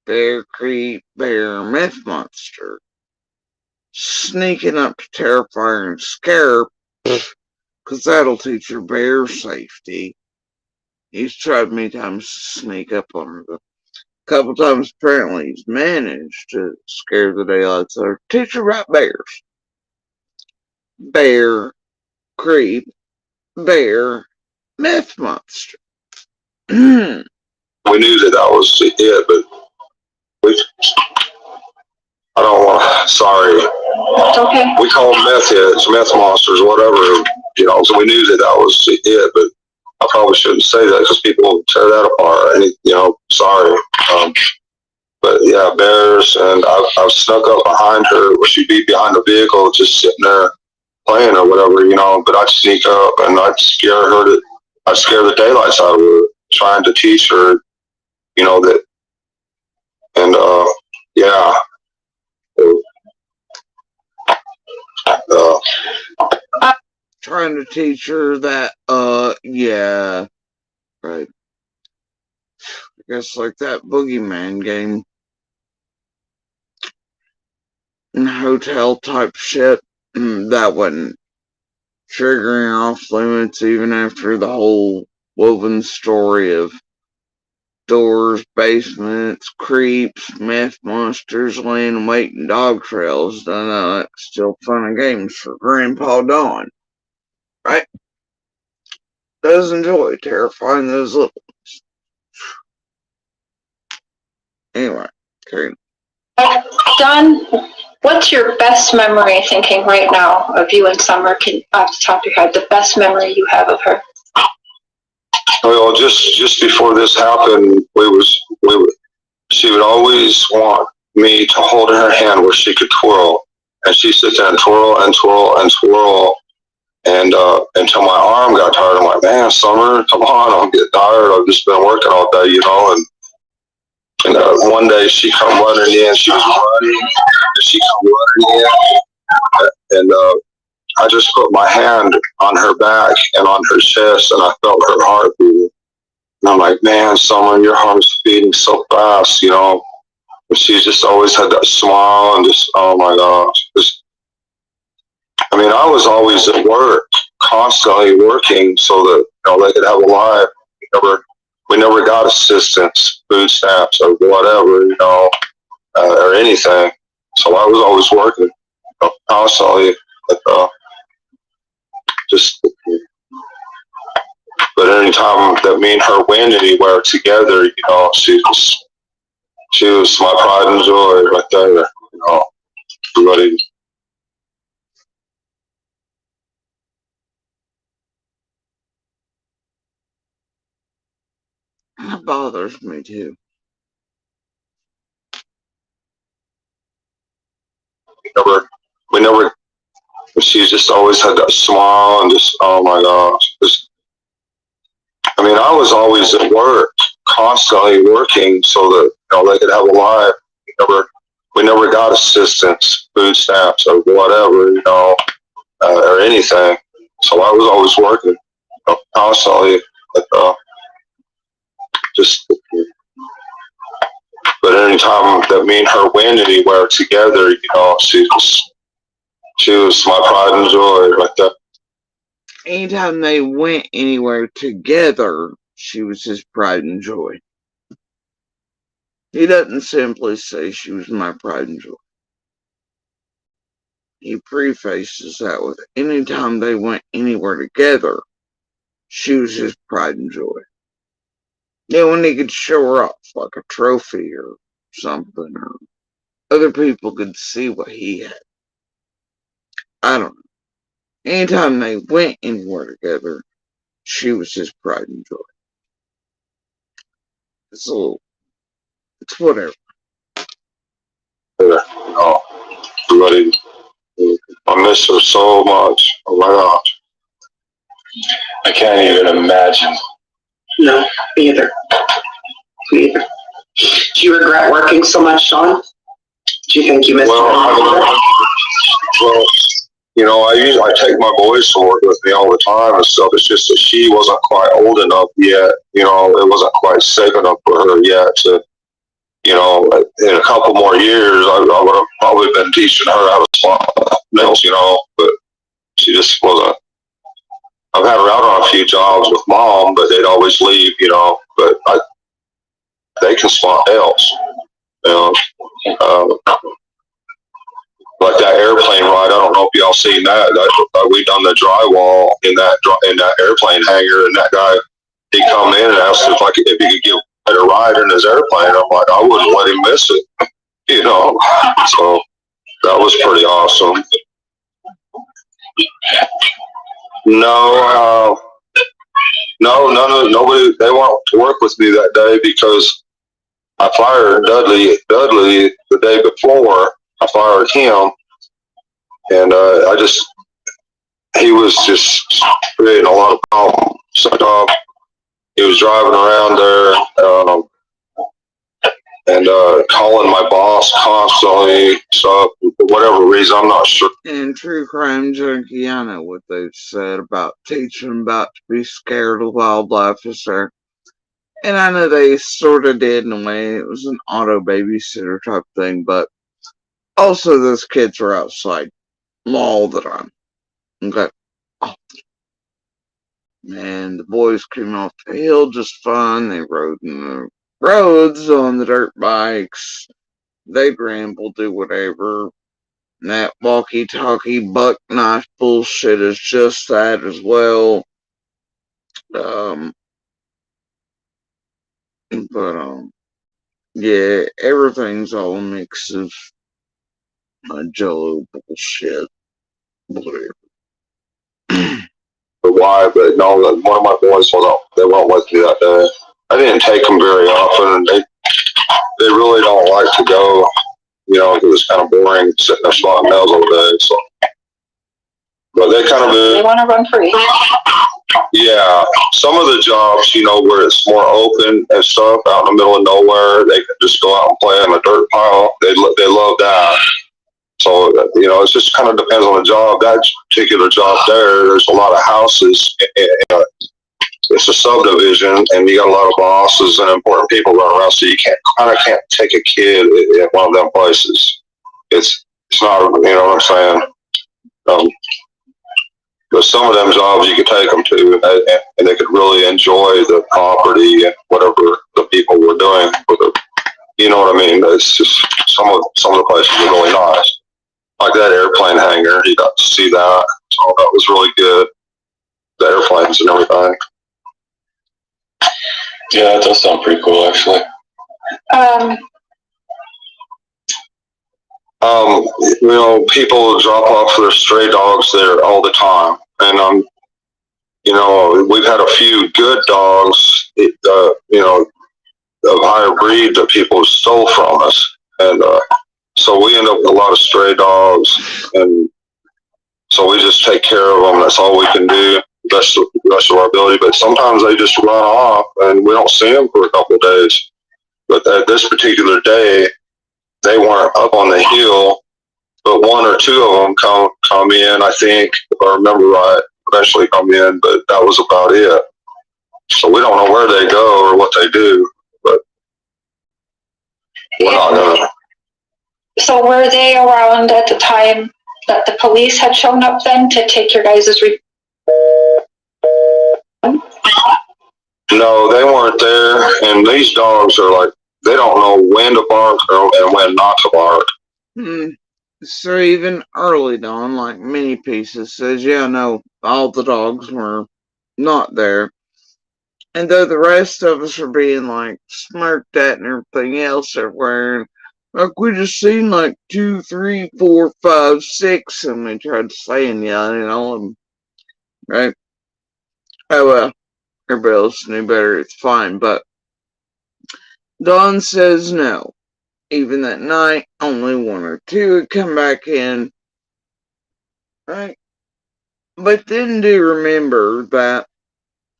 Bear, creep, bear, meth monster. Sneaking up to terrify her and scare her, because that'll teach her bear safety. He's tried many times to sneak up on her. A couple times apparently he's managed to scare the daylights out of her. Teach her about bears. Bear, creep, bear, meth monster. We knew that was it, but I don't want. Sorry. It's okay. We call them meth heads, meth monsters, whatever. So we knew that was it, but I probably shouldn't say that because people tear that apart. And sorry. But yeah, bears, and I've snuck up behind her where she'd be behind the vehicle, just sitting there playing or whatever, But I'd sneak up and I'd scare her. I'd scare the daylights out of her, trying to teach her, that. And yeah. Trying to teach her that, yeah, right. I guess like that boogeyman game. And hotel type shit. That wasn't triggering off limits even after the whole woven story of doors, basements, creeps, meth monsters, laying in wait and dog trails. I know that's still fun and games for Grandpa Don, right? Does enjoy terrifying those little ones. Anyway, carry Don, what's your best memory thinking right now of you and Summer? Can, off the top of your head, the best memory you have of her? Well, just before this happened, she would always want me to hold her hand where she could twirl, and she'd sit there and twirl and twirl and twirl, and until my arm got tired. I'm like, man, Summer, come on, I'm getting tired. I've just been working all day, you know. And one day she come running in. She was running, and she come running in, and I just put my hand on her back and on her chest, and I felt her heart beating. And I'm like, man, Summer, your heart's beating so fast, you know. But she just always had that smile and just, oh my gosh. I mean, I was always at work, constantly working so that, you know, they could have a life. We never got assistance, food stamps, or whatever, you know, or anything. So I was always working, you know, constantly. But anytime that me and her went anywhere together, you know, she was my pride and joy right there. You know, everybody. That bothers me too. We never. She just always had that smile and just, oh my gosh. I mean, I was always at work, constantly working so that, you know, they could have a life. We never got assistance, food stamps, or whatever, you know, or anything. So I was always working, you know, constantly. Just, but anytime that me and her went anywhere together, you know, she was my pride and joy right there. Anytime they went anywhere together, she was his pride and joy. He doesn't simply say she was my pride and joy. He prefaces that with, anytime they went anywhere together, she was his pride and joy. Then when he could show her off like a trophy or something, or other people could see what he had. I don't know. Anytime they went anywhere together, she was his pride and joy. It's whatever. Oh, everybody, I miss her so much. Oh my gosh. I can't even imagine. No, me either. Me either. Do you regret working so much, Sean? Do you think you missed well, you know, I take my boys to work with me all the time and stuff. It's just that she wasn't quite old enough yet. You know, it wasn't quite safe enough for her yet to, you know, in a couple more years, I would have probably been teaching her how to swap nails, you know, but she just wasn't. I've had her out on a few jobs with Mom, but they'd always leave, you know, but they can swap nails, you know. Like that airplane ride, I don't know if y'all seen that. We done the drywall in that airplane hangar, and that guy, he come in and asked if he could get a ride in his airplane. I'm like, I wouldn't let him miss it, you know. So that was pretty awesome. No, nobody. They weren't to work with me that day because I fired Dudley the day before. I fired him, and he was just creating a lot of problems. So he was driving around there and calling my boss constantly. So for whatever reason, I'm not sure. And True Crime Junkie, I know what they've said about teaching about to be scared of wildlife is there. And I know they sort of did in a way. It was an auto babysitter type thing, but also those kids were outside all the time. Okay. And the boys came off the hill just fine. They rode in the roads on the dirt bikes. They'd ramble, do whatever. And that walkie-talkie buck knife bullshit is just that as well. But yeah, everything's all a mix of Jello bullshit, whatever. Why, but no, one of my boys they won't let me that day. I didn't take them very often, and they really don't like to go, because it's kind of boring sitting there swatting nails all day. So, but they kind They of, want to run free. yeah. Some of the jobs, where it's more open and stuff out in the middle of nowhere, they can just go out and play on a dirt pile. They love that. So, it just kind of depends on the job. That particular job there's a lot of houses. It's a subdivision, and you got a lot of bosses and important people running around, so you can't take a kid at one of them places. It's not, you know what I'm saying? But some of them jobs you could take them to, and they could really enjoy the property and whatever the people were doing with it. You know what I mean? It's just some of the places are really nice. Like that airplane hangar, you got to see that. So that was really good. The airplanes and everything. Yeah, that does sound pretty cool, actually. People drop off their stray dogs there all the time, and we've had a few good dogs, of higher breed that people stole from us, and so we end up with a lot of stray dogs, and so we just take care of them. That's all we can do, best of our ability. But sometimes they just run off, and we don't see them for a couple of days. But at this particular day, they weren't up on the hill, but one or two of them come in. I think, if I remember right, eventually come in, but that was about it. So we don't know where they go or what they do, but we're not gonna. So were they around at the time that the police had shown up then to take your guys' No, they weren't there, and these dogs are like, they don't know when to bark and when not to bark. So even early Dawn, like Mini Pieces, says, yeah, no, all the dogs were not there. And though the rest of us were being like smirked at and everything else everywhere, like we just seen like 2, 3, 4, 5, 6, and we tried to say and yelling, right? Oh well, everybody else knew better, it's fine, but Dawn says no. Even that night, only 1 or 2 had come back in, right? But then do remember that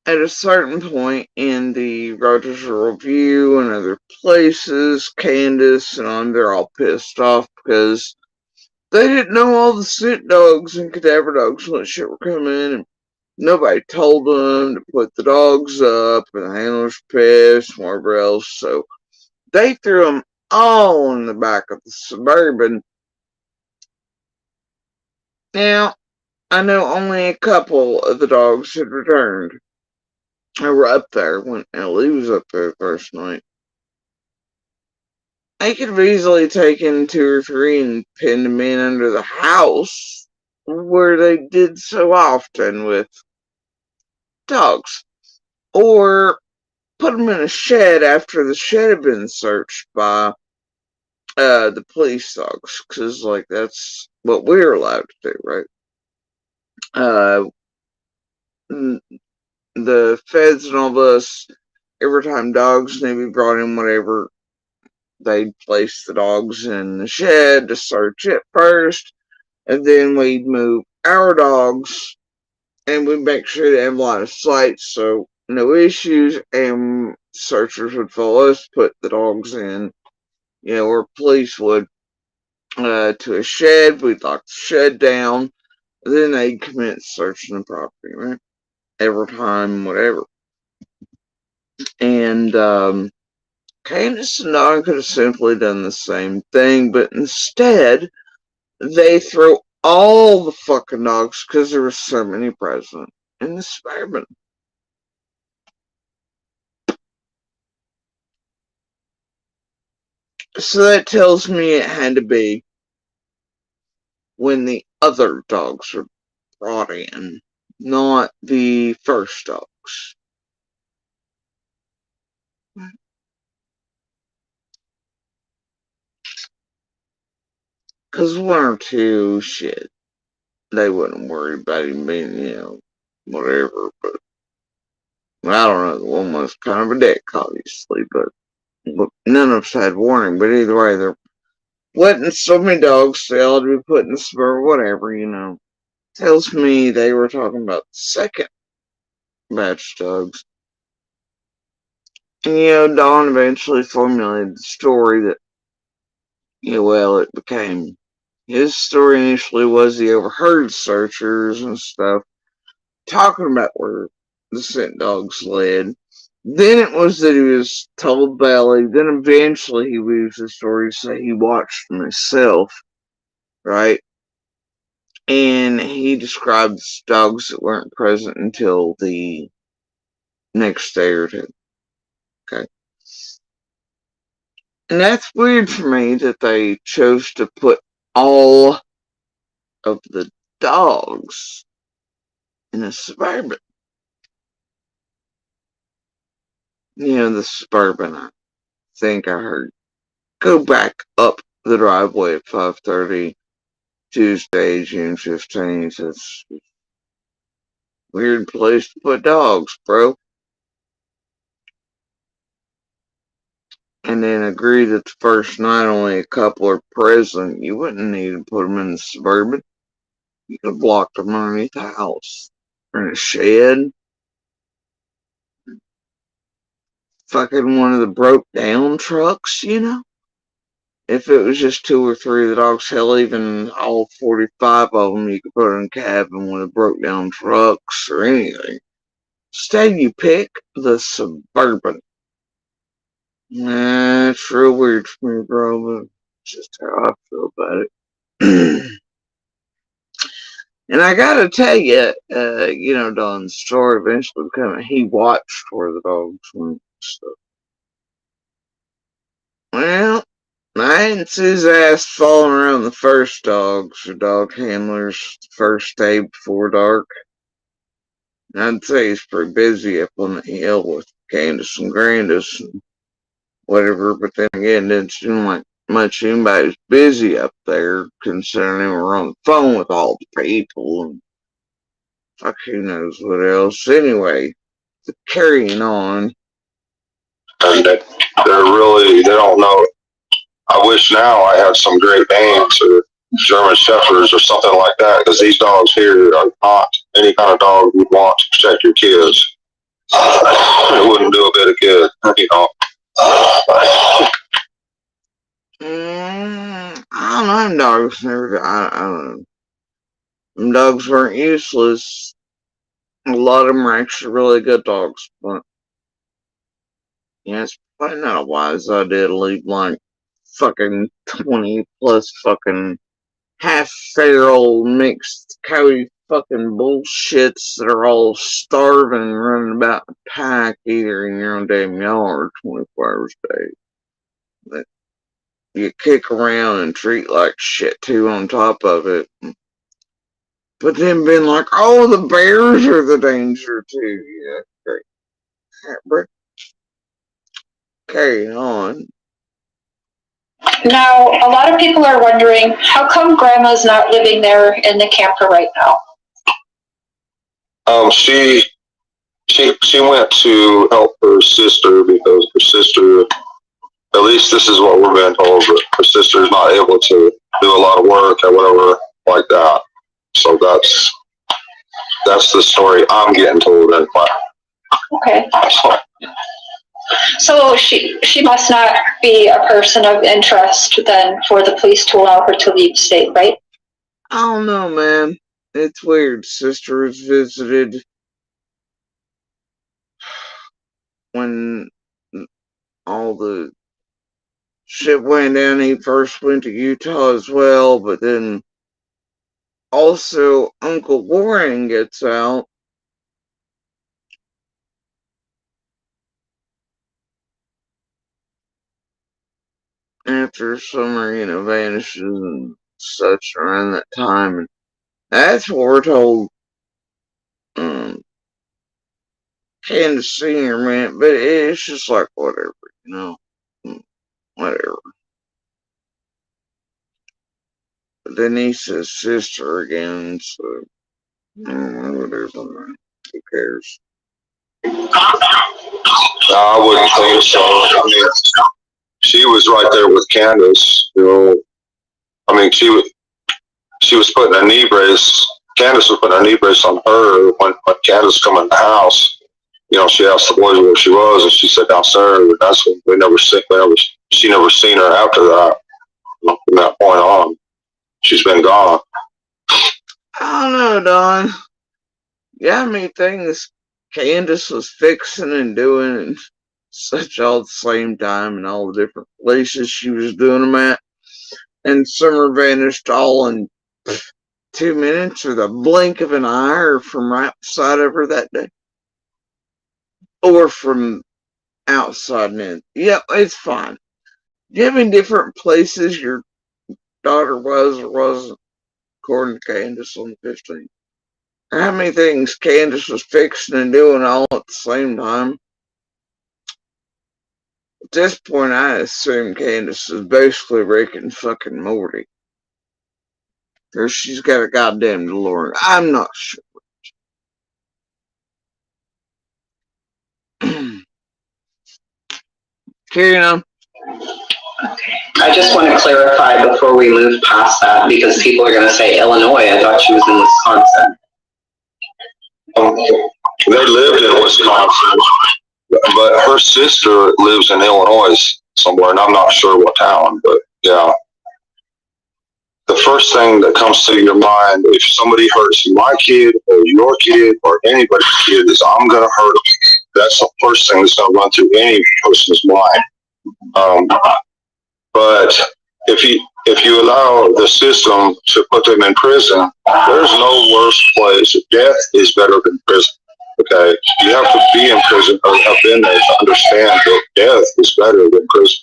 at a certain point in the Rogersville Review and other places, Candace and them, they're all pissed off because they didn't know all the scent dogs and cadaver dogs and that shit were coming, and nobody told them to put the dogs up, and the handlers pissed, whatever else, so they threw them all in the back of the Suburban. Now, I know only a couple of the dogs had returned. They were up there when Ellie was up there the first night. They could have easily taken 2 or 3 and pinned them in under the house, where they did so often with dogs. Or put them in a shed after the shed had been searched by the police dogs, because like that's what we're allowed to do, right? The feds and all this, every time dogs need to be brought in, whatever, they'd place the dogs in the shed to search it first, and then we'd move our dogs, and we'd make sure they have a line of sight, so no issues, and searchers would follow us, put the dogs in, or police would, to a shed. We'd lock the shed down, then they'd commence searching the property, right? Every time, whatever. And Candace and Dawn could have simply done the same thing, but instead, they threw all the fucking dogs, because there were so many present, in the Suburban. So that tells me it had to be when the other dogs were brought in, not the first dogs. Because one or two, shit, they wouldn't worry about him being, whatever. But I don't know. The one was kind of a dick, obviously, but none of us had warning. But either way, they're letting so many dogs they ought to be put in the spur, whatever. Tells me they were talking about the second batch of dogs. And, Don eventually formulated the story that, well, it became his story initially was he overheard searchers and stuff talking about where the scent dogs led. Then it was that he was told Belly. Then eventually he weaves the story to say he watched them himself, right? And he describes dogs that weren't present until the next day or two. Okay. And that's weird for me that they chose to put all of the dogs in a Suburban. The Suburban, I think I heard. Go back up the driveway at 5:30 Tuesday, June 15th. It's a weird place to put dogs, bro. And then agree that the first night only a couple are present. You wouldn't need to put them in the Suburban. You could have blocked them underneath the house. Or in a shed. Fucking one of the broke down trucks, If it was just two or three of the dogs, hell, even all 45 of them, you could put in a cabin with a broke down trucks or anything. Instead, you pick the Suburban. Nah, it's real weird for me, bro, but it's just how I feel about it. And I gotta tell you, Don's story eventually became he watched where the dogs went and stuff. Well, I didn't see his ass falling around the first dogs or dog handlers the first day before dark. I'd say he's pretty busy up on the hill with Candace and Grandis and whatever, but then again, it didn't seem like much anybody was busy up there, considering they were on the phone with all the people and fuck who knows what else. Anyway, carrying on. And they don't know. I wish now I had some Great Danes or German Shepherds or something like that, because these dogs here are not any kind of dog you'd want to protect your kids. It wouldn't do a bit of good, I don't know, them dogs never, I don't know. Them dogs weren't useless. A lot of them are actually really good dogs, but it's probably not a wise idea to leave like fucking 20 plus fucking half feral mixed coyote fucking bullshits that are all starving and running about the pack either in your own damn yard 24 hours a day. That you kick around and treat like shit too on top of it. But then being like, oh, the bears are the danger too. Yeah, great. But carry on. Now, a lot of people are wondering, how come Grandma's not living there in the camper right now? She went to help her sister because her sister, at least this is what we're being told, but her sister is not able to do a lot of work or whatever like that. So that's the story I'm getting told anyway. Okay. So she must not be a person of interest then for the police to allow her to leave state, right? I don't know, man. It's weird. Sister was visited when all the shit went down. He first went to Utah as well, but then also Uncle Warren gets out. after Summer, vanishes and such around that time. And that's what we're told Candace Sr. meant, but it's just like whatever, whatever. Denise's sister again, so whatever. Who cares? No, I wouldn't think so. I mean, she was right there with Candace. I mean, she was putting a knee brace. Candace was putting a knee brace on her when Candace come in the house. She asked the boys where she was, and she said downstairs. But that's when she never seen her after that. From that point on, she's been gone. I don't know, Don. Yeah, I mean, things Candace was fixing and doing and such all at the same time, and all the different places she was doing them at. And Summer vanished all in 2 minutes or the blink of an eye, or from right beside of her that day. Or from outside and in. Yep, it's fine. Do you have any different places your daughter was or wasn't, according to Candace on the 15th? Or how many things Candace was fixing and doing all at the same time? At this point, I assume Candace is basically Rick and fucking Morty. Or she's got a goddamn DeLorean. I'm not sure. Carry on. I just want to clarify before we move past that, because people are going to say Illinois. I thought she was in Wisconsin. They lived in Wisconsin, but her sister lives in Illinois somewhere, and I'm not sure what town, but yeah. The first thing that comes to your mind if somebody hurts my kid or your kid or anybody's kid is, I'm going to hurt them. That's the first thing that's going to run through any person's mind. But if you allow the system to put them in prison, there's no worse place. Death is better than prison. Okay, you have to be in prison or have been there to understand that death is better than prison.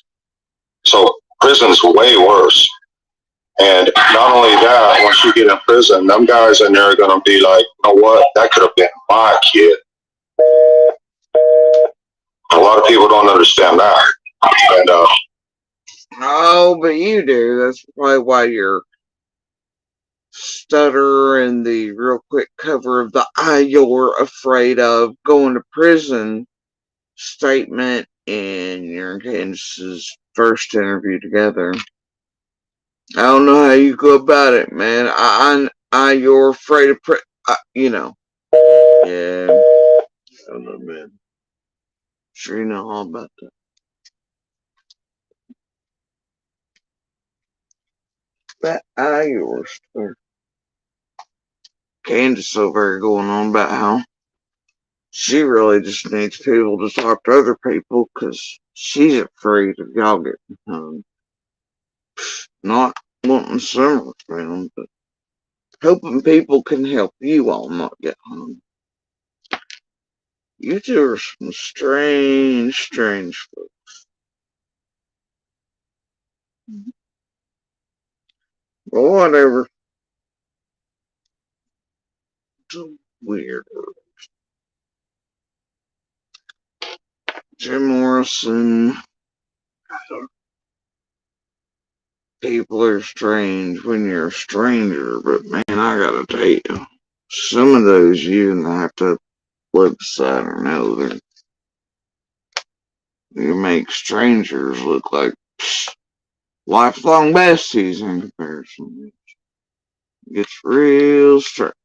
So prison's way worse. And not only that, once you get in prison, them guys in there are going to be like, you know what, that could have been my kid. A lot of people don't understand that. And oh, but you do. That's probably why your stutter and the real quick cover of the "you're afraid of going to prison" statement in your and Candace's first interview together. I don't know how you go about it, man. You're afraid of Yeah. I don't know, man. Sure you know all about that. But yours. Candace over going on about how she really just needs people to talk to other people because she's afraid of y'all getting hung. Not wanting Summer around, but hoping people can help you all not get hung. You two are some strange folks. Well, whatever. So weird. Jim Morrison. People are strange when you're a stranger, but man, I gotta tell you, some of those you have to live beside or know that you make strangers look like lifelong besties in comparison. It gets real strange.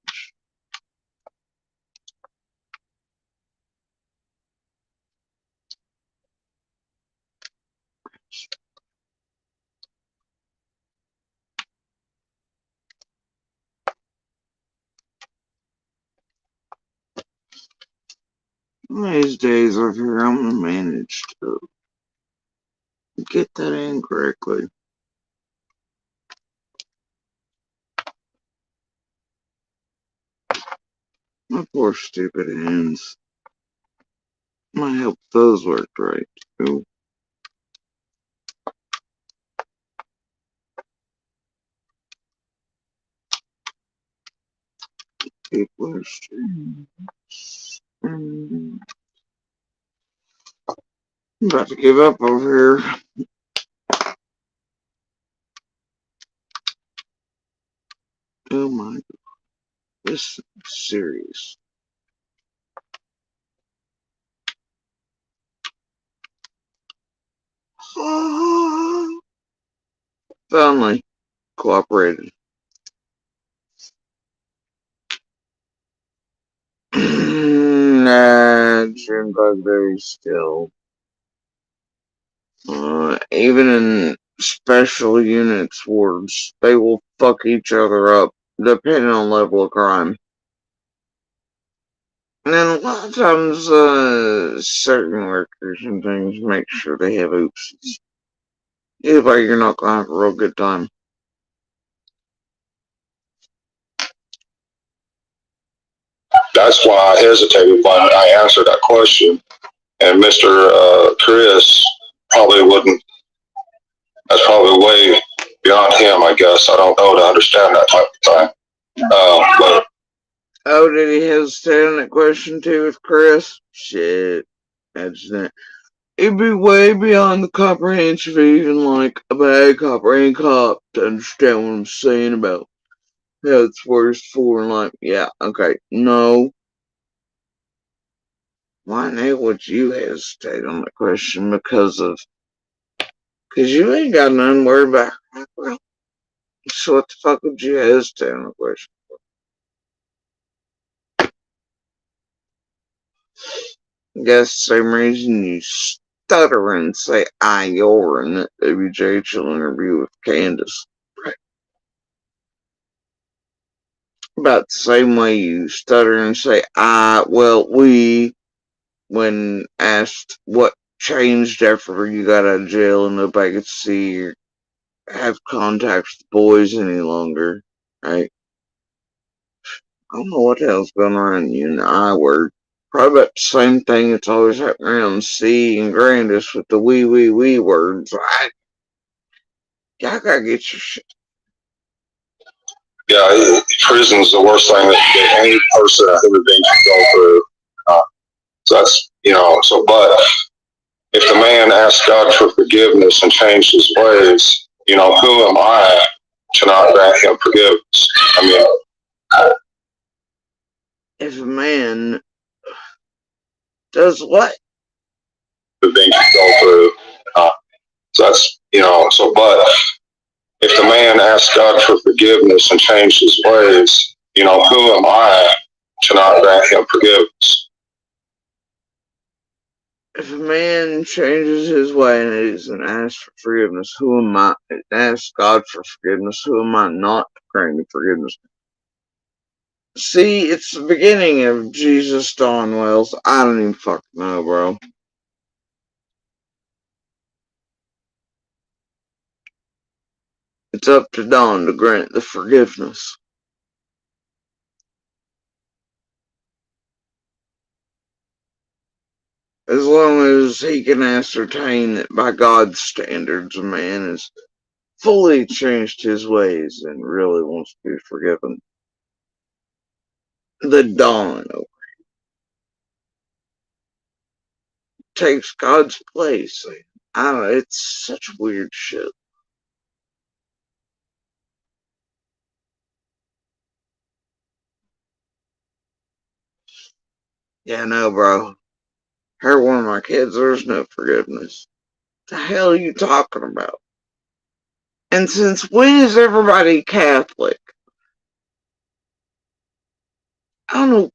One of these days over here, I'm gonna manage to get that in correctly. My poor stupid hands. Might help those work right too. People are strange. I'm about to give up over here. Oh my god. This is serious. Finally cooperated. Nah, June Bugberry still. Even in special units wards, they will fuck each other up, depending on level of crime. And then a lot of times, certain workers and things make sure they have oopsies. Either way, you're not gonna have a real good time. That's why I hesitated when I answered that question. And Mr. Chris probably wouldn't, that's probably way beyond him, I guess. I don't know to understand that type of thing. But Oh, did he hesitate on that question too with Chris? Shit. That's not. It'd be way beyond the comprehension of even like a bad cop or any cop to understand what I'm saying about how it's worse for and like, yeah, okay, no. Why the hell would you hesitate on the question? Because you ain't got nothing to worry about. Well, so what the fuck would you hesitate on the question? I guess the same reason you stutter and say I, your in that WJHL interview with Candace. Right. About the same way you stutter and say I, well, we, when asked what changed after you got out of jail and nobody could see or have contact with the boys any longer, right? I don't know what the hell's going on in you and the I word. Probably about the same thing that's always happening around C and Grandis with the we words. Y'all gotta get your shit. yeah, prison's the worst thing that any person, a human being, can go through. So that's, but if the man asks God for forgiveness and changed his ways, who am I to not grant him forgiveness? I mean, If a man does what? the things you go through. So that's, but if the man asks God for forgiveness and changed his ways, who am I to not grant him forgiveness? If a man changes his ways and asks for forgiveness, who am I? Asks God for forgiveness, who am I not granting forgiveness? See, it's the beginning of Jesus Dawn Wells. I don't even fucking know, bro. It's up to Dawn to grant the forgiveness. As long as he can ascertain that by God's standards a man has fully changed his ways and really wants to be forgiven. The Dawn takes God's place. I don't know, it's such weird shit. Yeah, no, bro. Hurt one of my kids, there's no forgiveness. The hell are you talking about? And since when is everybody Catholic? I don't know.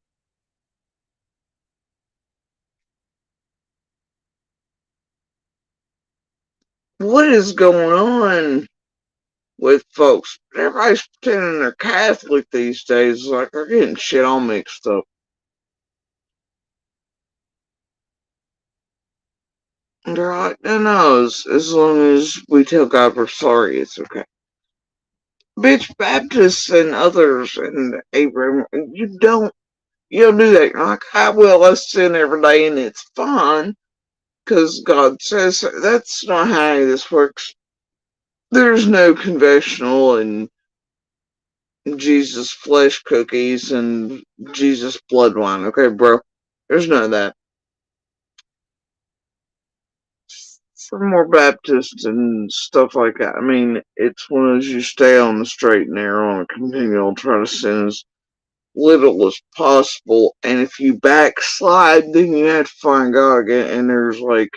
What is going on with folks? Everybody's pretending they're Catholic these days. Like they're getting shit all mixed up. And they're like, no, as long as we tell God we're sorry, it's okay. Bitch, Baptists and others and Abraham, you don't do that. You're like, I will, I sin every day and it's fine. Because God says so. That's not how this works. There's no confessional and Jesus flesh cookies and Jesus blood wine. Okay, bro. There's none of that. For more Baptists and stuff like that. I mean, it's one of those you stay on the straight and narrow and continual try to sin as little as possible. And if you backslide, then you have to find God again. And there's like,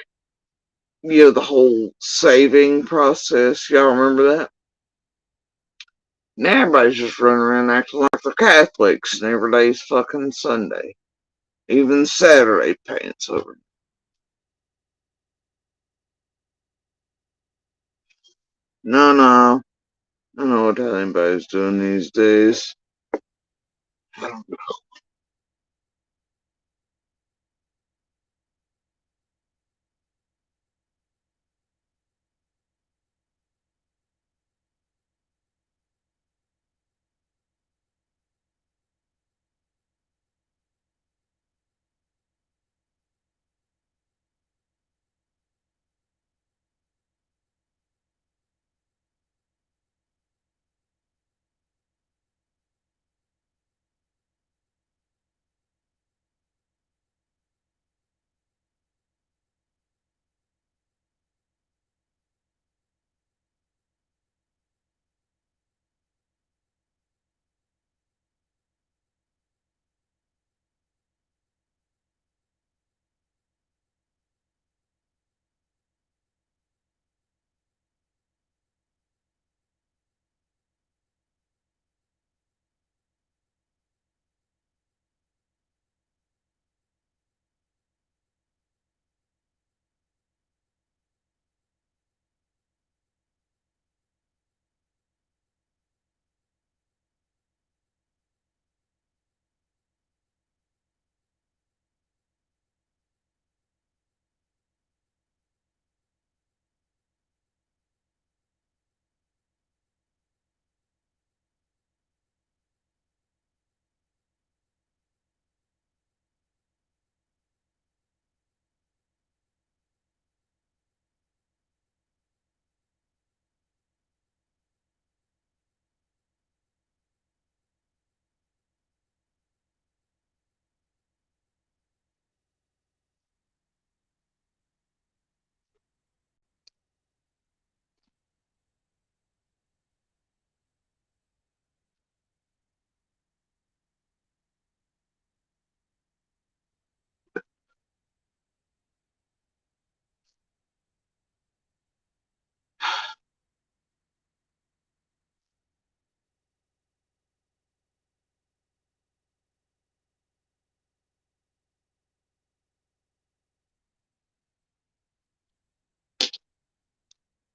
the whole saving process. Y'all remember that? Now everybody's just running around acting like they're Catholics, and every day's fucking Sunday. Even Saturday pants over. No. I don't know what anybody's doing these days. I don't know.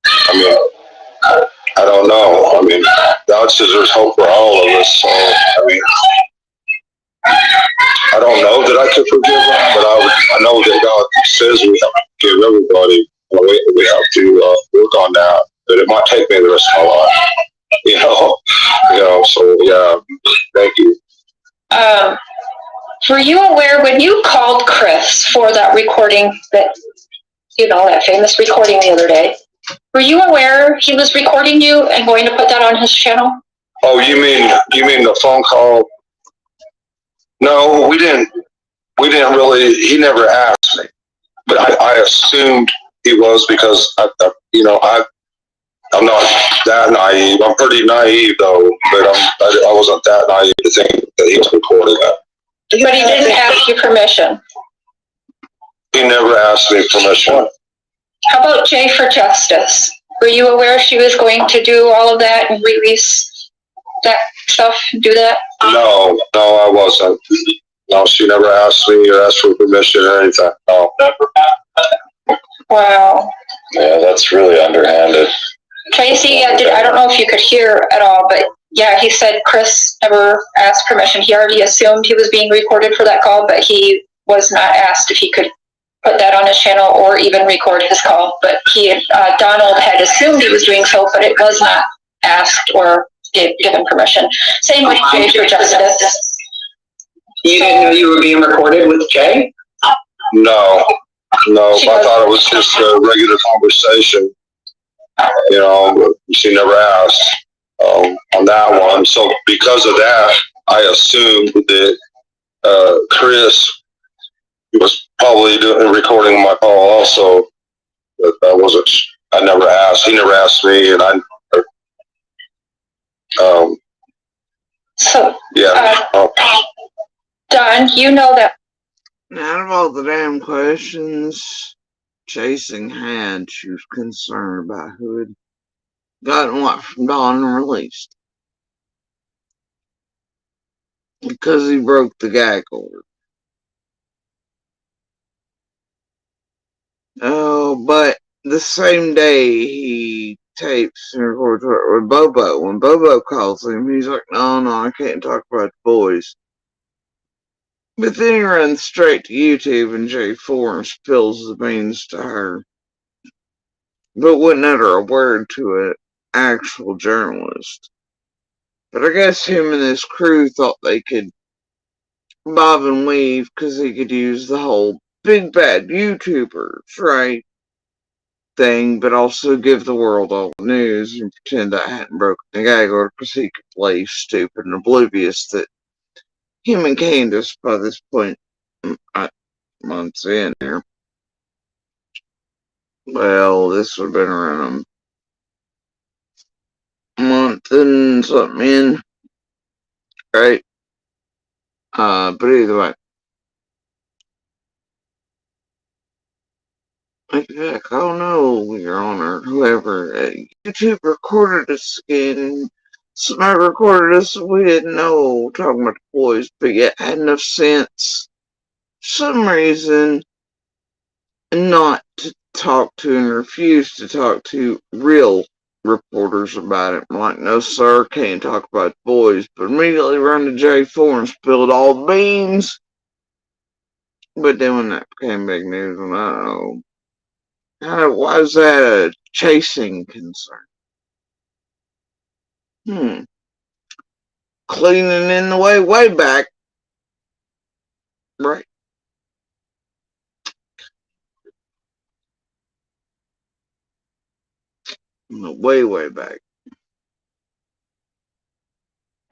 I mean, I don't know. I mean, God says there's hope for all of us. So, I mean, I don't know that I could forgive them, but I know that God says we have to forgive everybody. We have to work on that. But it might take me the rest of my life. So yeah, thank you. Were you aware when you called Chris for that recording that famous recording the other day? Were you aware he was recording you and going to put that on his channel? Oh, you mean the phone call? No, we didn't really. He never asked me, but I assumed he was because I'm not that naive. I'm pretty naive though, but I wasn't that naive to think that he was recording that. But he didn't ask you permission. He never asked me permission. How about Jay for Justice? Were you aware she was going to do all of that and release that stuff, do that? No, I wasn't. No, she never asked me or asked for permission or anything. No. Wow. Yeah, that's really underhanded. Tracy, I don't know if you could hear at all, but yeah, he said Chris never asked permission. He already assumed he was being recorded for that call, but he was not asked if he could put that on his channel or even record his call. But Donald had assumed he was doing so, but it was not asked or given permission. Same with Jay for Justice. You didn't know you were being recorded with Jay? No, I thought it was just a regular conversation. She never asked. on that one. So because of that, I assumed that Chris was probably recording my call also. But I wasn't. I never asked. He never asked me, and So, yeah. Don, you know that. Out of all the damn questions Chasing had, she was concerned about who had gotten what from Dawn and released. Because he broke the gag order. Oh, but the same day he tapes and records with Bobo. When Bobo calls him, he's like, no, I can't talk about the boys. But then he runs straight to YouTube and J4 and spills the beans to her. But wouldn't utter a word to an actual journalist. But I guess him and his crew thought they could bob and weave because he could use the whole big bad YouTubers, right? Thing, but also give the world all the news and pretend I hadn't broken the gag order because he could play stupid and oblivious that him and Candace by this point, months in here. Well, this would have been around a month and something in, right? But either way. Heck, oh no, Your Honor, whoever, YouTube recorded us again. Somebody recorded us, we didn't know, talking about the boys, but yet had enough sense, for some reason, not to talk to and refuse to talk to real reporters about it. I'm like, no sir, can't talk about the boys, but immediately run to J4 and spilled all the beans. But then when that became big news, why is that a chasing concern? Cleaning in the way back. Right. Way back.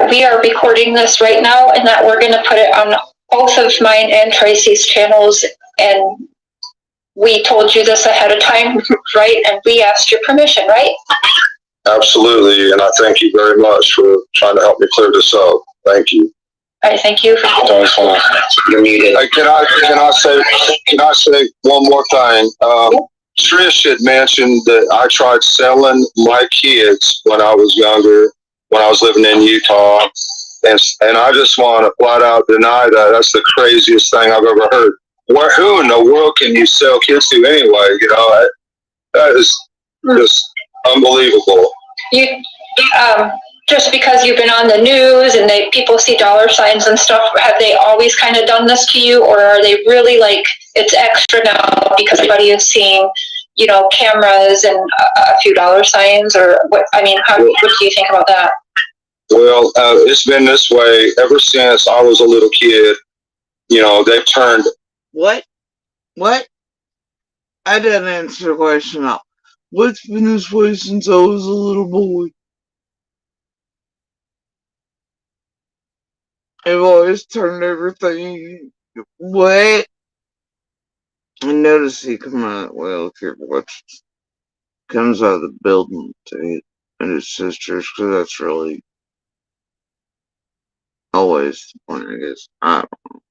We are recording this right now and that we're going to put it on both of mine and Tracy's channels, and we told you this ahead of time, right? And we asked your permission, right? Absolutely, and I thank you very much for trying to help me clear this up. Thank you. I thank you for. You're muted. Can I say one more thing? Trish had mentioned that I tried selling my kids when I was younger, when I was living in Utah, and I just want to flat out deny that. That's the craziest thing I've ever heard. Who in the world can you sell kids to anyway? You know, that is just unbelievable. Just because you've been on the news and people see dollar signs and stuff, have they always kind of done this to you, or are they really like it's extra now because everybody is seeing, cameras and a few dollar signs, or what? I mean, what do you think about that? Well, it's been this way ever since I was a little kid. They've turned. What? I didn't answer the question out. What's been this way since I was a little boy? I've always turned everything. What? I noticed he come out. Well, if you're watching, comes out of the building to it and his sisters, because that's really always the point, I guess. I don't know.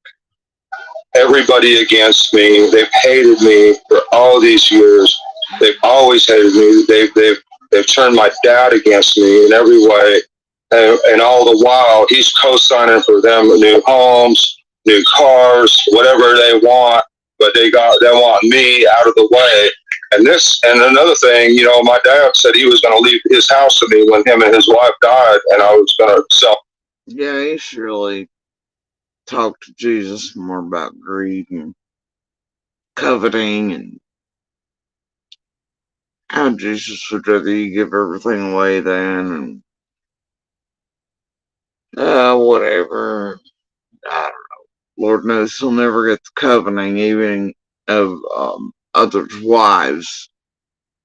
Everybody against me. They've hated me for all these years. They've always hated me. They've turned my dad against me in every way. And all the while, he's co-signing for them new homes, new cars, whatever they want. But they want me out of the way. And another thing, my dad said he was going to leave his house to me when him and his wife died, and I was going to sell. Yeah, he should really talk to Jesus more about greed and coveting, and how Jesus would rather you give everything away then, and whatever. I don't know. Lord knows he'll never get the coveting even of others' wives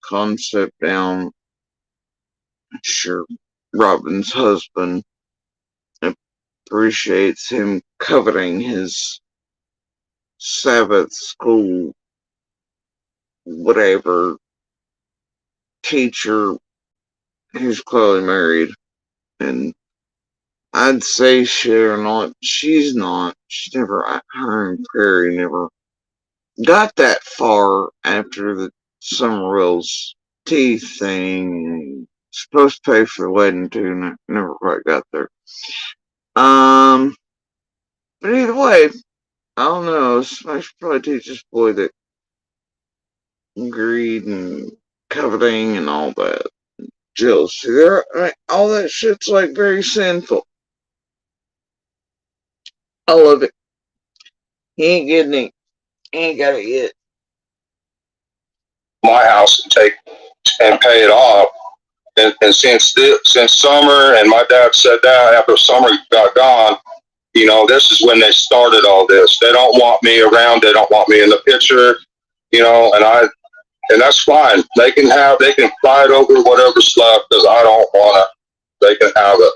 concept down. Sure. Robin's husband appreciates him coveting his Sabbath school, whatever, teacher who's clearly married. And I'd say she's not. She's never, her and Prairie never got that far after the Summerwell's teeth thing. Supposed to pay for the wedding too, and I never quite got there. But either way, I don't know. I should probably teach this boy that greed and coveting and all that, jealousy, all that shit's like very sinful. I love it. He ain't getting it. He ain't got it yet. My house and pay it off. And since summer and my dad said that after summer got gone, you know, this is when they started all this. They don't want me around. They don't want me in the picture, you know, and that's fine. They can fight over whatever's left because I don't want to. They can have it.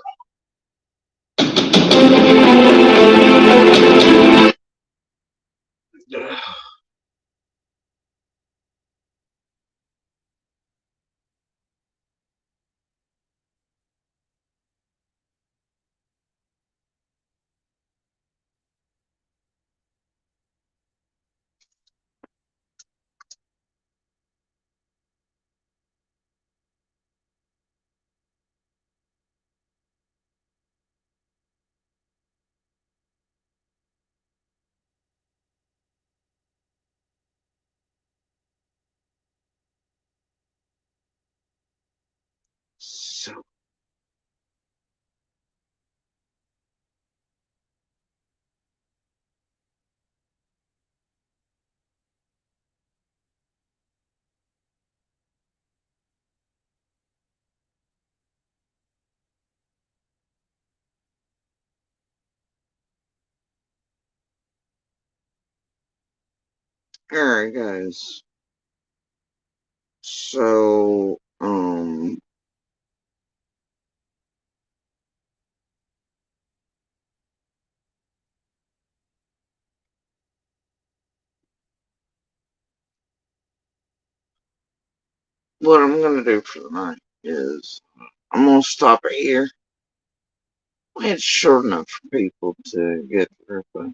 So, alright, guys. So, what I'm gonna do for the night is I'm gonna stop it here. It's short enough for people to get through, but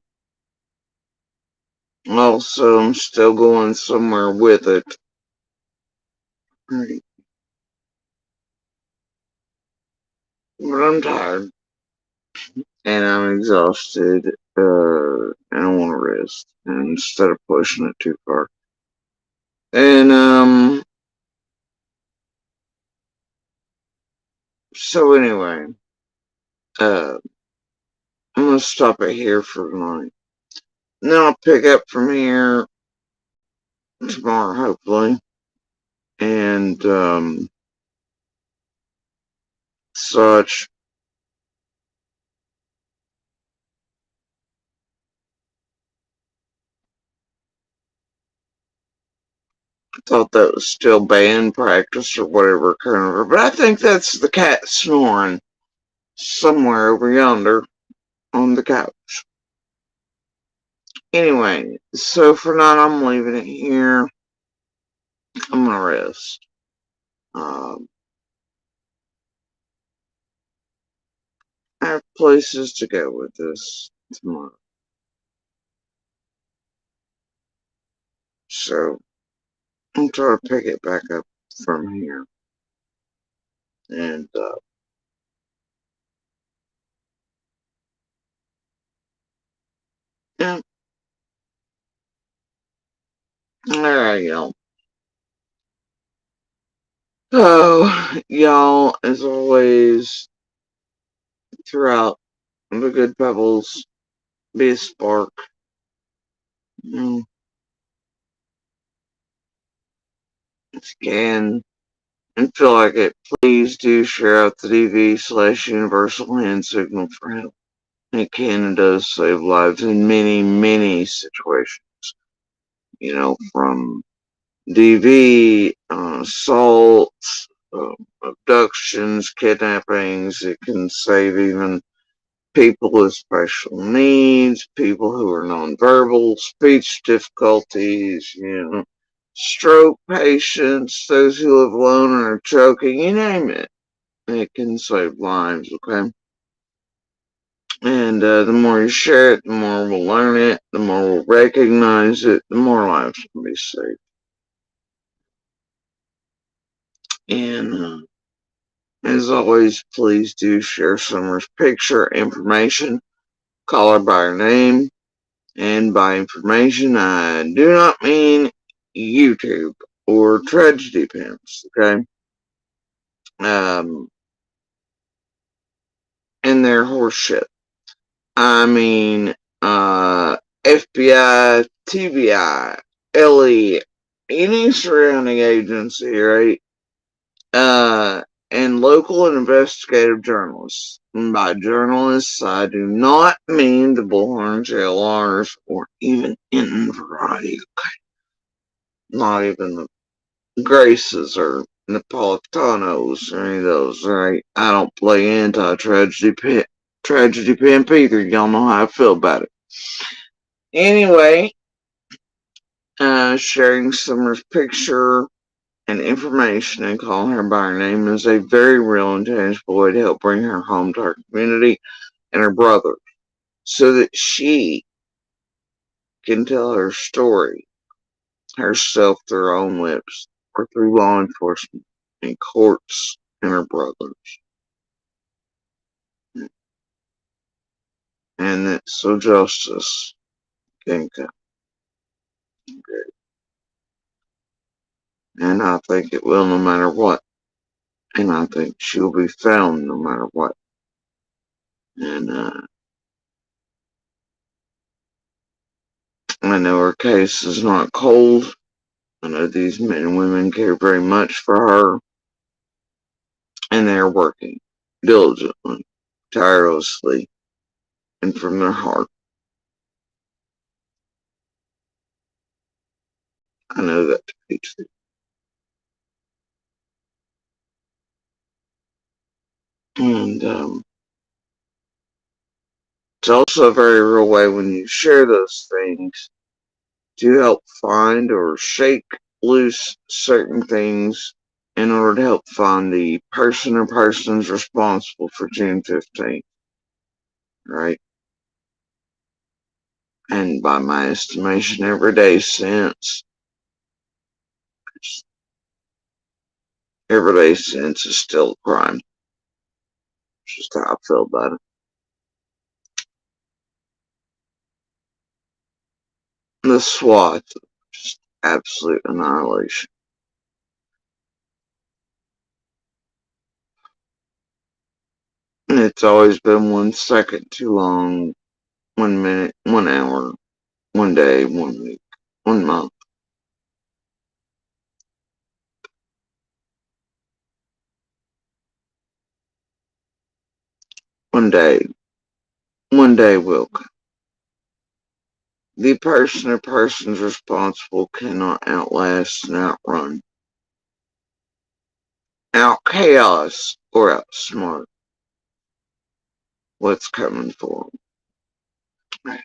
also I'm still going somewhere with it. Right. But I'm tired and I'm exhausted, and I want to rest instead of pushing it too far. And so anyway, I'm gonna stop it here for tonight. And then I'll pick up from here tomorrow, hopefully. And such. I thought that was still band practice or whatever kind of, but I think that's the cat snoring somewhere over yonder on the couch. Anyway, so for now I'm leaving it here. I'm gonna rest. I have places to go with this tomorrow. So I'm trying to pick it back up from here. And yeah. Alright, y'all. So, y'all, as always, throughout the good pebbles, be a spark. If you can and feel like it, please do share out the DV/Universal Hand Signal for help. It can and does save lives in many, many situations. You know, from DV, assaults, abductions, kidnappings. It can save even people with special needs, people who are nonverbal, speech difficulties, stroke patients, those who live alone and are choking, you name it. It can save lives, okay? And the more you share it, the more we'll learn it, the more we'll recognize it, the more lives can be saved. And as always, please do share Summer's picture, information, call her by her name, and by information, I do not mean YouTube or Tragedy Pimps, okay? And their horseshit. I mean, FBI, TBI, LE, any surrounding agency, right? And local and investigative journalists. And by journalists, I do not mean the Bullhorn JLRs or even in variety, okay? Not even the Graces or Napolitanos or any of those, right? I don't play anti-tragedy pimp either. Y'all know how I feel about it. Anyway, sharing Summer's picture and information and calling her by her name is a very real and tangible way to help bring her home to her community and her brother so that she can tell her story herself through her own lips or through law enforcement and courts and her brothers. And that so justice can come. And I think it will no matter what. And I think she'll be found no matter what. And I know her case is not cold. I know these men and women care very much for her. And they're working diligently, tirelessly, and from their heart. I know that to be true. And it's also a very real way when you share those things to help find or shake loose certain things in order to help find the person or persons responsible for June 15th, right? And by my estimation, every day since is still a crime. Just how I feel about it. The SWAT, just absolute annihilation. And it's always been 1 second too long, 1 minute, 1 hour, 1 day, 1 week, 1 month. One day will come. The person or persons responsible cannot outlast and outrun, out chaos, or outsmart what's coming for them.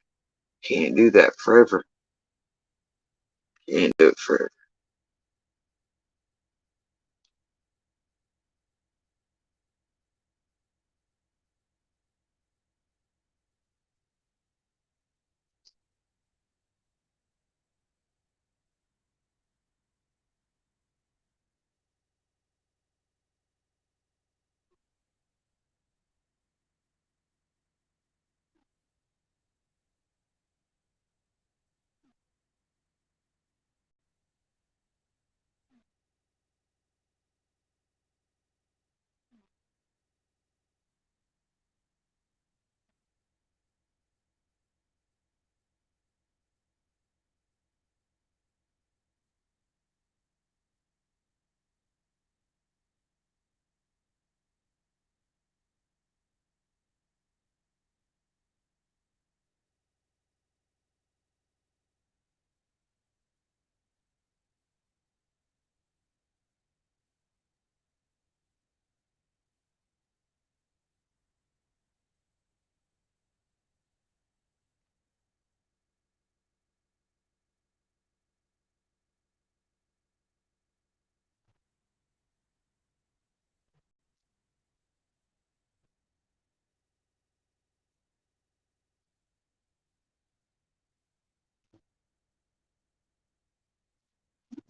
Can't do that forever. Can't do it forever.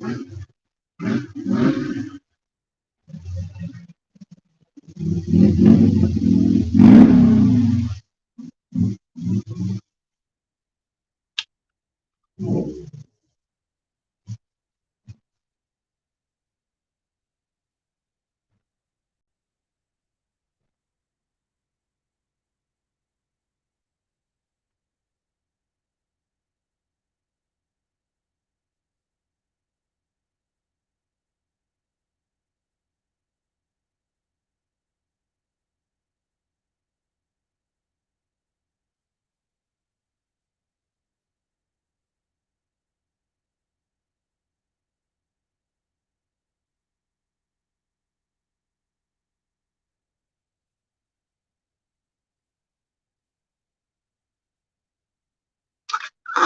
I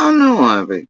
don't know, Abby.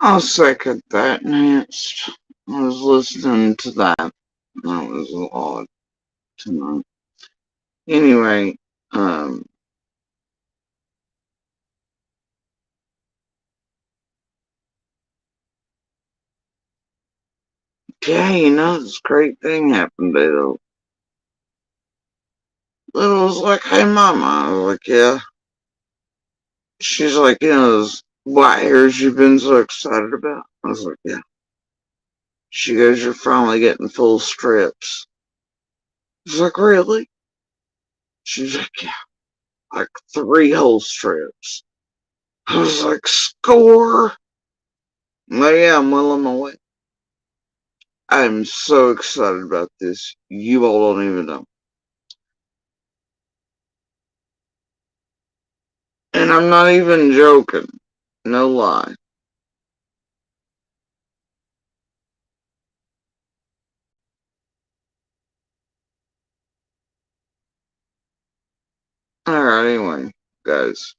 I'll second that, Nance. I was listening to that. That was odd tonight. Anyway, um, yeah, you know, this great thing happened to Little was like, hey, mama. I was like, yeah. She's like, you know, those white hairs you've been so excited about? I was like, yeah. She goes, you're finally getting full strips. I was like, really? She's like, yeah, like 3 whole strips. I was like, score. Well, yeah, I'm well on my way. I'm so excited about this. You all don't even know. And I'm not even joking. No lie. Alright, anyway, guys.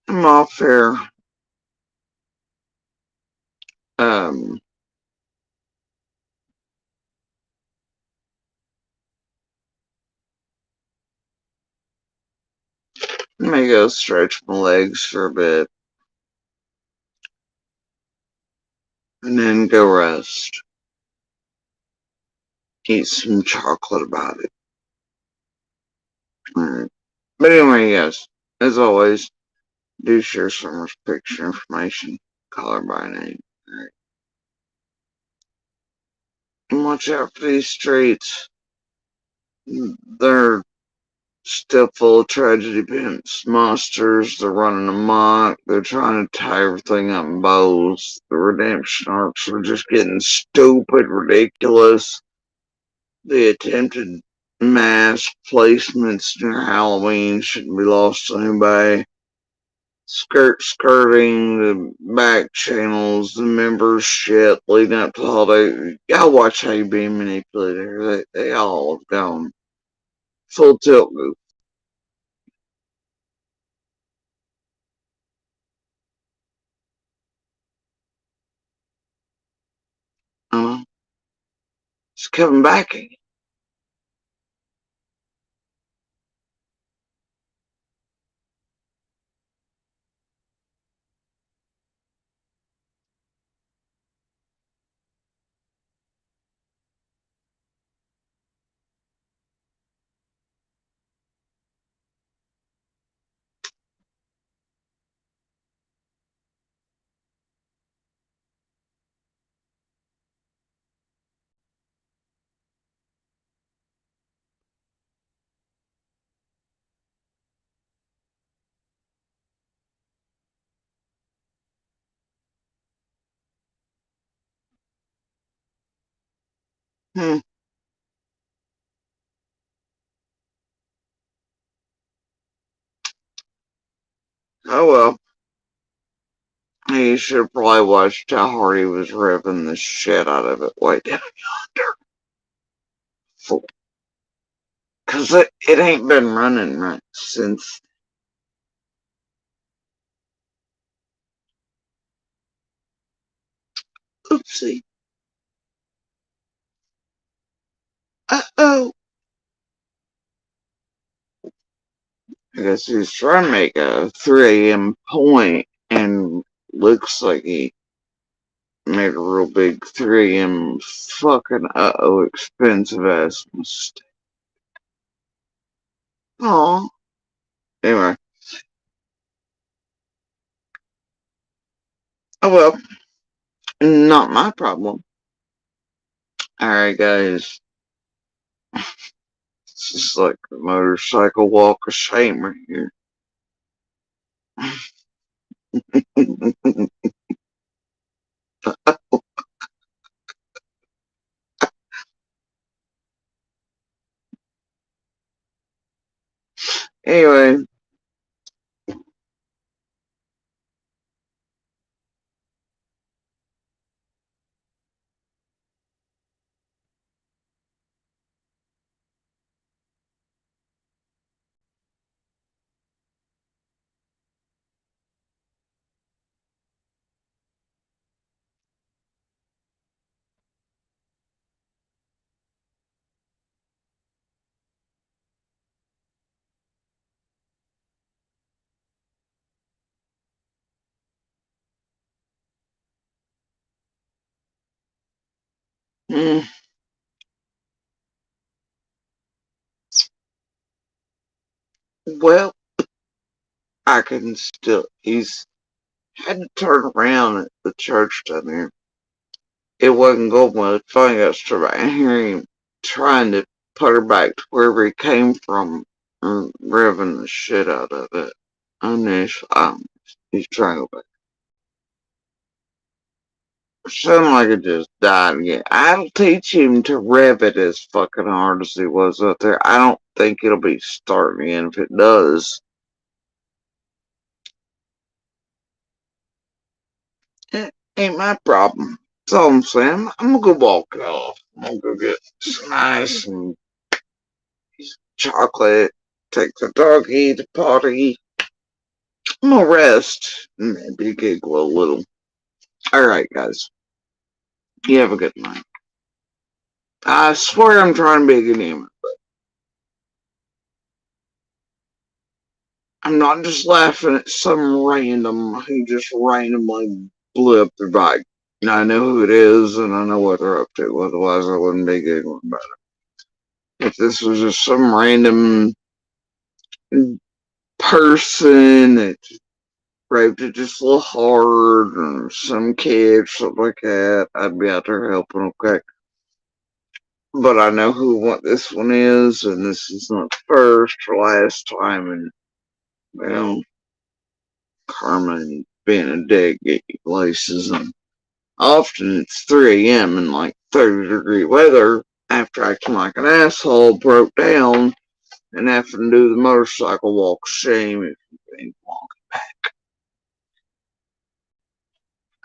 I'm off here. Um, I may go stretch my legs for a bit. And then go rest. Eat some chocolate about it. Alright. But anyway, yes, as always, do share Summer's picture information. Call her by name. Alright. And watch out for these streets. They're still full of tragedy pimps, monsters. They're running amok. They're trying to tie everything up in bows. The redemption arcs are just getting stupid, ridiculous. The attempted mask placements near Halloween shouldn't be lost to anybody. Skirting the back channels, the members shit leading up to the holiday. Y'all watch how you're being manipulated here. They all have gone full tilt goof. coming back again. Hmm. Oh well. He should have probably watched how hard he was revving the shit out of it way down yonder. Cause it ain't been running right since. Oopsie. Uh-oh. I guess he's trying to make a 3 a.m. point, and looks like he made a real big 3 a.m. fucking expensive ass mistake. Aw. Anyway. Oh well. Not my problem. Alright, guys. This is like a motorcycle walk of shame right here. Anyway. Well, I can still. He's had to turn around at the church down there. It wasn't going well. Finally got straight back. I hear him trying to put her back to wherever he came from, revving the shit out of it. He's trying to go back. Sounded like it just died again. I'll teach him to rev it as fucking hard as he was out there. I don't think it'll be starting again. If it does, it ain't my problem. That's all I'm saying. I'm gonna go walk it off. I'm gonna go get some ice and chocolate, take the doggy to potty. I'm gonna rest and maybe giggle a little. Alright, guys. You have a good night. I swear I'm trying to be a good human, but I'm not just laughing at some random who just randomly blew up their bike. I know who it is and I know what they're up to, otherwise I wouldn't be giggling about it. If this was just some random person that raped it just a little hard, or some kid, something like that, I'd be out there helping, okay? But I know what this one is, and this is not the first or last time, and, well, karma and being a dick get you places, and often it's 3 a.m. in like 30-degree weather after acting like an asshole, broke down, and having to do the motorcycle walk of shame if you ain't walking back.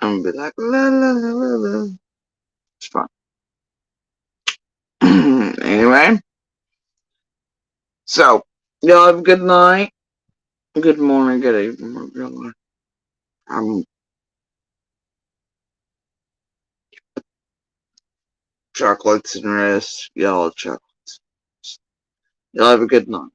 I'm gonna be like, la la la la la. It's fine. Anyway, so y'all have a good night, good morning, good evening. I'm chocolates and rest. Y'all have chocolates. Y'all have a good night.